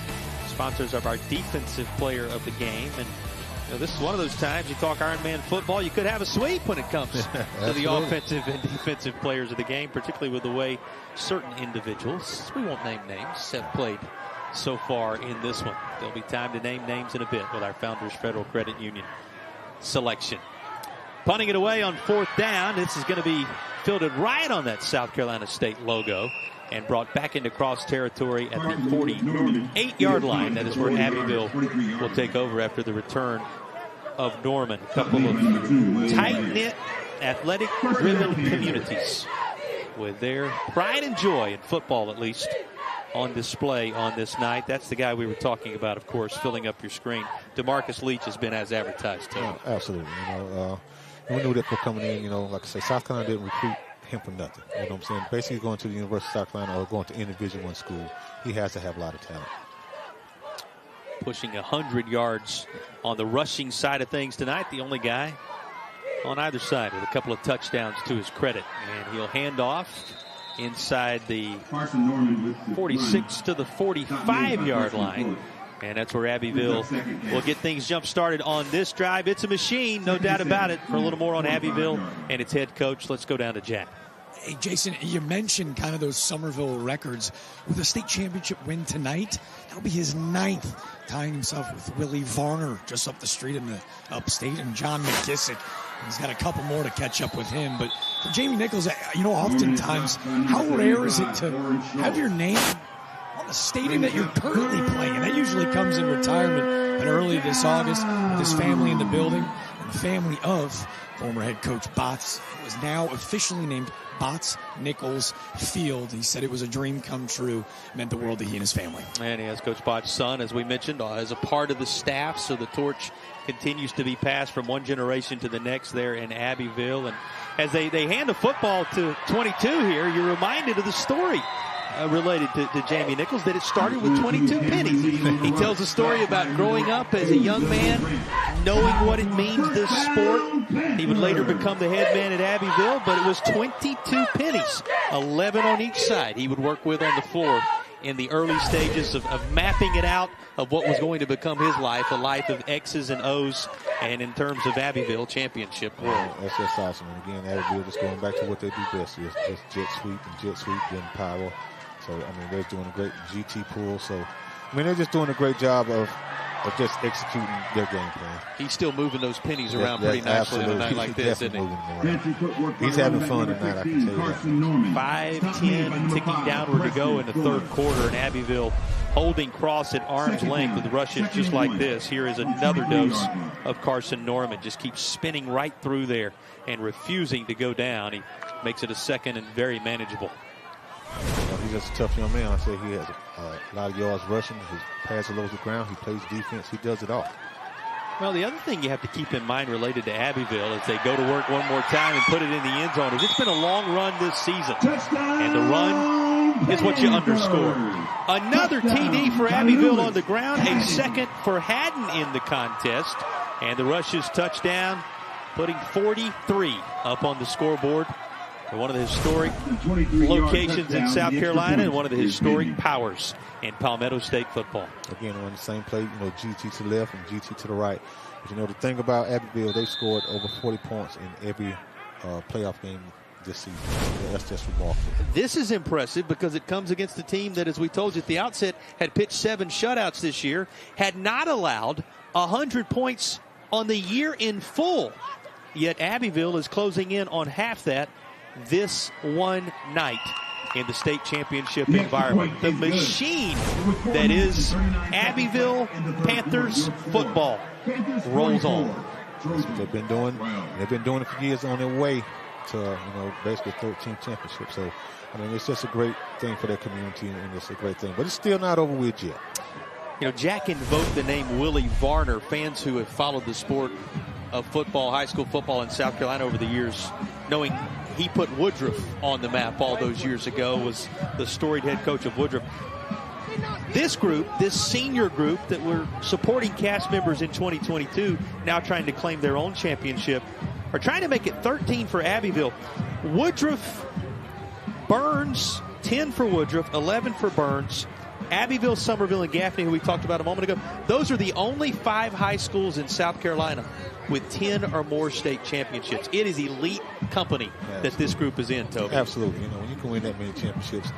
Speaker 16: sponsors of our Defensive Player of the Game. And this is one of those times you talk Ironman football, you could have a sweep when it comes to the offensive and defensive players of the game, particularly with the way certain individuals, we won't name names, have played so far in this one. There'll be time to name names in a bit with our Founders Federal Credit Union selection. Punting it away on 4th down. This is going to be fielded right on that South Carolina State logo and brought back into cross territory at the 48-yard line. That is where Abbeville will take over after the return of Norman. A couple of tight-knit, athletic-driven communities with their pride and joy in football, at least, on display on this night. That's the guy we were talking about, of course, filling up your screen. DeMarcus Leach has been as advertised, too.
Speaker 19: Absolutely. We knew that for coming in, like I say, South Carolina didn't recruit him for nothing. You know what I'm saying? Basically going to the University of South Carolina or going to any Division I school, he has to have a lot of talent.
Speaker 16: Pushing 100 yards on the rushing side of things tonight. The only guy on either side with a couple of touchdowns to his credit. And he'll hand off inside the 46 to the 45-yard line. And that's where Abbeville will get things jump-started on this drive. It's a machine, no doubt about it. For a little more on Abbeville and its head coach, let's go down to Jack.
Speaker 1: Hey, Jason, you mentioned kind of those Somerville records. With a state championship win tonight, that'll be his 9th, tying himself with Willie Varner just up the street in the upstate, and John McKissick. He's got a couple more to catch up with him. But for Jamie Nichols, oftentimes, how rare is it to have your name on the stadium that you're currently playing? And that usually comes in retirement. But early this August, with his family in the building, and the family of former head coach Botts, who is now officially named Botts Nichols Field. He said it was a dream come true. It meant the world to he and his family.
Speaker 16: And he has Coach Botts' son, as we mentioned, as a part of the staff. So the torch continues to be passed from one generation to the next there in Abbeville. And as they hand the football to 22 here, you're reminded of the story related to Jamie Nichols, that it started with 22 pennies. He tells a story about growing up as a young man, knowing what it means, this sport. He would later become the head man at Abbeville, but it was 22 pennies, 11 on each side he would work with on the floor in the early stages of mapping it out of what was going to become his life, a life of X's and O's, and in terms of Abbeville, championship world.
Speaker 19: That's just awesome. And again, Abbeville just going back to what they do best, is just jet sweep and power. So, they're doing a great GT pool. So, they're just doing a great job of just executing their game plan.
Speaker 16: He's still moving those pennies around pretty nicely on a night like this, isn't he?
Speaker 19: He's having fun tonight, I can tell you that.
Speaker 16: 5:10 ticking downward to go in the third quarter, and Abbeville holding cross at arm's length with rushes just like this. Here is another dose of Carson Norman. Just keeps spinning right through there and refusing to go down. He makes it a second and very manageable.
Speaker 19: He's just a tough young man. I say he has a lot of yards rushing. His pass are low to the ground. He plays defense. He does it all.
Speaker 16: Well, the other thing you have to keep in mind related to Abbeville as they go to work one more time and put it in the end zone is it's been a long run this season. And the run is what you underscore. Another TD for Abbeville on the ground. A second for Haddon in the contest. And the Rush's touchdown, putting 43 up on the scoreboard. One of the historic locations in South Carolina and one of the historic powers in Palmetto State football.
Speaker 19: Again, on the same play, GT to the left and GT to the right. But the thing about Abbeville, they've scored over 40 points in every playoff game this season. That's just remarkable.
Speaker 16: This is impressive because it comes against a team that, as we told you at the outset, had pitched 7 shutouts this year, had not allowed 100 points on the year in full. Yet Abbeville is closing in on half that this one night in the state championship environment. The machine that is Abbeville Panthers football rolls on.
Speaker 19: That's what they've been doing. They've been doing it for years on their way to, basically 13 championships. So, it's just a great thing for their community, and it's a great thing. But it's still not over with yet.
Speaker 16: Jack invoked the name Willie Varner. Fans who have followed the sport of football, high school football in South Carolina over the years, knowing he put Woodruff on the map all those years ago, was the storied head coach of Woodruff. This group, this senior group that we're supporting cast members in 2022, now trying to claim their own championship, are trying to make it 13 for Abbeville. Woodruff, Burns, 10 for Woodruff, 11 for Burns. Abbeville, Summerville, and Gaffney, who we talked about a moment ago, those are the only 5 high schools in South Carolina with 10 or more state championships. It is elite company that this group is in, Toby.
Speaker 19: Absolutely. When you can win that many championships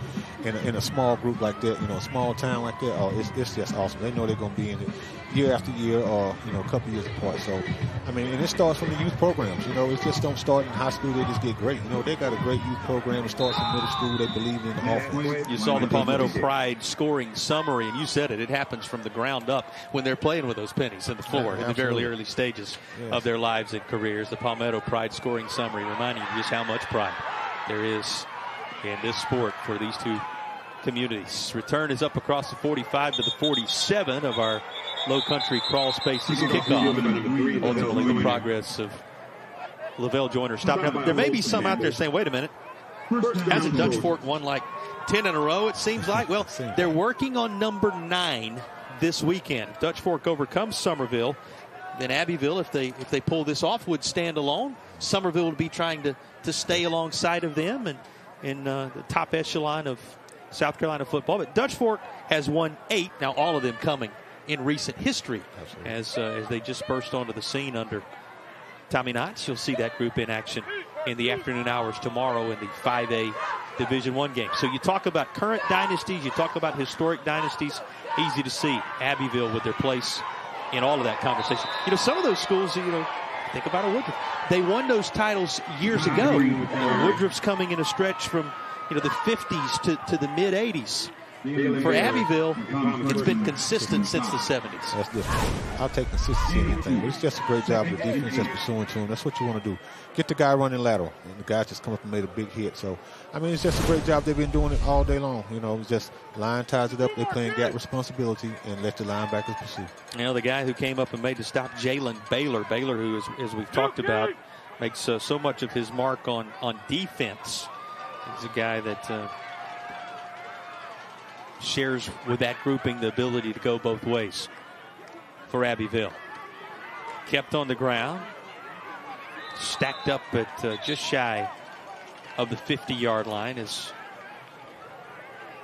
Speaker 19: in a small group like that, a small town like that, it's just awesome. They know they're going to be in it year after year or, a couple years apart. So, and it starts from the youth programs. It just don't start in high school. They just get great. They got a great youth program. It starts in middle school. They believe in the offense.
Speaker 16: You saw the Palmetto Pride scoring summary, and you said it. It happens from the ground up when they're playing with those pennies in the floor in the very early stages of their lives and careers. The Palmetto Pride scoring summary reminding you just how much pride there is in this sport for these two communities. Return is up across the 45 to the 47 of our Low Country Crawl Spaces kickoff. Ultimately, the progress of Lavelle Joyner stopped. Now, there may be some out there saying, wait a minute, hasn't Dutch Fork won like 10 in a row, it seems like? Well, they're working on number 9 this weekend. Dutch Fork overcomes Summerville. Then Abbeville, if they pull this off, would stand alone. Summerville would be trying to stay alongside of them and in the top echelon of South Carolina football. But Dutch Fork has won 8. Now, all of them coming in recent history as they just burst onto the scene under Tommy Knotts. You'll see that group in action in the afternoon hours tomorrow in the 5A Division I game. So you talk about current dynasties, you talk about historic dynasties, easy to see Abbeville with their place in all of that conversation. Some of those schools, think about a Woodruff. They won those titles years ago. Woodruff's coming in a stretch from, the 50s to the mid-80s. For Abbeville, it's been consistent since the 70s.
Speaker 19: That's different. I'll take consistency in anything. But it's just a great job of the defense just pursuing to him. That's what you want to do. Get the guy running lateral. And the guy just come up and made a big hit. So, it's just a great job. They've been doing it all day long. It's just line ties it up. They're playing gap responsibility and let the linebackers pursue.
Speaker 16: The guy who came up and made the stop, Jalen Baylor. Baylor, who, as we've talked about, makes so much of his mark on defense. He's a guy that shares with that grouping the ability to go both ways for Abbeville. Kept on the ground. Stacked up at just shy of the 50-yard line as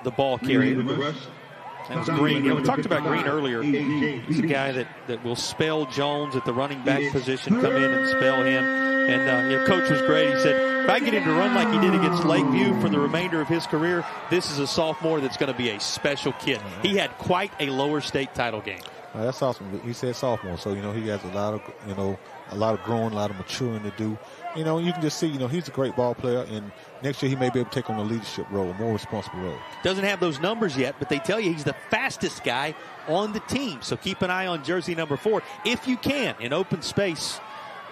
Speaker 16: the ball carrier. That was Green. We talked about Green earlier. He's a guy that will spell Jones at the running back position, come in and spell him. And Coach was great. He said, if I get him to run like he did against Lakeview for the remainder of his career, this is a sophomore that's going to be a special kid. He had quite a lower state title game.
Speaker 19: That's awesome. He said sophomore, so he has a lot of growing, a lot of maturing to do. You can just see, he's a great ball player, and next year he may be able to take on a leadership role, a more responsible role.
Speaker 16: Doesn't have those numbers yet, but they tell you he's the fastest guy on the team. So keep an eye on jersey number 4 if you can. In open space,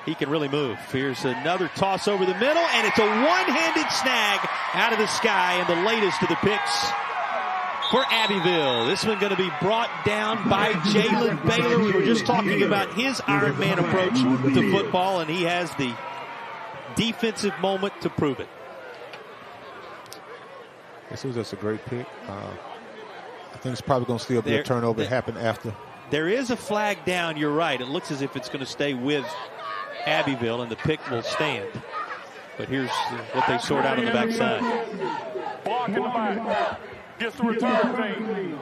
Speaker 16: he can really move. Here's another toss over the middle, and it's a one-handed snag out of the sky, and the latest of the picks for Abbeville. This one going to be brought down by Jalen Baylor. We were just talking about his Iron Man approach to football, and he has the defensive moment to prove it.
Speaker 19: This was just a great pick. I think it's probably going to still be a turnover. It happened after.
Speaker 16: There is a flag down. You're right. It looks as if it's going to stay with Abbeville, and the pick will stand. But here's what they sort out on the backside.
Speaker 4: Block in the back. Gets the return team.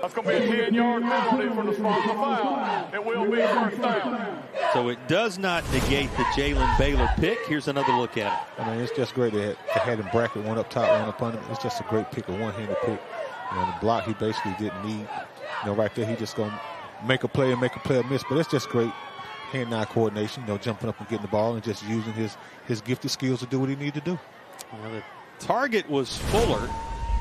Speaker 4: That's going to be a 10-yard penalty for the spot of the foul. It will be first down.
Speaker 16: So it does not negate the Jalen Baylor pick. Here's another look at it.
Speaker 19: It's just great. They had him bracket, one up top, one up under him. It's just a great pick, a one-handed pick. The block he basically didn't need. Right there, he just going to make a play and make a player miss. But it's just great hand-eye coordination, jumping up and getting the ball and just using his gifted skills to do what he needed to do.
Speaker 16: Well, the target was Fuller.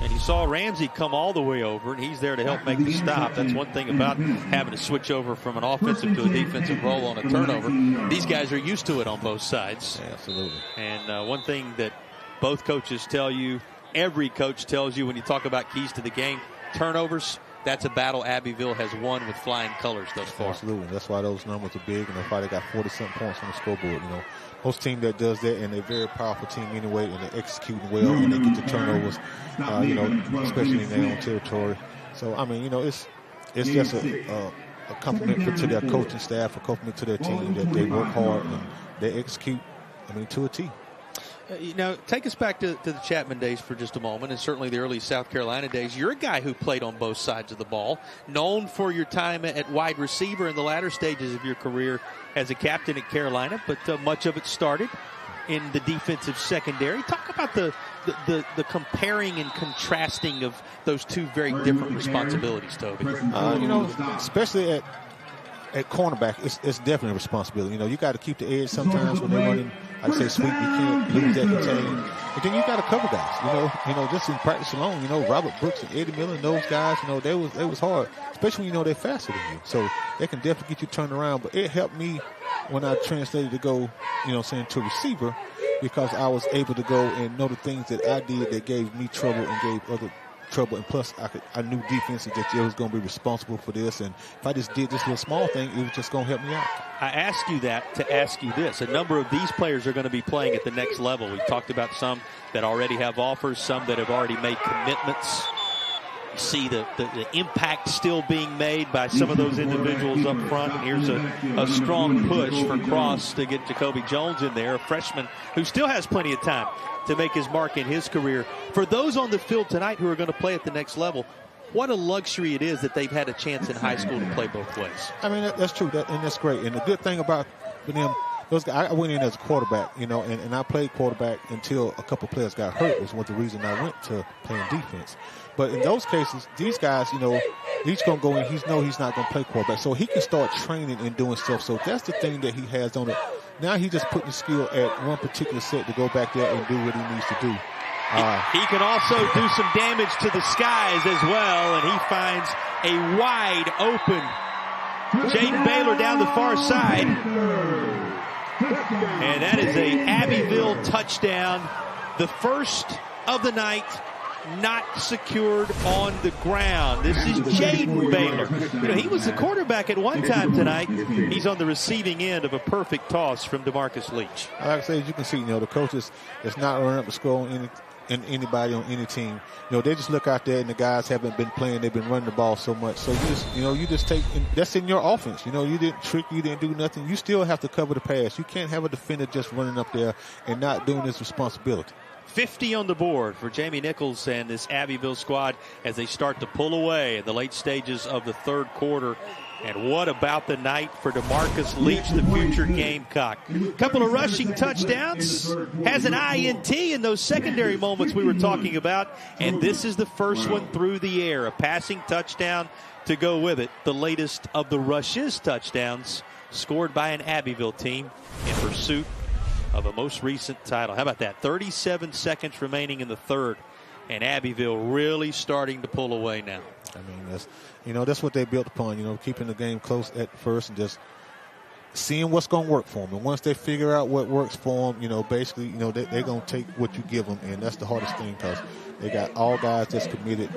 Speaker 16: And he saw Ramsey come all the way over, and he's there to help make the stop. That's one thing about having to switch over from an offensive to a defensive role on a turnover. These guys are used to it on both sides.
Speaker 19: Yeah, absolutely.
Speaker 16: And one thing that both coaches tell you, every coach tells you when you talk about keys to the game, turnovers, that's a battle Abbeville has won with flying colors thus far.
Speaker 19: Absolutely. That's why those numbers are big, and that's why they got 40-something points on the scoreboard. Most team that does that, and they're a very powerful team anyway, and they're executing well, and they get the turnovers, especially in their own territory. So, it's just a compliment to their coaching staff, a compliment to their team that they work hard and they execute, to a T.
Speaker 16: Take us back to the Chapman days for just a moment, and certainly the early South Carolina days. You're a guy who played on both sides of the ball, known for your time at wide receiver in the latter stages of your career as a captain at Carolina, but much of it started in the defensive secondary. Talk about the comparing and contrasting of those two very different responsibilities, Toby.
Speaker 19: Especially at cornerback, it's definitely a responsibility. You got to keep the edge sometimes when they're running. I say sweep, you can't lose that contain. But then you got to cover guys. Just in practice alone, Robert Brooks and Eddie Miller and those guys, they was hard, especially when they're faster than you. So they can definitely get you turned around. But it helped me when I translated to go, to receiver, because I was able to go and know the things that I did that gave me trouble and gave other trouble, and plus I knew defenses that they was going to be responsible for this, and if I just did this little small thing, it was just going to help me out.
Speaker 16: I ask you that to ask you this. A number of these players are going to be playing at the next level. We've talked about some that already have offers, some that have already made commitments. You see the impact still being made by some of those individuals up front. And here's a strong push for Cross to get Jacoby Jones in there, a freshman who still has plenty of time to make his mark in his career. For those on the field tonight who are going to play at the next level, what a luxury it is that they've had a chance in high school to play both ways.
Speaker 19: That's true, and that's great. And the good thing about for them, those guys, I went in as a quarterback, and I played quarterback until a couple of players got hurt, was one of the reason I went to playing defense. But in those cases, these guys, he's going to go in, he's not going to play quarterback. So he can start training and doing stuff. So that's the thing that he has on it. Now he's just putting the skill at one particular set to go back there and do what he needs to do.
Speaker 16: He can also do some damage to the skies as well, and he finds a wide open Jaden Baylor down the far side. And that is a Abbeville touchdown, the first of the night, not secured on the ground. This is Jaden Baylor. He was the quarterback at one time tonight. He's on the receiving end of a perfect toss from DeMarcus Leach.
Speaker 19: Like I say, as you can see, the coaches is not running up the score on anybody on any team. They just look out there and the guys haven't been playing. They've been running the ball so much. So you just take, and that's in your offense. You didn't trick, you didn't do nothing. You still have to cover the pass. You can't have a defender just running up there and not doing his responsibility.
Speaker 16: 50 on the board for Jamie Nichols and this Abbeville squad as they start to pull away in the late stages of the third quarter. And what about the night for DeMarcus Leach, the future Gamecock? Couple of rushing touchdowns, has an INT in those secondary moments we were talking about. And this is the first one through the air, a passing touchdown to go with it. The latest of the rushes touchdowns scored by an Abbeville team in pursuit of a most recent title. How about that? 37 seconds remaining in the third, and Abbeville really starting to pull away now.
Speaker 19: I mean, that's what they built upon, keeping the game close at first and just seeing what's going to work for them. And once they figure out what works for them, basically, they're going to take what you give them, and that's the hardest thing because they got all guys that's committed,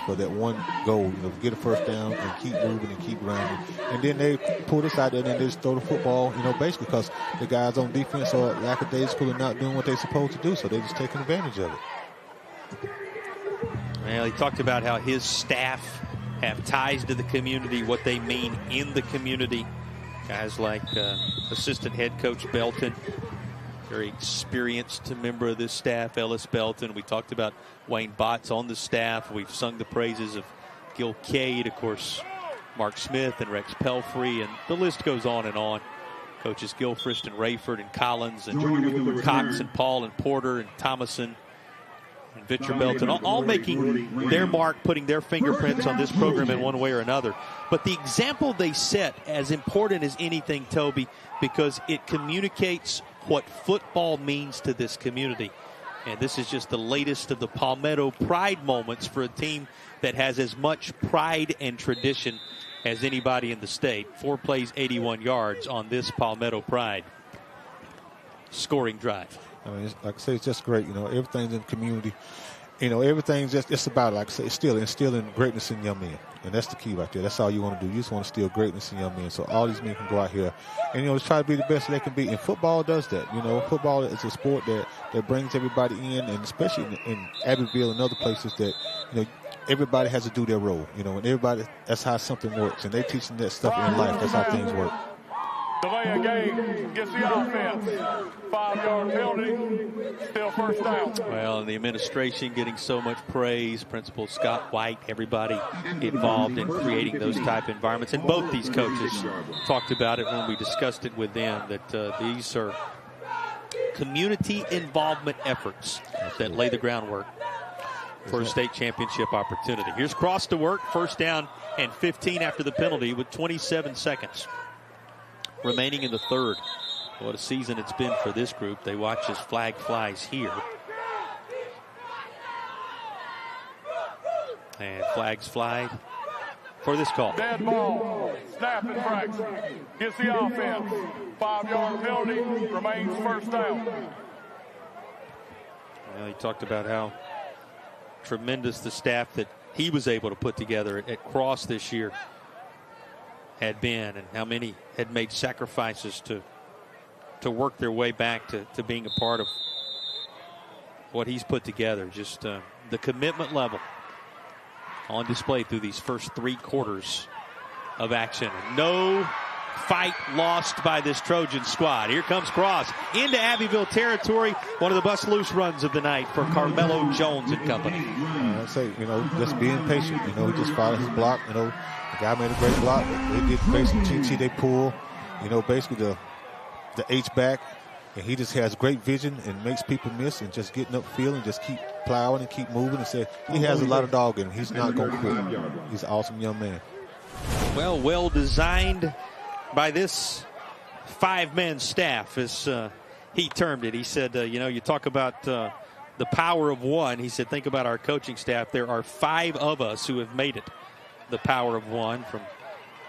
Speaker 19: for that one goal, get a first down and keep moving and keep running. And then they pull this out there and then they just throw the football, basically because the guys on defense are lackadaisical and not doing what they're supposed to do, so they're just taking advantage of it.
Speaker 16: Well, he talked about how his staff have ties to the community, what they mean in the community. Guys like assistant head coach Belton, very experienced member of this staff, Ellis Belton. We talked about Wayne Botts on the staff. We've sung the praises of Gil Cade, of course, Mark Smith and Rex Pelfrey, and the list goes on and on. Coaches Gilchrist and Rayford and Collins and Cox and Paul and Porter and Thomason and Victor Belton, all making their mark, putting their fingerprints on this program in one way or another. But the example they set, as important as anything, Toby, because it communicates what football means to this community. And this is just the latest of the Palmetto pride moments for a team that has as much pride and tradition as anybody in the state. 4 plays, 81 yards on this Palmetto pride scoring drive.
Speaker 19: I mean, like I say, it's just great. Everything's in the community. Everything's it's about, like I say, it's still instilling greatness in young men. And that's the key right there. That's all you want to do. You just want to instill greatness in young men. So all these men can go out here and, just try to be the best they can be. And football does that. Football is a sport that brings everybody in, and especially in Abbeville and other places that, everybody has to do their role. And everybody, that's how something works. And they're teaching that stuff in life. That's how things work.
Speaker 4: Delay a game gets the offense. 5-yard penalty, still first down.
Speaker 16: Well, and the administration getting so much praise, Principal Scott White, everybody involved in creating those type of environments. And both these coaches talked about it when we discussed it with them, that these are community involvement efforts that lay the groundwork for a state championship opportunity. Here's Cross to work, first down and 15 after the penalty with 27 seconds remaining in the third. What a season it's been for this group. They watch as flag flies here. And flags fly for this call.
Speaker 4: Dead ball, snap and fraction. Gets the offense. 5-yard penalty, remains first down.
Speaker 16: Well, he talked about how tremendous the staff that he was able to put together at Cross this year had been, and how many had made sacrifices to work their way back to being a part of what he's put together. Just the commitment level on display through these first 3 quarters of action. No fight lost by this Trojan squad. Here comes Cross into Abbeville territory. One of the bust loose runs of the night for Carmelo Jones and company.
Speaker 19: I say, just being patient. He just followed his block. The guy made a great block. They did basically TT, they pull, basically the H back, and he just has great vision and makes people miss, and just getting upfield and just keep plowing and keep moving, and say he has a lot of dog in him. He's not going to quit. He's an awesome young man.
Speaker 16: Well designed by this 5-man staff, as he termed it. He said, you talk about the power of one. He said, think about our coaching staff. There are 5 of us who have made it the power of one, from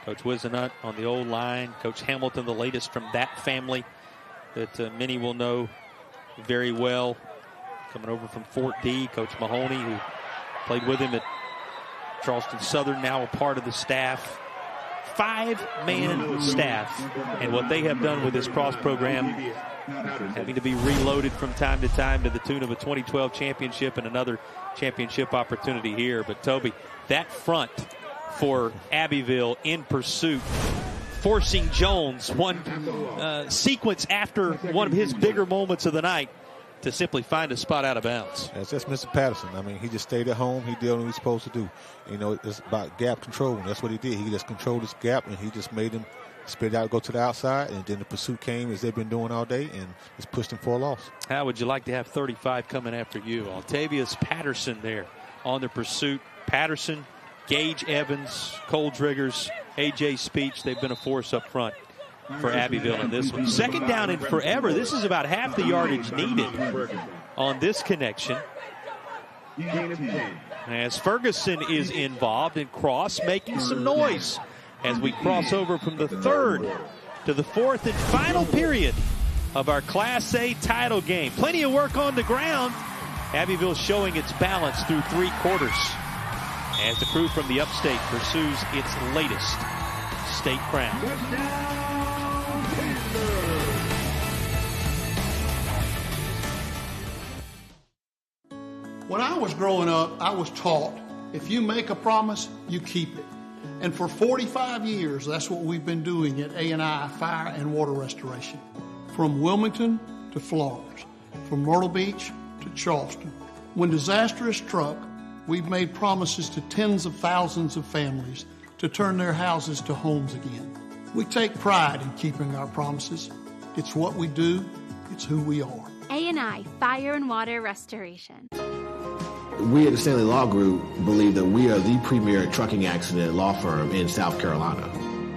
Speaker 16: Coach Wisenut on the old line, Coach Hamilton, the latest from that family that many will know very well, coming over from Fort D, Coach Mahoney, who played with him at Charleston Southern, now a part of the staff. 5-man staff, and what they have done with this Cross program, having to be reloaded from time to time to the tune of a 2012 championship and another championship opportunity here. But Toby, that front for Abbeville in pursuit, forcing Jones one sequence after one of his bigger moments of the night to simply find a spot out of bounds.
Speaker 19: That's just Mr. Patterson. I mean, he just stayed at home. He did what he was supposed to do. You know, it's about gap control. And that's what he did. He just controlled his gap, and he just made him spit out, go to the outside, and then the pursuit came as they've been doing all day, and it's pushed him for a loss.
Speaker 16: How would you like to have 35 coming after you? Altavius Patterson there on the pursuit. Patterson, Gage Evans, Cole Driggers, A.J. Speech, they've been a force up front for Abbeville in this one. Second down and forever. This is about half the yardage needed on this connection. As Ferguson is involved in cross, making some noise as we cross over from the third to the fourth and final period of our Class A title game. Plenty of work on the ground. Abbeville showing its balance through 3 quarters as the crew from the upstate pursues its latest state crown.
Speaker 5: When I was growing up, I was taught, if you make a promise, you keep it. And for 45 years, that's what we've been doing at A&I Fire and Water Restoration. From Wilmington to Florence, from Myrtle Beach to Charleston. When disaster has struck, we've made promises to tens of thousands of families to turn their houses to homes again. We take pride in keeping our promises. It's what we do. It's who we are.
Speaker 9: A&I Fire and Water Restoration.
Speaker 2: We at the Stanley Law Group believe that we are the premier trucking accident law firm in South Carolina.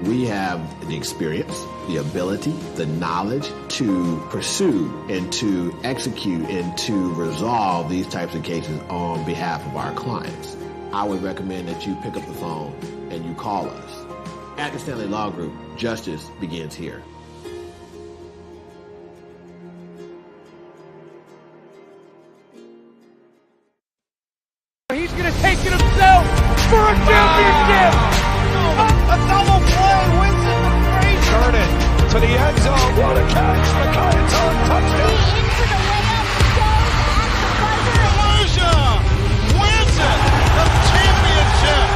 Speaker 2: We have the experience, the ability, the knowledge to pursue and to execute and to resolve these types of cases on behalf of our clients. I would recommend that you pick up the phone and you call us. At the Stanley Law Group, justice begins here.
Speaker 14: He's going to take it himself for a championship. A double play wins it for Frazier.
Speaker 6: Turn it to the end zone. What a catch. It's on touchdown.
Speaker 14: Into the layup goes at the buzzer. Wins it. The championship.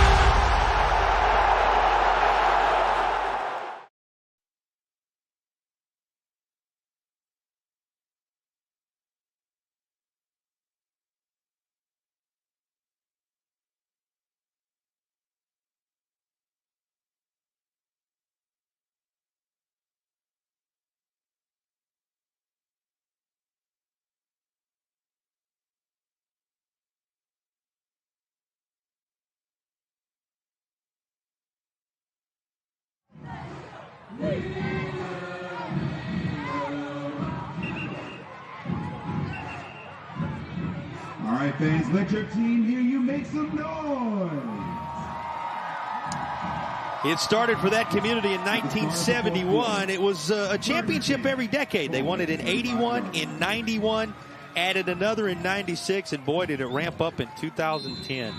Speaker 18: All right, fans, let your team hear you make some noise.
Speaker 16: It started for that community in 1971. It was a championship every decade. They won it in 81, in 91, added another in 96, and boy, did it ramp up in 2010.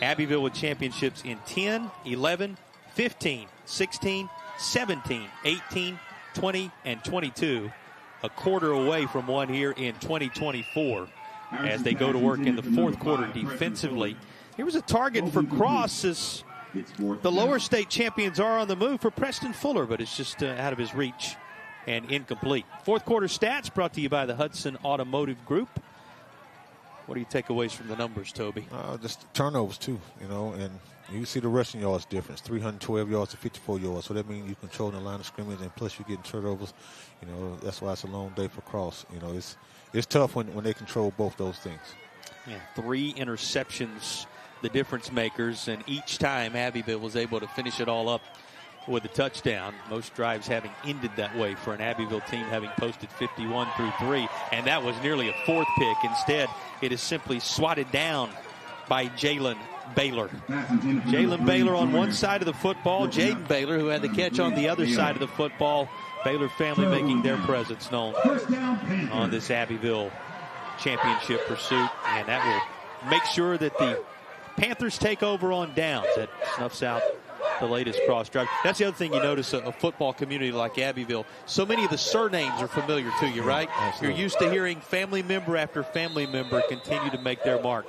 Speaker 16: Abbeville with championships in 10, 11, 15, 16, 17, 18, 20, and 22. A quarter away from one here in 2024 as they go to work in the fourth quarter defensively. Here was a target for Cross as the lower state champions are on the move for Preston Fuller, but it's just out of his reach and incomplete. Fourth quarter stats brought to you by the Hudson Automotive Group. What do you take away from the numbers, Toby?
Speaker 19: Just turnovers, too, you know, and you see the rushing yards difference, 312 yards to 54 yards. So that means you control the line of scrimmage, and plus you're getting turnovers. You know, that's why it's a long day for Cross. You know, it's tough when they control both those things.
Speaker 16: Yeah, 3 interceptions, the difference makers, and each time Abbeville was able to finish it all up with a touchdown. Most drives having ended that way for an Abbeville team having posted 51 through 3, and that was nearly a 4th pick. Instead, it is simply swatted down by Jalen Baylor. Jalen Baylor on one side of the football, Jaden Baylor, who had the catch on the other side of the football. Baylor family making their presence known on this Abbeville championship pursuit, and that will make sure that the Panthers take over on downs. That snuffs out the latest cross drive. That's the other thing you notice, a football community like Abbeville, so many of the surnames are familiar to you, right?
Speaker 19: Absolutely.
Speaker 16: You're used to hearing family member after family member continue to make their mark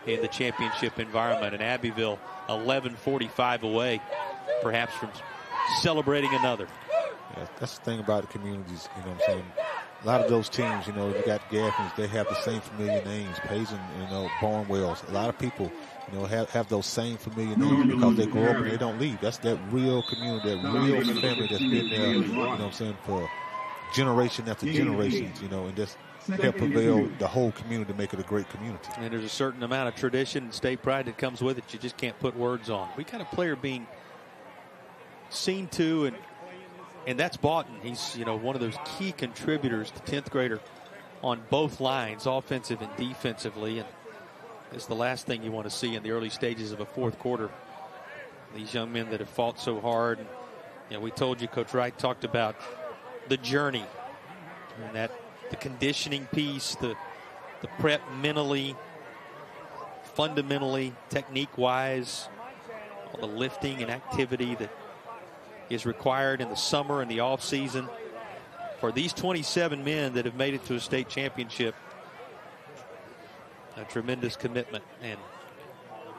Speaker 16: in the championship environment. And Abbeville 11:45 away, perhaps from celebrating another.
Speaker 19: Yeah, that's the thing about the communities, you know what I'm saying? a lot of those teams, you know, you got Gaffney's, they have the same familiar names. Payson, you know, Barnwells. A lot of people, you know, have those same familiar names because they grow up and they don't leave. That's that real community, that real family that's been there, you know what I'm saying, for generation after generations, you know, and just help prevail the whole community to make it a great community.
Speaker 16: And there's a certain amount of tradition and state pride that comes with it. You just can't put words on. We got a player being seen to, and that's Boughton. He's, you know, one of those key contributors, the 10th grader, on both lines, offensive and defensively. And it's the last thing you want to see in the early stages of a fourth quarter. These young men that have fought so hard. And, you know, we told you, Coach Wright talked about the journey and that the conditioning piece, the prep mentally, fundamentally, technique-wise, all the lifting and activity that is required in the summer and the off-season for these 27 men that have made it to a state championship. A tremendous commitment and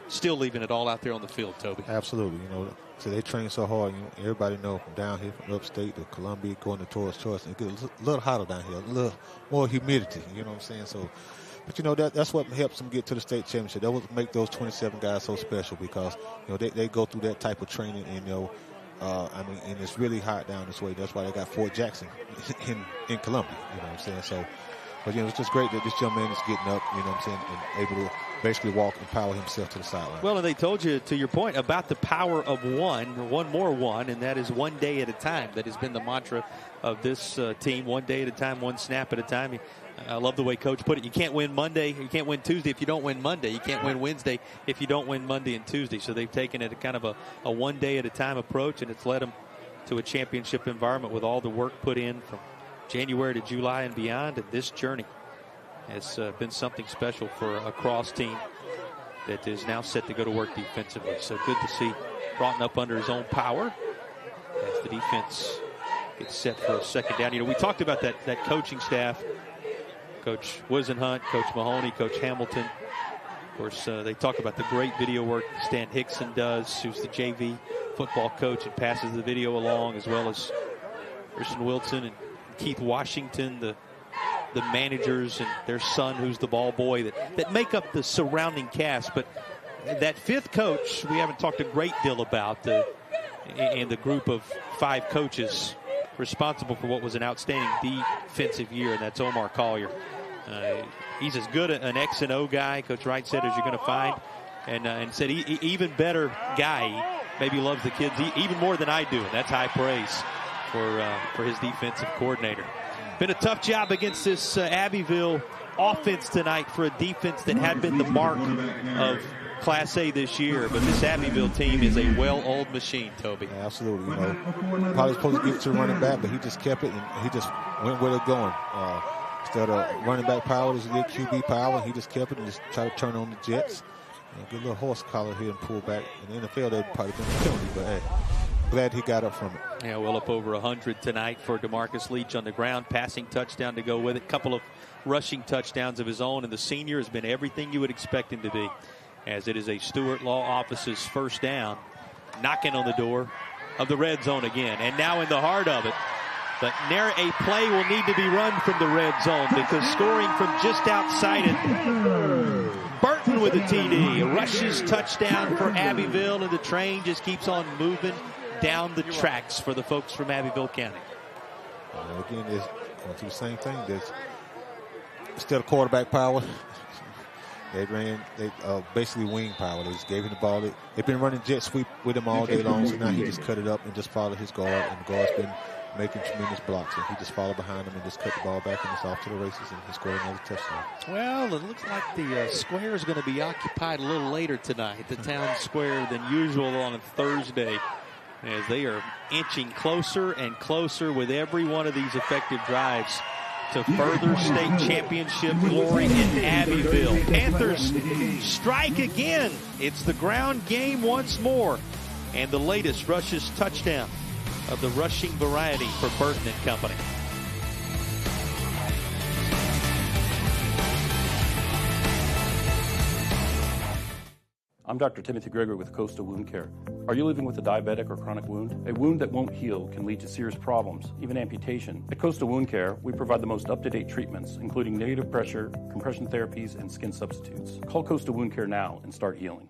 Speaker 16: still leaving it all out there on the field, Toby.
Speaker 19: Absolutely. You know, so they train so hard. You know, everybody know from down here, from upstate to Columbia, going to Torrance Choice, and it gets a little hotter down here, a little more humidity. You know what I'm saying? So, but you know, that's what helps them get to the state championship. That would make those 27 guys so special because, you know, they go through that type of training, and, you know, I mean, and it's really hot down this way. That's why they got Fort Jackson in Columbia. You know what I'm saying? So, but, you know, it's just great that this young man is getting up, you know what I'm saying, and able to basically walk and power himself to the sideline.
Speaker 16: Well, and they told you, to your point, about the power of one more one, and that is one day at a time. That has been the mantra of this team, one day at a time, one snap at a time. I love the way Coach put it. You can't win Monday, you can't win Tuesday if you don't win Monday. You can't win Wednesday if you don't win Monday and Tuesday. So they've taken it a kind of a one day at a time approach, and it's led them to a championship environment with all the work put in from January to July and beyond. And this journey has been something special for a cross team that is now set to go to work defensively. So good to see Broughton up under his own power as the defense gets set for a second down. You know, we talked about that coaching staff. Coach Wisenhunt, Coach Mahoney, Coach Hamilton. Of course, they talk about the great video work Stan Hickson does, who's the JV football coach and passes the video along, as well as Christian Wilson and Keith Washington, the managers, and their son, who's the ball boy, that make up the surrounding cast. But that fifth coach, we haven't talked a great deal about, and the group of 5 coaches responsible for what was an outstanding defensive year, and that's Omar Collier. He's as good an X and O guy, Coach Wright said, as you're going to find, and said he even better guy. He maybe loves the kids even more than I do, and that's high praise for his defensive coordinator. Been a tough job against this Abbeville offense tonight for a defense that had been the mark of Class A this year, but this Abbeville team is a well-oiled machine, Toby.
Speaker 19: Yeah, absolutely. You know, probably supposed to give it to the running back, but he just kept it, and he just went where they're going. Instead of running back power, there's a little QB power. He just kept it and just tried to turn on the jets. Get a little horse collar here and pull back. In the NFL, they'd probably been a penalty, but hey, glad he got up from it.
Speaker 16: Yeah, well up over 100 tonight for DeMarcus Leach on the ground. Passing touchdown to go with it. Couple of rushing touchdowns of his own, and the senior has been everything you would expect him to be, as it is a Stewart Law Office's first down, knocking on the door of the red zone again, and now in the heart of it. But near a play will need to be run from the red zone, because scoring from just outside it, Burton with a TD, a rushes touchdown for Abbeville, and the train just keeps on moving down the tracks for the folks from Abbeville County.
Speaker 19: Again, it's going through the same thing. There's instead of quarterback power, they basically wing power. They just gave him the ball. They've been running jet sweep with him all day long, so now he just cut it up and just followed his guard, and the guard's been making tremendous blocks, and he just followed behind him and just cut the ball back, and it's off to the races, and he scored another touchdown.
Speaker 16: Well, it looks like the square is going to be occupied a little later tonight, the town square, than usual on a Thursday, as they are inching closer and closer with every one of these effective drives to further state championship glory in Abbeville. Panthers strike again. It's the ground game once more, and the latest rushes touchdown of the rushing variety for Burton and company.
Speaker 3: I'm Dr. Timothy Gregory with Coastal Wound Care. Are you living with a diabetic or chronic wound? A wound that won't heal can lead to serious problems, even amputation. At Coastal Wound Care, we provide the most up-to-date treatments, including negative pressure, compression therapies, and skin substitutes. Call Coastal Wound Care now and start healing.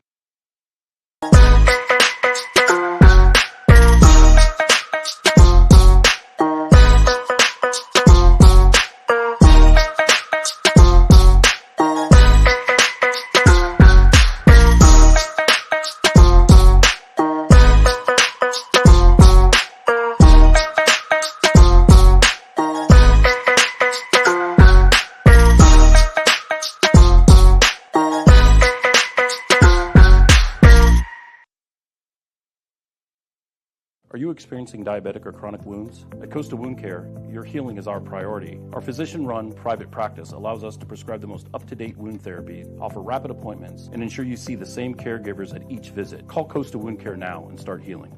Speaker 3: Are you experiencing diabetic or chronic wounds? At Coastal Wound Care, your healing is our priority. Our physician-run private practice allows us to prescribe the most up-to-date wound therapy, offer rapid appointments, and ensure you see the same caregivers at each visit. Call Coastal Wound Care now and start healing.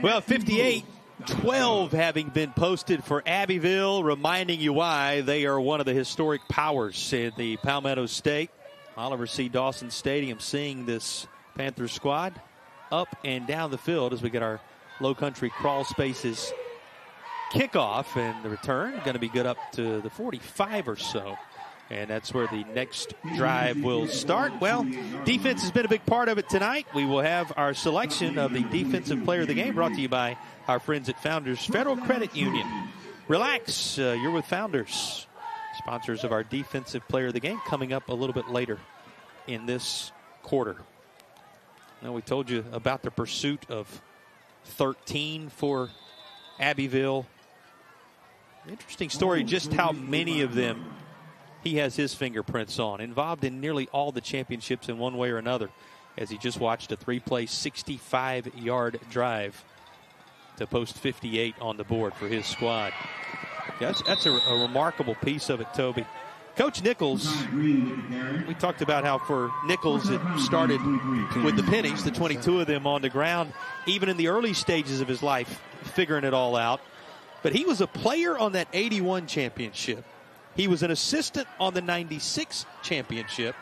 Speaker 16: Well, 58-12 having been posted for Abbeville, reminding you why they are one of the historic powers in the Palmetto State. Oliver C. Dawson Stadium, seeing this Panthers squad up and down the field as we get our low country crawl spaces kickoff, and the return going to be good up to the 45 or so. And that's where the next drive will start. Well, defense has been a big part of it tonight. We will have our selection of the Defensive Player of the Game brought to you by our friends at Founders Federal Credit Union. Relax, you're with Founders, sponsors of our Defensive Player of the Game, coming up a little bit later in this quarter. Now, we told you about the pursuit of 13 for Abbeville. Interesting story, just how many of them he has his fingerprints on. Involved in nearly all the championships in one way or another, as he just watched a 3-play, 65-yard drive to post 58 on the board for his squad. Yes, that's a remarkable piece of it, Toby. Coach Nichols, we talked about how for Nichols it started with the pennies, the 22 of them on the ground, even in the early stages of his life, figuring it all out. But he was a player on that 81 championship. He was an assistant on the 96 championship.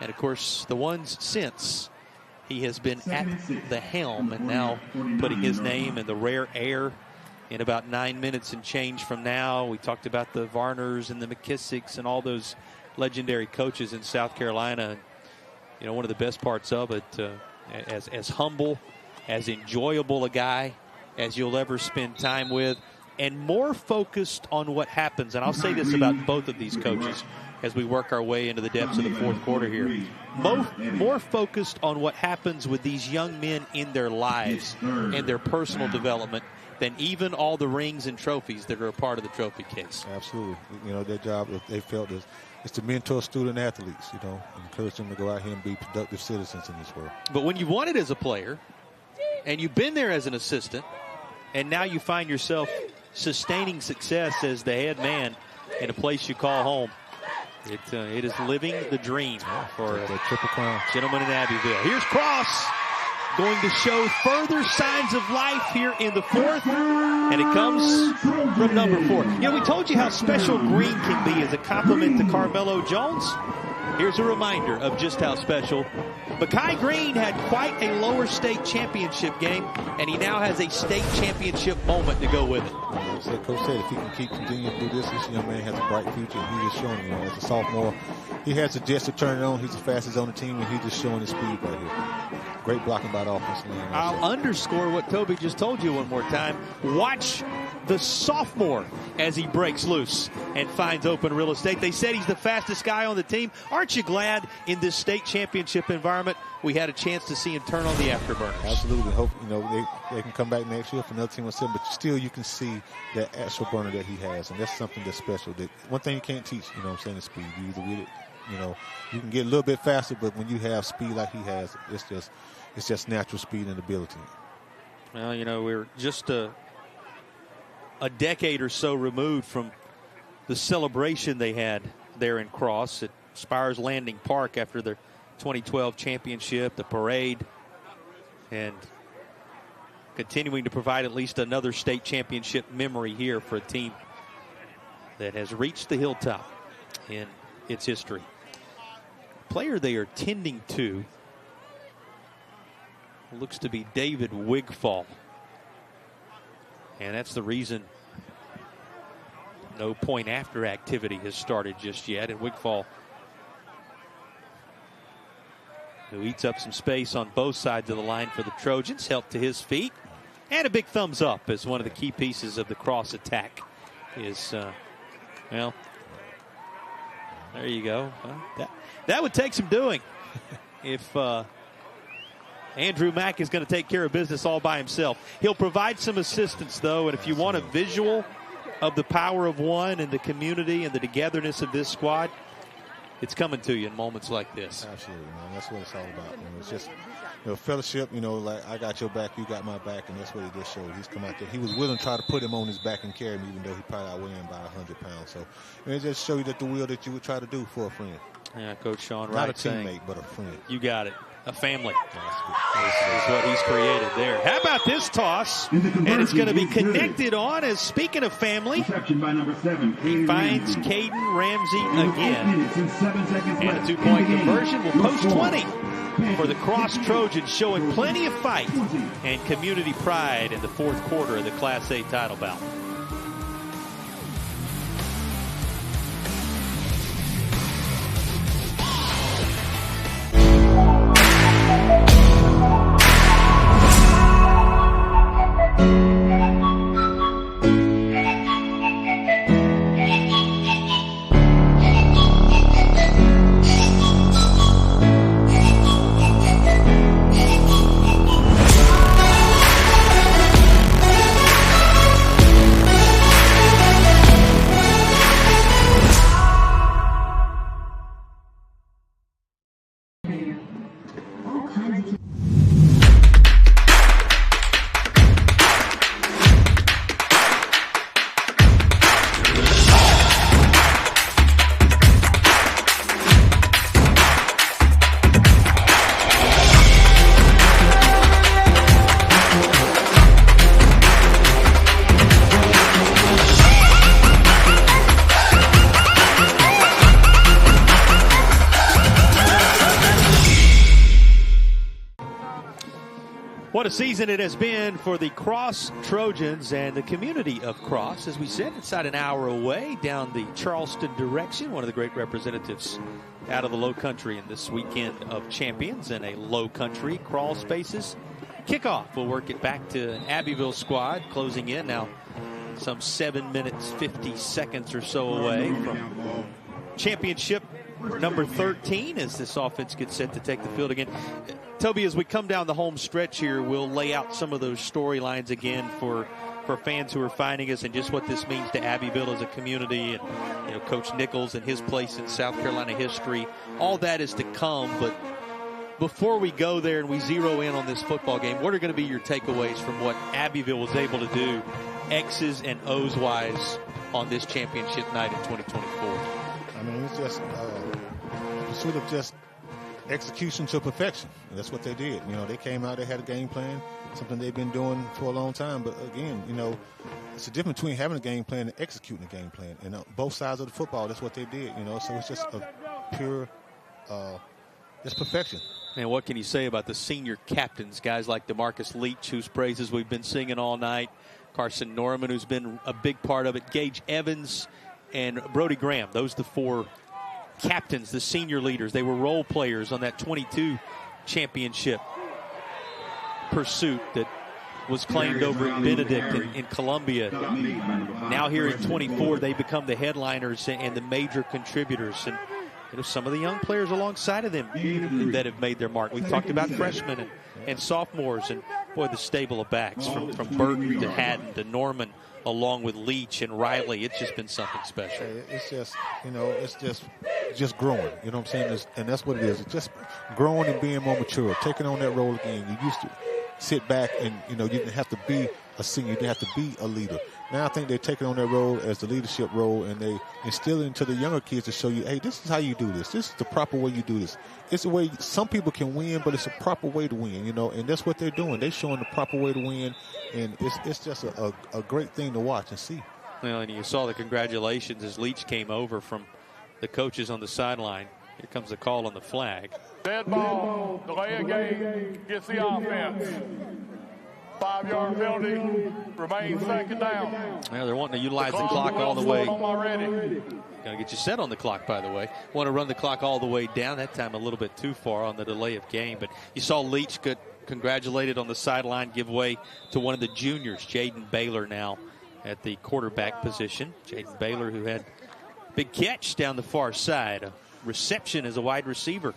Speaker 16: And, of course, the ones since. He has been at the helm and now putting his name in the rare air. In about 9 minutes and change from now, we talked about the Varners and the McKissicks and all those legendary coaches in South Carolina. You know, one of the best parts of it, as humble, as enjoyable a guy as you'll ever spend time with, and more focused on what happens. And I'll say this about both of these coaches as we work our way into the depths of the fourth quarter here. More focused on what happens with these young men in their lives and their personal development than even all the rings and trophies that are a part of the trophy case.
Speaker 19: Absolutely. You know, their job, they felt, is to mentor student athletes, you know, encourage them to go out here and be productive citizens in this world.
Speaker 16: But when you won it as a player, and you've been there as an assistant, and now you find yourself sustaining success as the head man in a place you call home, it is living the dream for
Speaker 19: the Triple Crown
Speaker 16: gentlemen in Abbeville. Here's Cross, going to show further signs of life here in the fourth, and it comes from number 4. You know, we told you how special Green can be as a compliment to Carmelo Jones. Here's a reminder of just how special. Mekhi Green had quite a lower state championship game, and he now has a state championship moment to go with it.
Speaker 19: As Coach said, if he can continuing to do this young man has a bright future, and he's just showing, you know, as a sophomore, he has the jets to turn it on. He's the fastest on the team, and he's just showing his speed right here. Great blocking by the offensive line.
Speaker 16: I'll underscore what Toby just told you one more time. Watch the sophomore as he breaks loose and finds open real estate. They said he's the fastest guy on the team. Aren't you glad in this state championship environment we had a chance to see him turn on the afterburners?
Speaker 19: Absolutely. Hope, you know, they can come back next year for another team with him, but still you can see that actual burner that he has, and that's something that's special. That one thing you can't teach, you know what I'm saying, is speed. You either with it, you know, you can get a little bit faster, but when you have speed like he has, it's just natural speed and ability.
Speaker 16: Well, you know, we're just a decade or so removed from the celebration they had there in Cross at Spires Landing Park after their 2012 championship, the parade, and continuing to provide at least another state championship memory here for a team that has reached the hilltop in its history. The player they are tending to looks to be David Wigfall. And that's the reason no point after activity has started just yet. And Wigfall, who eats up some space on both sides of the line for the Trojans, helped to his feet. And a big thumbs up as one of the key pieces of the cross attack is, well, there you go. That would take some doing if Andrew Mack is going to take care of business all by himself. He'll provide some assistance, though, and if you want a visual of the power of one and the community and the togetherness of this squad, it's coming to you in moments like this.
Speaker 19: Absolutely, man. That's what it's all about. You know, it's just fellowship, like I got your back, you got my back, and that's what he just showed. He's come out there. He was willing to try to put him on his back and carry him, even though he probably outweighed him by 100 pounds. So it just show you that the will that you would try to do for a friend.
Speaker 16: Yeah, Coach Sean
Speaker 19: Not
Speaker 16: Wright
Speaker 19: a teammate,
Speaker 16: saying,
Speaker 19: but a friend.
Speaker 16: You got it. A family is what he's created there. How about this toss? And it's going to be connected on as, speaking of family, he finds Caden Ramsey again. And a two-point conversion will post 20 for the Cross Trojans, showing plenty of fight and community pride in the fourth quarter of the Class A title bout. What a season it has been for the Cross Trojans and the community of Cross. As we said, inside an hour away down the Charleston direction. One of the great representatives out of the low country in this weekend of champions in a low country crawl spaces. Kickoff, we'll work it back to an Abbeville squad closing in now some 7 minutes, 50 seconds or so away from championship number 13 as this offense gets set to take the field again. Toby, as we come down the home stretch here, we'll lay out some of those storylines again for fans who are finding us and just what this means to Abbeville as a community and Coach Nichols and his place in South Carolina history. All that is to come, but before we go there and we zero in on this football game, what are going to be your takeaways from what Abbeville was able to do, X's and O's wise, on this championship night in 2024?
Speaker 19: I mean, it's just sort of just execution to perfection. And that's what they did. They came out, they had a game plan, something they've been doing for a long time. But again, it's a difference between having a game plan and executing a game plan. And both sides of the football, that's what they did. So it's just a pure, just perfection.
Speaker 16: And what can you say about the senior captains, guys like DeMarcus Leach, whose praises we've been singing all night, Carson Norman, who's been a big part of it, Gage Evans, and Brody Graham. Those are the four captains, the senior leaders. They were role players on that 22 championship pursuit that was claimed over at Benedict in Columbia. Now here in 24, they become the headliners and the major contributors. And some of the young players alongside of them that have made their mark. We've talked about freshmen and sophomores, and boy, the stable of backs from Burton to Haddon to Norman, along with Leach and Riley. It's just been something special.
Speaker 19: It's just, it's just growing. You know what I'm saying? And that's what it is. It's just growing and being more mature, taking on that role again. You used to sit back and, you didn't have to be a senior. You didn't have to be a leader. Now I think they're taking on that role as the leadership role, and they instill it into the younger kids to show you, hey, this is how you do this. This is the proper way you do this. It's a way some people can win, but it's a proper way to win, and that's what they're doing. They're showing the proper way to win, and it's just a great thing to watch and see.
Speaker 16: Well, and you saw the congratulations as Leach came over from the coaches on the sideline. Here comes the call on the flag.
Speaker 4: Dead ball, delay of game, gets the offense. 5-yard penalty, remains second down.
Speaker 16: Well, they're wanting to utilize the clock all the way. Got to get you set on the clock, by the way. Want to run the clock all the way down. That time a little bit too far on the delay of game. But you saw Leach get congratulated on the sideline, give way to one of the juniors, Jaden Baylor, now at the quarterback position. Jaden Baylor, who had a big catch down the far side. A reception as a wide receiver,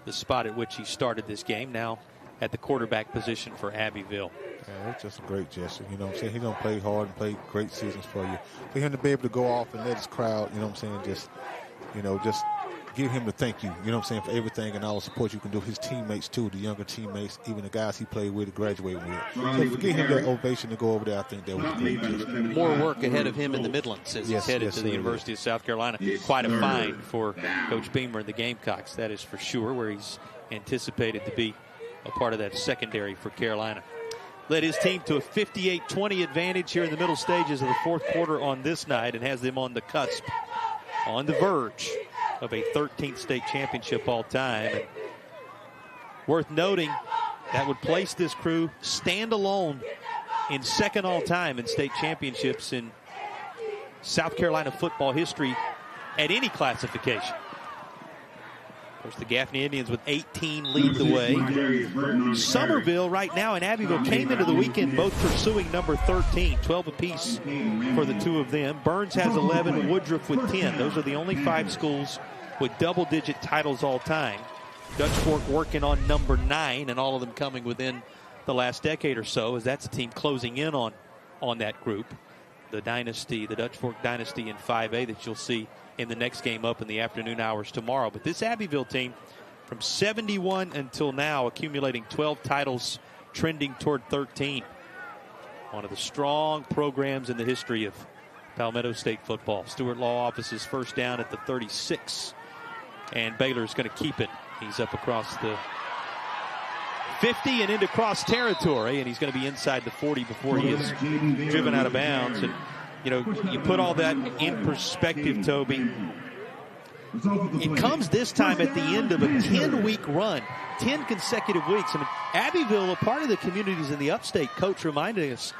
Speaker 16: the spot at which he started this game, now at the quarterback position for Abbeville.
Speaker 19: Yeah, it's just a great gesture. You know what I'm saying? He's going to play hard and play great seasons for you. For him to be able to go off and let his crowd, you know what I'm saying, just give him the thank you, you know what I'm saying, for everything and all the support you can do. His teammates, too, the younger teammates, even the guys he played with, graduated with. So for giving him that ovation to go over there, I think that was a great gesture.
Speaker 16: More work ahead of him in the Midlands as he's headed to the University of South Carolina. Quite a find for Coach Beamer and the Gamecocks, that is for sure, where he's anticipated to be a part of that secondary for Carolina. Led his team to a 58-20 advantage here in the middle stages of the fourth quarter on this night and has them on the cusp, on the verge of a 13th state championship all time. And worth noting, that would place this crew standalone in second all time in state championships in South Carolina football history at any classification. Of course, the Gaffney Indians with 18 lead the way. Somerville right now and Abbeville came into the weekend both pursuing number 13, 12 apiece for the two of them. Burns has 11, Woodruff with 10. Those are the only 5 schools with double-digit titles all time. Dutch Fork working on number 9, and all of them coming within the last decade or so, as that's a team closing in on that group. The dynasty, the Dutch Fork dynasty in 5A that you'll see in the next game up in the afternoon hours tomorrow. But this Abbeville team, from 71 until now, accumulating 12 titles, trending toward 13. One of the strong programs in the history of Palmetto State football. Stewart Law Office's first down at the 36. And Baylor's going to keep it. He's up across the 50 and into cross territory, and he's going to be inside the 40 before he is driven out of bounds. And you know, you put all that in perspective, Toby. It comes this time at the end of a 10-week run, 10 consecutive weeks. I mean, Abbeville, a part of the communities in the upstate, coach reminded us,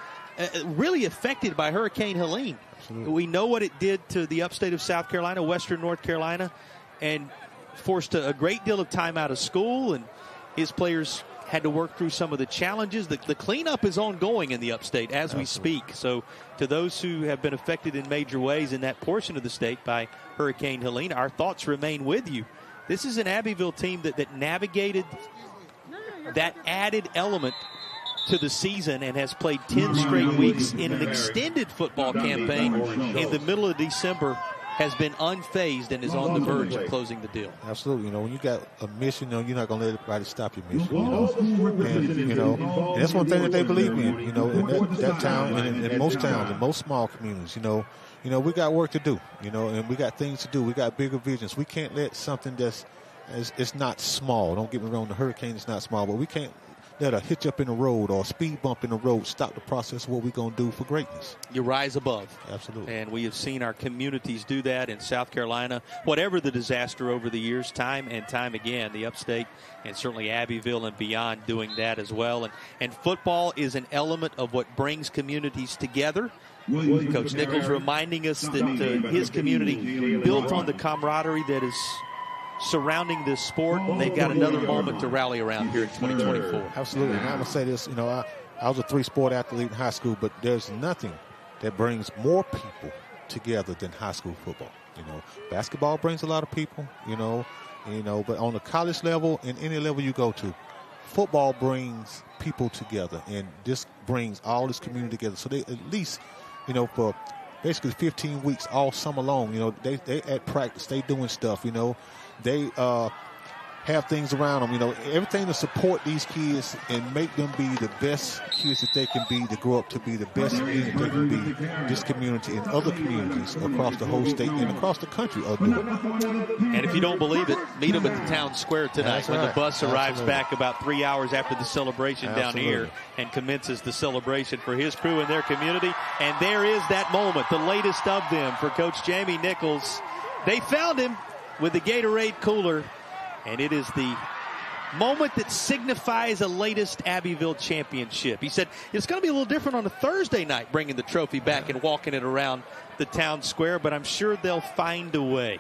Speaker 16: really affected by Hurricane Helene. Absolutely. We know what it did to the upstate of South Carolina, western North Carolina, and forced a great deal of time out of school, and his players had to work through some of the challenges. The cleanup is ongoing in the upstate as we speak. So to those who have been affected in major ways in that portion of the state by Hurricane Helene, our thoughts remain with you. This is an Abbeville team that navigated that added element to the season and has played 10 straight weeks in an extended football campaign in the middle of December, has been unfazed and is on the verge of closing the deal.
Speaker 19: Absolutely. You know, when you got a mission, you know, you're not going to let anybody stop your mission, you know. And, you know, and that's one thing that they believe in, you know, in that town and in most towns, in most small communities, you know, we got work to do, you know, and we got things to do. We got bigger visions. We can't let something it's not small. Don't get me wrong, the hurricane is not small, but we can't let a hitch up in the road or a speed bump in the road stop the process of what we're going to do for greatness.
Speaker 16: You rise above.
Speaker 19: Absolutely.
Speaker 16: And we have seen our communities do that in South Carolina. Whatever the disaster over the years, time and time again, the upstate and certainly Abbeville and beyond doing that as well. And football is an element of what brings communities together. Coach Nichols reminding us that his community built on the camaraderie that is surrounding this sport. They've got another moment to rally around here in 2024.
Speaker 19: Absolutely. And I'm going to say this, you know, I was a 3-sport athlete in high school, but there's nothing that brings more people together than high school football. You know, basketball brings a lot of people, you know, but on the college level and any level you go to, football brings people together, and this brings all this community together. So they at least, you know, for basically 15 weeks all summer long, you know, they at practice, they doing stuff, you know. They have things around them, you know, everything to support these kids and make them be the best kids that they can be, to grow up to be the best kids that they can be. This community and other communities across the whole state and across the country are doing.
Speaker 16: And if you don't believe it, meet them at the town square tonight when the bus arrives back about 3 hours after the celebration down here and commences the celebration for his crew and their community. And there is that moment, the latest of them for Coach Jamie Nichols They found him with the Gatorade cooler, and it is the moment that signifies a latest Abbeville championship. He said it's going to be a little different on a Thursday night, bringing the trophy back and walking it around the town square, but I'm sure they'll find a way.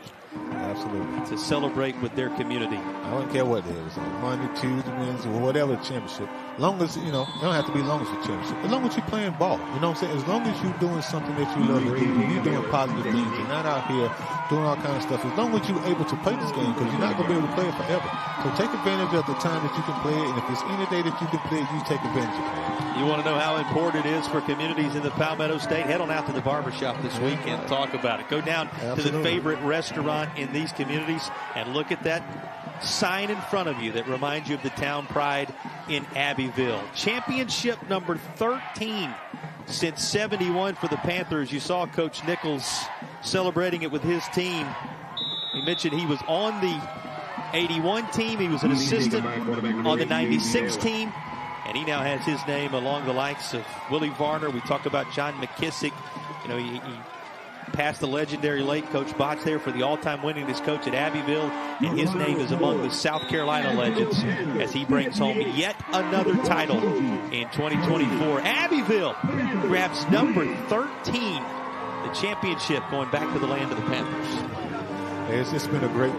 Speaker 19: Absolutely.
Speaker 16: To celebrate with their community.
Speaker 19: I don't care what it is. Monday, Tuesday, Wednesday, or whatever the championship. Long as, it don't have to be long as the championship. As long as you're playing ball. You know what I'm saying? As long as you're doing something that you love to do, you're doing positive things. You're not out here doing all kinds of stuff. As long as you're able to play this game, because you're not going to be able to play it forever. So take advantage of the time that you can play it. And if it's any day that you can play it, you take advantage of it.
Speaker 16: You want to know how important it is for communities in the Palmetto State? Head on out to the barbershop this weekend and talk about it. Go down to the favorite restaurant in these communities and look at that sign in front of you that reminds you of the town pride in Abbeville. Championship number 13 since 71 for the Panthers. You saw Coach Nichols celebrating it with his team. He mentioned he was on the 81 team. He was an assistant on the 96 team. And he now has his name along the likes of Willie Varner. We talked about John McKissick. You know, he passed the legendary late Coach Botts there for the all-time winningest coach at Abbeville. And his name is among the South Carolina legends as he brings home yet another title in 2024. Abbeville grabs number 13, the championship going back to the land of the Panthers.
Speaker 19: It's been a great,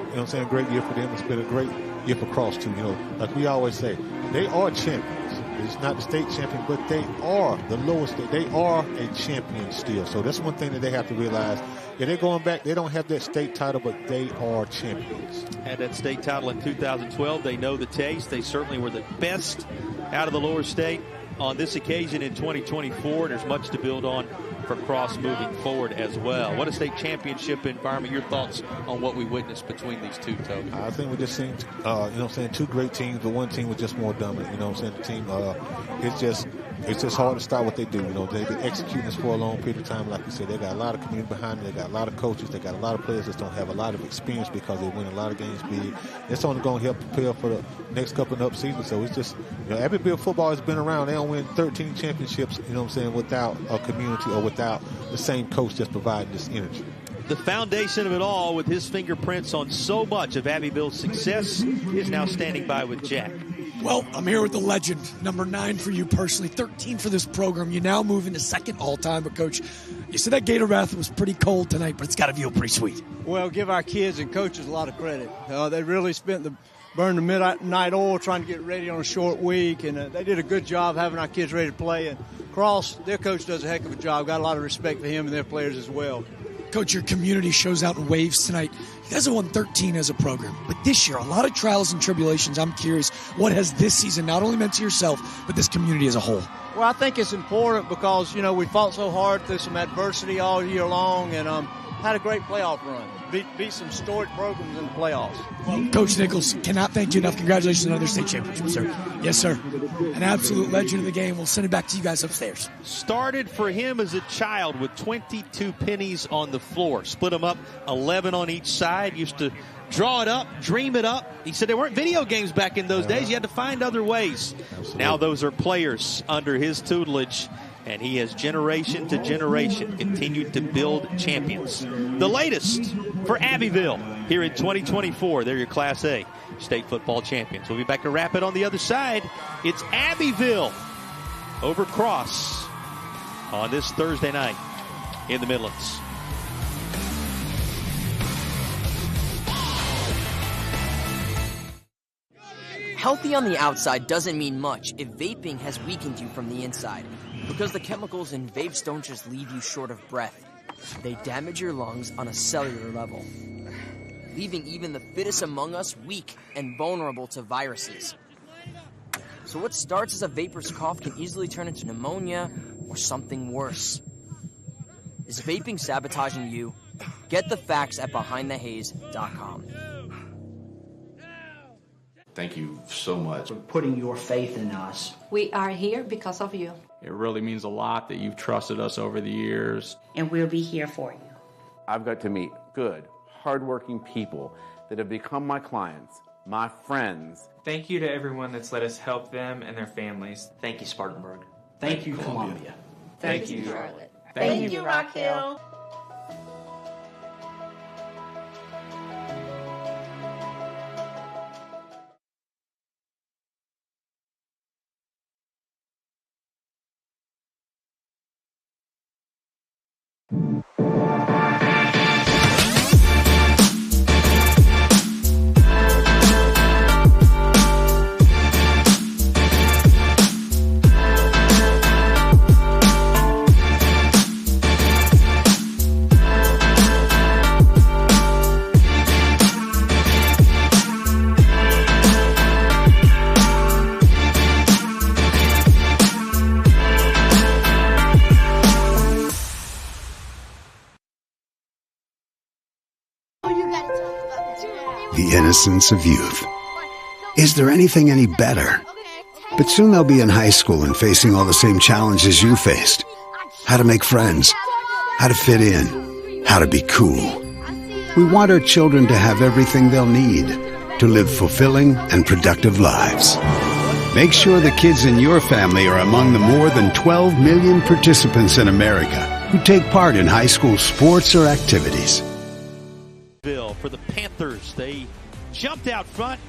Speaker 19: great year for them. It's been a great year for Cross, too. Like we always say, they are champions. It's not the state champion, but they are the lowest. They are a champion still. So that's one thing that they have to realize. Yeah, they're going back. They don't have that state title, but they are champions.
Speaker 16: Had that state title in 2012. They know the taste. They certainly were the best out of the lower state on this occasion in 2024. There's much to build on for Cross moving forward as well. What a state championship environment. Your thoughts on what we witnessed between these two, Toby?
Speaker 19: I think we just seen, two great teams, but one team was just more dominant. The team, it's just hard to start what they do. They've been executing this for a long period of time. Like you said, they got a lot of community behind them. They got a lot of coaches. They got a lot of players that don't have a lot of experience because they win a lot of games big. It's only going to help prepare for the next couple of up seasons. So it's just, Abbeville football has been around. They don't win 13 championships, without a community or without the same coach just providing this energy.
Speaker 16: The foundation of it all, with his fingerprints on so much of Abbeville's success, is now standing by with Jack.
Speaker 1: Well, I'm here with the legend, number 9 for you personally, 13 for this program. You now move into second all-time. But, Coach, you said that Gator bath was pretty cold tonight, but it's got to feel pretty sweet.
Speaker 8: Well, give our kids and coaches a lot of credit. They really burned the midnight oil trying to get ready on a short week, and they did a good job having our kids ready to play. And Cross, their coach, does a heck of a job. Got a lot of respect for him and their players as well.
Speaker 1: Coach, your community shows out in waves tonight. You guys have won 13 as a program, but this year, a lot of trials and tribulations. I'm curious, what has this season not only meant to yourself, but this community as a whole?
Speaker 8: Well, I think it's important because, we fought so hard through some adversity all year long and had a great playoff run. Beat some storied programs in the playoffs.
Speaker 1: Well, Coach Nichols, cannot thank you enough. Congratulations on another state championship, sir. Yes, sir. An absolute legend of the game. We'll send it back to you guys upstairs.
Speaker 16: Started for him as a child with 22 pennies on the floor. Split them up, 11 on each side. Used to draw it up, dream it up. He said there weren't video games back in those days. You had to find other ways. Absolutely. Now those are players under his tutelage. And he has generation to generation continued to build champions. The latest for Abbeville here in 2024. They're your Class A state football champions. We'll be back to wrap it on the other side. It's Abbeville over Cross on this Thursday night in the Midlands.
Speaker 20: Healthy on the outside doesn't mean much if vaping has weakened you from the inside. Because the chemicals in vapes don't just leave you short of breath. They damage your lungs on a cellular level, leaving even the fittest among us weak and vulnerable to viruses. So what starts as a vapor's cough can easily turn into pneumonia or something worse. Is vaping sabotaging you? Get the facts at BehindTheHaze.com.
Speaker 21: Thank you so much
Speaker 22: for putting your faith in us.
Speaker 25: We are here because of you.
Speaker 26: It really means a lot that you've trusted us over the years.
Speaker 25: And we'll be here for you.
Speaker 21: I've got to meet good, hardworking people that have become my clients, my friends.
Speaker 27: Thank you to everyone that's let us help them and their families.
Speaker 22: Thank you, Spartanburg. Thank you, Columbia.
Speaker 25: Thank you, Charlotte.
Speaker 27: Thank
Speaker 25: you, Rock Hill.
Speaker 7: The innocence of youth. Is there anything any better? But soon they'll be in high school and facing all the same challenges you faced. How to make friends, how to fit in, how to be cool. We want our children to have everything they'll need to live fulfilling and productive lives. Make sure the kids in your family are among the more than 12 million participants in America who take part in high school sports or activities.
Speaker 16: For the Panthers, they jumped out front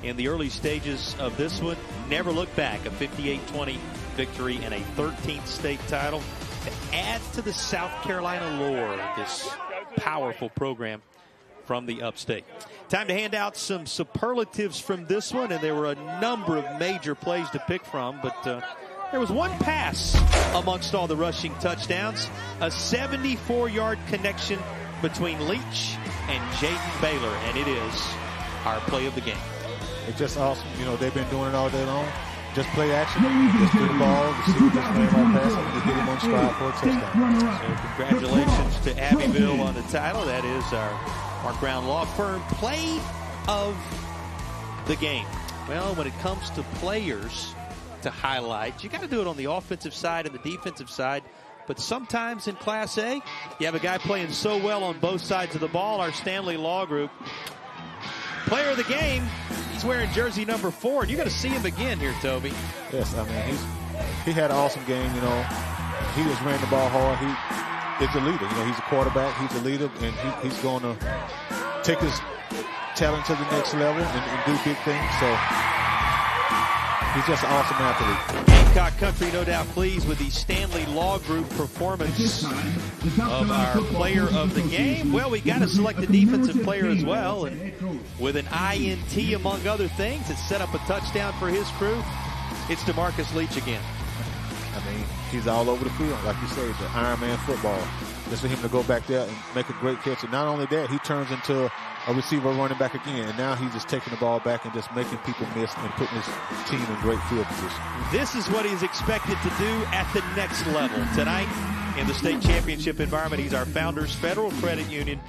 Speaker 16: in the early stages of this one. Never looked back. A 58-20 victory and a 13th state title to add to the South Carolina lore, this powerful program from the upstate. Time to hand out some superlatives from this one, and there were a number of major plays to pick from, but there was one pass amongst all the rushing touchdowns, a 74-yard connection between Leach and Jaden Baylor, and it is our play of the game.
Speaker 19: It's just awesome. You know, they've been doing it all day long. Just play action, just do the ball, receive this man right pass, and get him on stride for a touchdown.
Speaker 16: So congratulations to Abbeville on the title. That is our Mark Brown Law Firm play of the game. Well, when it comes to players to highlight, you got to do it on the offensive side and the defensive side. But sometimes in Class A, you have a guy playing so well on both sides of the ball. Our Stanley Law Group player of the game, he's wearing jersey number 4, and you're going to see him again here, Toby.
Speaker 19: Yes, I mean, he had an awesome game, you know. He just ran the ball hard. He's a leader. You know, he's a quarterback. He's a leader, and he's going to take his talent to the next level and do big things. So he's just an awesome athlete.
Speaker 16: Gamecock Country, no doubt, pleased with the Stanley Law Group performance of our player of the game. Well, we got to select a defensive player as well, and with an INT among other things, it set up a touchdown for his crew. It's DeMarcus Leach again.
Speaker 19: I mean, he's all over the field, like you say, the Iron Man football. Just for him to go back there and make a great catch. And not only that, he turns into a receiver running back again. And now he's just taking the ball back and just making people miss and putting his team in great field position.
Speaker 16: This is what he's expected to do at the next level. Tonight, in the state championship environment, he's our Founders Federal Credit Union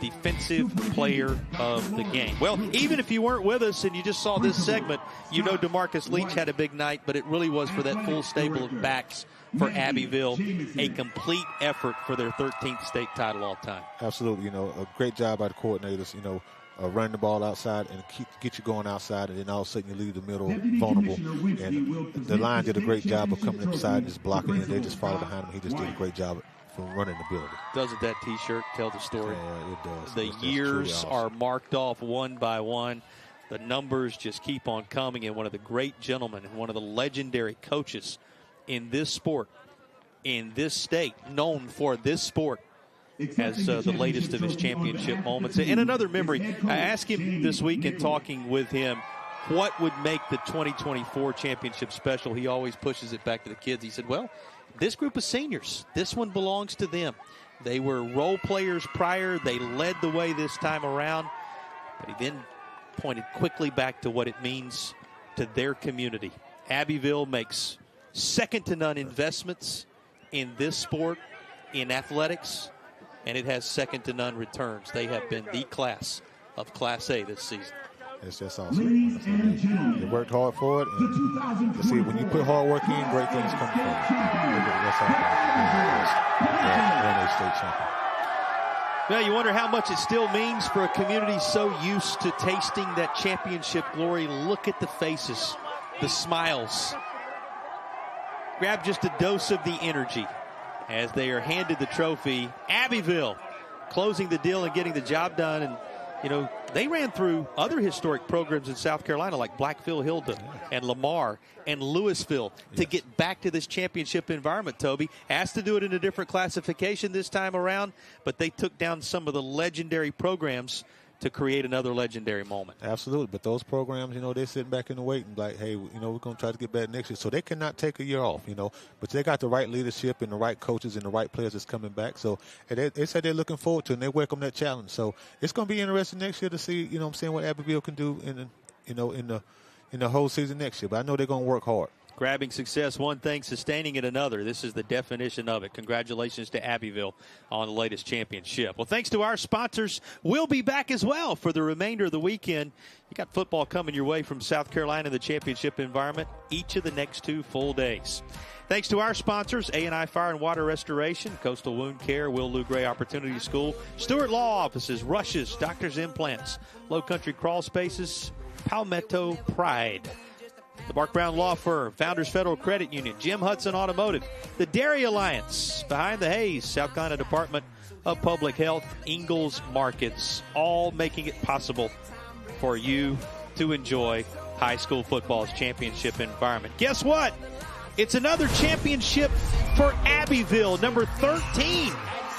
Speaker 16: Defensive Player of the Game. Well, even if you weren't with us and you just saw this segment, you know DeMarcus Leach had a big night, but it really was for that full stable of backs for Abbeville, a complete effort for their 13th state title all time.
Speaker 19: Absolutely. You know, a great job by the coordinators, you know, running the ball outside and get you going outside, and then all of a sudden you leave the middle vulnerable. And the line did a great job of coming inside and just blocking, and they just followed behind him. He just did a great job from running the building.
Speaker 16: Doesn't that T-shirt tell the story?
Speaker 19: Yeah, it does.
Speaker 16: The years
Speaker 19: awesome.
Speaker 16: are marked off one by one. The numbers just keep on coming, and one of the great gentlemen and one of the legendary coaches in this sport, in this state, known for this sport, has the latest of his championship moments. And another memory, I asked him this week in talking with him, what would make the 2024 championship special? He always pushes it back to the kids. He said, well, this group of seniors, this one belongs to them. They were role players prior. They led the way this time around. But he then pointed quickly back to what it means to their community. Abbeville makes second-to-none investments in this sport, in athletics, and it has second-to-none returns. They have been the class of Class A this season.
Speaker 19: It's just awesome. They worked hard for it. And you see, when you put hard work in, great things come from it. That's how state champion.
Speaker 16: Well, you wonder how much it still means for a community so used to tasting that championship glory. Look at the faces, the smiles. Grab just a dose of the energy as they are handed the trophy. Abbeville closing the deal and getting the job done. And, you know, they ran through other historic programs in South Carolina like Blackville Hilda and Lamar and Louisville to get back to this championship environment, Toby. Asked to do it in a different classification this time around, but they took down some of the legendary programs to create another legendary moment.
Speaker 19: Absolutely. But those programs, you know, they're sitting back in the waiting like, hey, you know, we're going to try to get back next year. So they cannot take a year off, you know. But they got the right leadership and the right coaches and the right players that's coming back. So they said they're looking forward to it, and they welcome that challenge. So it's going to be interesting next year to see, you know what I'm saying, what Abbeville can do in the whole season next year. But I know they're going to work hard.
Speaker 16: Grabbing success one thing, sustaining it another. This is the definition of it. Congratulations to Abbeville on the latest championship. Well, thanks to our sponsors, we'll be back as well for the remainder of the weekend. You got football coming your way from South Carolina, the championship environment, each of the next 2 full days. Thanks to our sponsors, A&I Fire and Water Restoration, Coastal Wound Care, Will Lou Gray Opportunity School, Stewart Law Offices, Rushes, Doctors Implants, Low Country Crawl Spaces, Palmetto Pride, the Mark Brown Law Firm, Founders Federal Credit Union, Jim Hudson Automotive, the Dairy Alliance, Behind the Haze, South Carolina Department of Public Health, Ingalls Markets, all making it possible for you to enjoy high school football's championship environment. Guess what? It's another championship for Abbeville, number 13.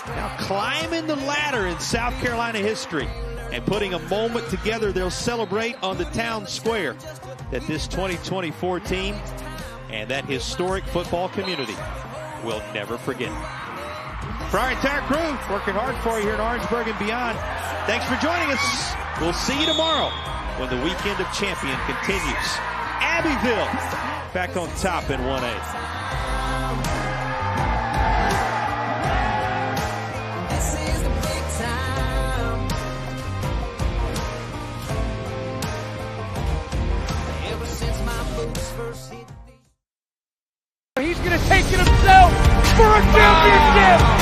Speaker 16: Now climbing the ladder in South Carolina history and putting a moment together they'll celebrate on the town square that this 2024 team and that historic football community will never forget. For our entire crew, working hard for you here in Orangeburg and beyond, thanks for joining us. We'll see you tomorrow when the weekend of champion continues. Abbeville back on top in 1A.
Speaker 6: He's going to take it himself for a championship.